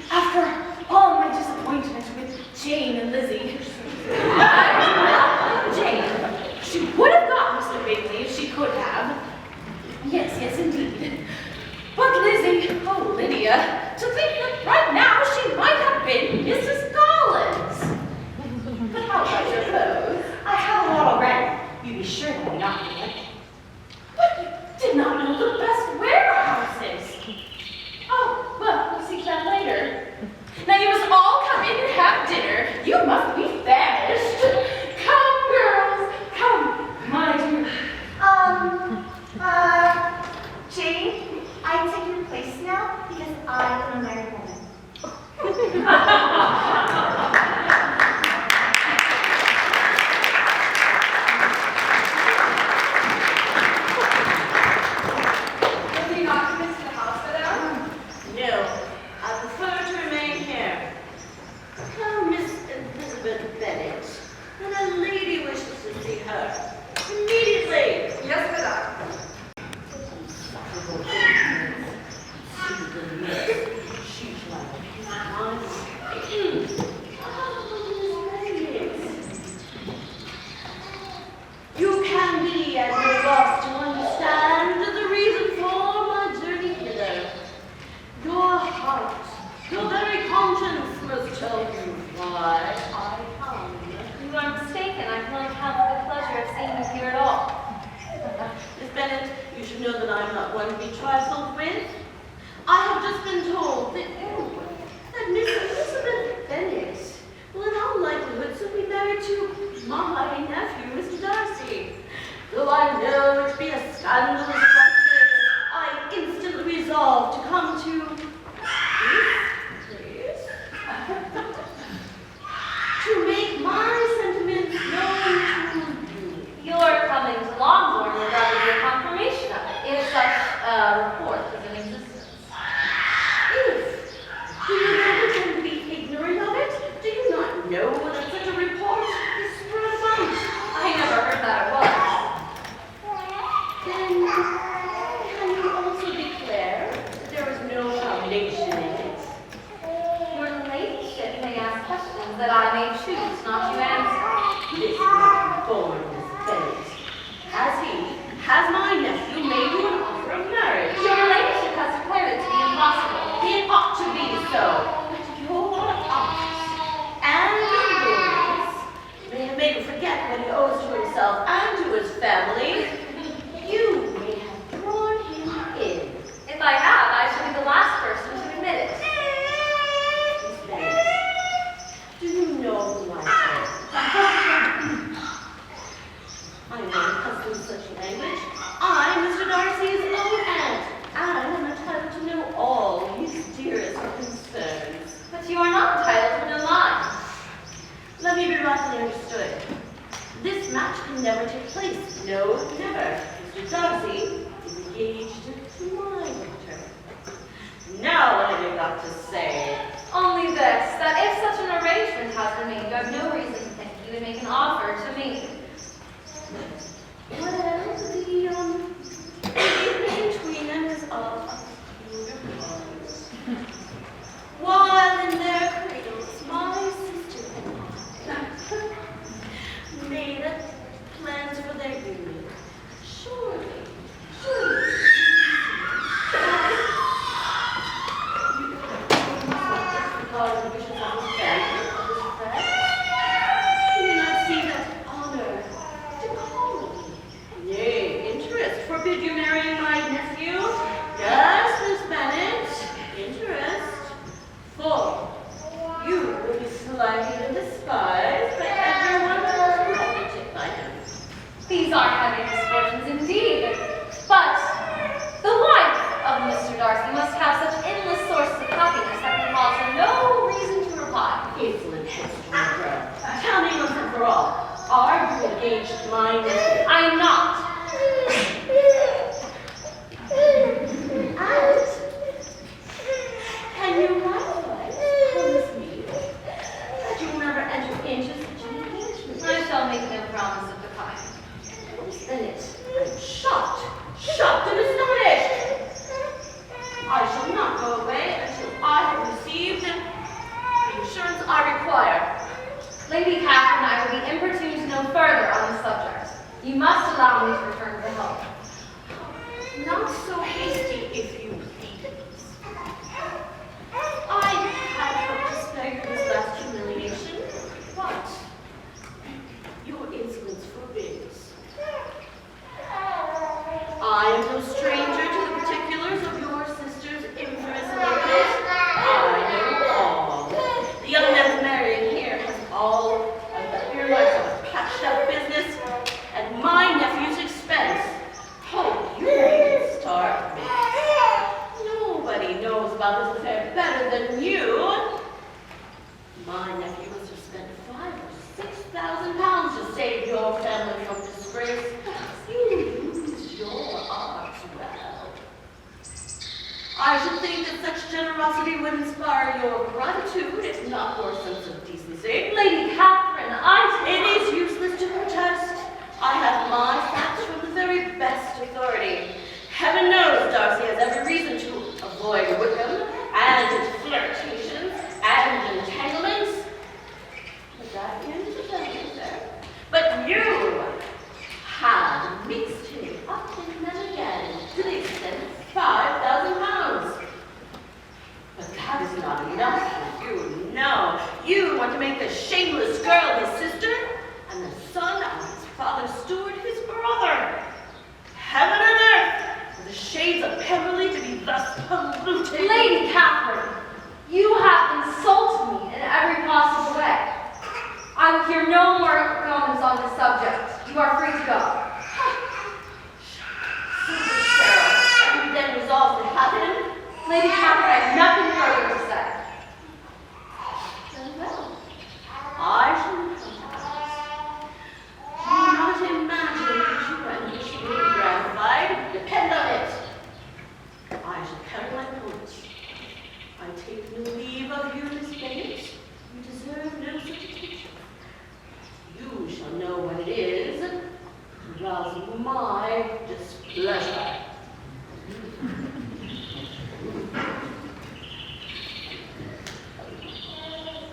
Speaker 1: after all my disappointment with Jane and Lizzie. Jane, she would have got Mr. Bingley if she could have. Yes, indeed. But Lizzie, oh Lydia, to think that right now she might have been Mrs. Collins. But how about your clothes?
Speaker 4: I have a lot already. You be sure that I'm not forgetting.
Speaker 1: But you did not know the best warehouses. Oh, well, we'll see that later. Now you must all come in and have dinner. You must be famished. Come, girls, come, my dear.
Speaker 4: Jane, I take your place now because I am a married woman.
Speaker 1: Will you not come into the house, madame?
Speaker 12: No, I prefer to remain here. Come, Miss Elizabeth Bennet, and a lady wishes to see her. Immediately!
Speaker 1: Yes, madame.
Speaker 12: You can be at no loss to understand the reason for my journey hither. Your heart, your very conscience must tell you why I come.
Speaker 11: You are mistaken. I can only have the pleasure of seeing you here at all.
Speaker 12: Miss Bennet, you should know that I am not one to be trifled with. I have just been told that Miss Elizabeth Bennet will in all likelihood soon be married to my nephew, Mr. Darcy. Though I know it to be a scandalous practice, I instantly resolved to come to this place to make my sentiments known to you.
Speaker 11: You're coming to Longbourn without your confirmation of it, if such a report is in existence.
Speaker 12: If do you not pretend to be ignorant of it? Do you not know that such a report is spread about?
Speaker 11: I never heard that it was.
Speaker 12: Then can you also declare that there is no foundation in it?
Speaker 11: Your ladyship may ask questions that I may choose not to answer.
Speaker 12: This is my born Miss Bennet. Has my nephew made you an offer of marriage?
Speaker 11: Your ladyship has declared it to be impossible.
Speaker 12: It ought to be so. But your aunt and yours may have made him forget what he owes to himself and to his family. You may have drawn him in.
Speaker 11: If I have, I shall be the last person to admit it.
Speaker 12: Miss Bennet, do you know who I am? I am not accustomed to such language. I am Mr. Darcy's own aunt, and I am entitled to know all his dearest concerns.
Speaker 11: But you are not entitled to know mine.
Speaker 12: Let me be rightly understood. This match can never take place. No, never. Mr. Darcy is engaged to my daughter. Now what have you got to say?
Speaker 11: Only this, that if such an arrangement has been made, you have no
Speaker 3: to make an offer to me.
Speaker 12: Well, the evening between them is of a beautiful cause. While in their cradles, my sister and I made plans for their union. Surely. Because the wishes of his family, of his friends, you do not see that honor, decorum, yea, interest forbid you marrying my nephew? Yes, Miss Bennet, interest. For you will be slighted and despised by everyone who is relative by him.
Speaker 3: These are heavy misfortunes indeed. But the wife of Mr. Darcy must have such endless sources of happiness that can cause her no reason to reply.
Speaker 12: Insolent, headstrong girl. Tell me once and for all, are you engaged to my nephew?
Speaker 3: I am not.
Speaker 12: And can you likewise promise me that you will never enter into such an engagement?
Speaker 3: I shall make no promise of the kind.
Speaker 12: Miss Bennet, I'm shocked and astonished. I shall not go away until I have received the assurance I require.
Speaker 3: Lady Catherine, I will be importuned no further on the subject. You must allow me to return to the home.
Speaker 12: Not so hasty, if you please. I had hoped to spare you this last humiliation, but your insolence forbids. I am no stranger to the particulars of your sister's infamous elopement. I know all. The young man's marrying here has all of the earmarks of a patched-up business at my nephew's expense. Oh, you can start me. Nobody knows about this affair better than you. My nephew must have spent £5,000 or £6,000 to save your family from disgrace. You used your art well. I should think that such generosity would inspire your gratitude, if not your sense of decency.
Speaker 3: Lady Catherine,
Speaker 12: It is useless to protest. I have my facts from the very best authority. Heaven knows Darcy has every reason to avoid Wickham and his flirtations and entanglements. But that is the family affair. But you have mixed him up in them again to the extent of £5,000. But that is not enough for you. No, you want to make the shameless girl his sister and the son of his father's steward his brother. Heaven and earth, for the shades of Pemberley to be thus polluted.
Speaker 3: Lady Catherine, you have insulted me in every possible way. I will hear no more comments on this subject. You are free to go.
Speaker 12: Sarah, you then resolved to have him?
Speaker 3: Lady Catherine, I have nothing further to say.
Speaker 12: Very well. I shall do not imagine that you and me should be gratified. Depend on it. I shall carry my points. I take no leave of you, Miss Bennet. You deserve no such attention. You shall know what it is to rouse my displeasure.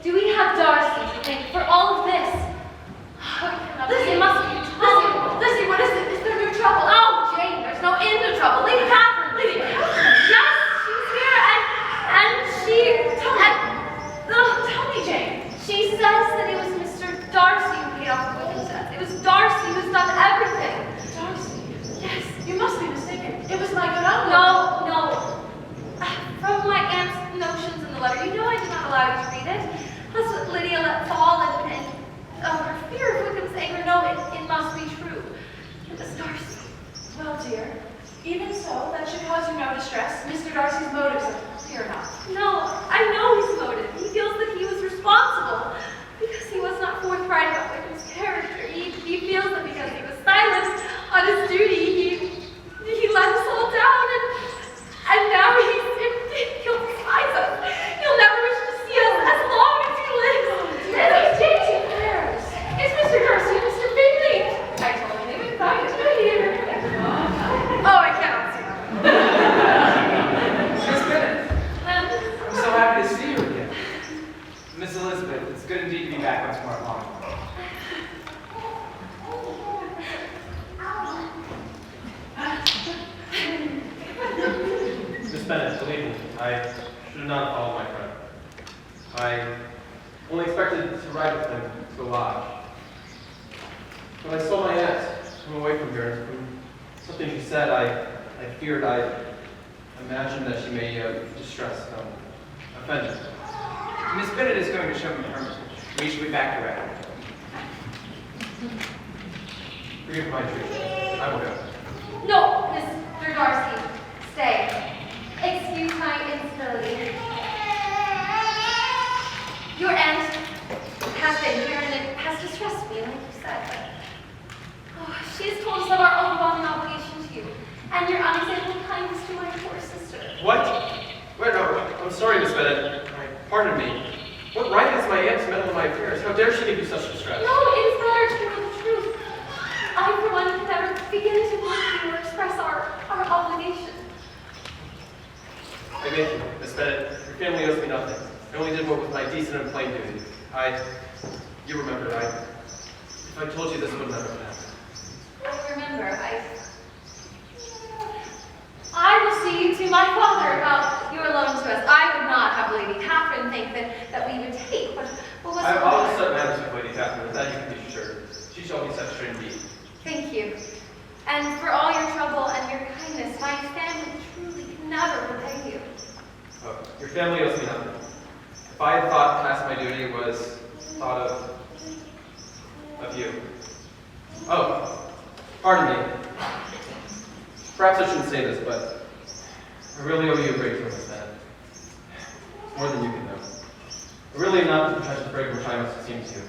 Speaker 3: Do we have Darcy to thank for all of this? Lizzie, it must be trouble. Lizzie, what is it? Is there new trouble? Oh, Jane, there's no end to trouble. Lady Catherine. Lady Catherine? Yes, she's here, and she... Tell me, Jane. She says that it was Mr. Darcy who paid off the Wickham's debts. It was Darcy who's done everything.
Speaker 1: Darcy? Yes, you must be mistaken. It was my good uncle.
Speaker 3: No. From my aunt's notions in the letter, you know I did not allow you to read it. That's what Lydia let fall, and her fear of Wickham's anger. No, it must be true. It was Darcy.
Speaker 1: Well, dear, even so, that should cause you no distress. Mr. Darcy's motives are clear enough.
Speaker 3: No, I know his motive. He feels that he was responsible because he was not forthright about Wickham's character. He feels that because he was silent on his duty, he let us all down, and now he'll despise us. He'll never wish to see us as long as he lives.
Speaker 1: Lizzie, take your prayers.
Speaker 3: Is
Speaker 7: back once more at Longhorn.
Speaker 8: Miss Bennett, believe me, I should have not followed my friend. I only expected to ride with him to the lodge. When I saw my aunt come away from here, and from something she said, I feared, I imagined that she may distress, offended.
Speaker 7: Miss Bennett is going to show me her message. We should be back directly.
Speaker 8: Forgive my intrusion. I will go.
Speaker 3: No, Mr. Darcy, stay. Excuse my incivility. Your aunt has been here and it has distressed me, like you said, but she has told us of our overwhelming obligation to you and your unexampled kindness to my poor sister.
Speaker 8: What? Wait, no, I'm sorry, Miss Bennett. Pardon me. What right has my aunt to meddle in my affairs? How dare she give you such distress?
Speaker 3: No, it is better to know the truth. I, for one, can never begin to believe you or express our obligation.
Speaker 8: I thank you, Miss Bennett. Your family owes me nothing. I only did what was my decent and plain duty. You remember, if I told you this would never happen.
Speaker 3: I remember, I will see to my father about your loan to us. I would not have Lady Catherine think that we would take what was
Speaker 8: I'll set matters with Lady Catherine, that you can be sure. She shall be set straight indeed.
Speaker 3: Thank you. And for all your trouble and your kindness, my family truly can never repay you.
Speaker 8: Oh, your family owes me nothing. If I had thought past my duty was thought of you. Oh, pardon me. Perhaps I shouldn't say this, but I really owe you a great deal, Miss Bennett. More than you can know. I really am not the potential break which I must seem to you.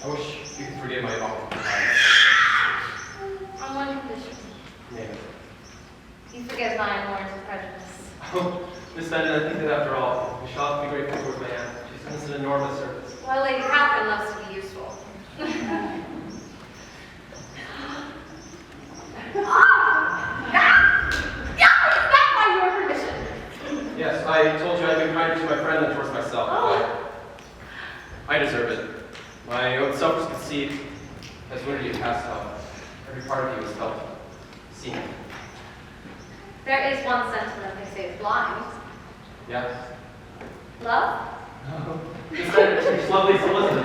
Speaker 8: I wish you could forgive my awful compliance.
Speaker 3: On one condition.
Speaker 8: Name it.
Speaker 3: You forgive my warrants of prejudice.
Speaker 8: Oh, Miss Bennett, I think that after all, we shall have to be grateful towards my aunt. She's done us an enormous service.
Speaker 3: Well, Lady Catherine loves to be useful.
Speaker 8: Yes, I told you I'd been kinder to my friend than towards myself.
Speaker 3: Oh.
Speaker 8: I deserve it. My own selfish conceit has wounded you past help. Every part of you is felt, seen.
Speaker 3: There is one sentiment they say is blind.
Speaker 8: Yes.
Speaker 3: Love?
Speaker 8: No. It's lovely to listen.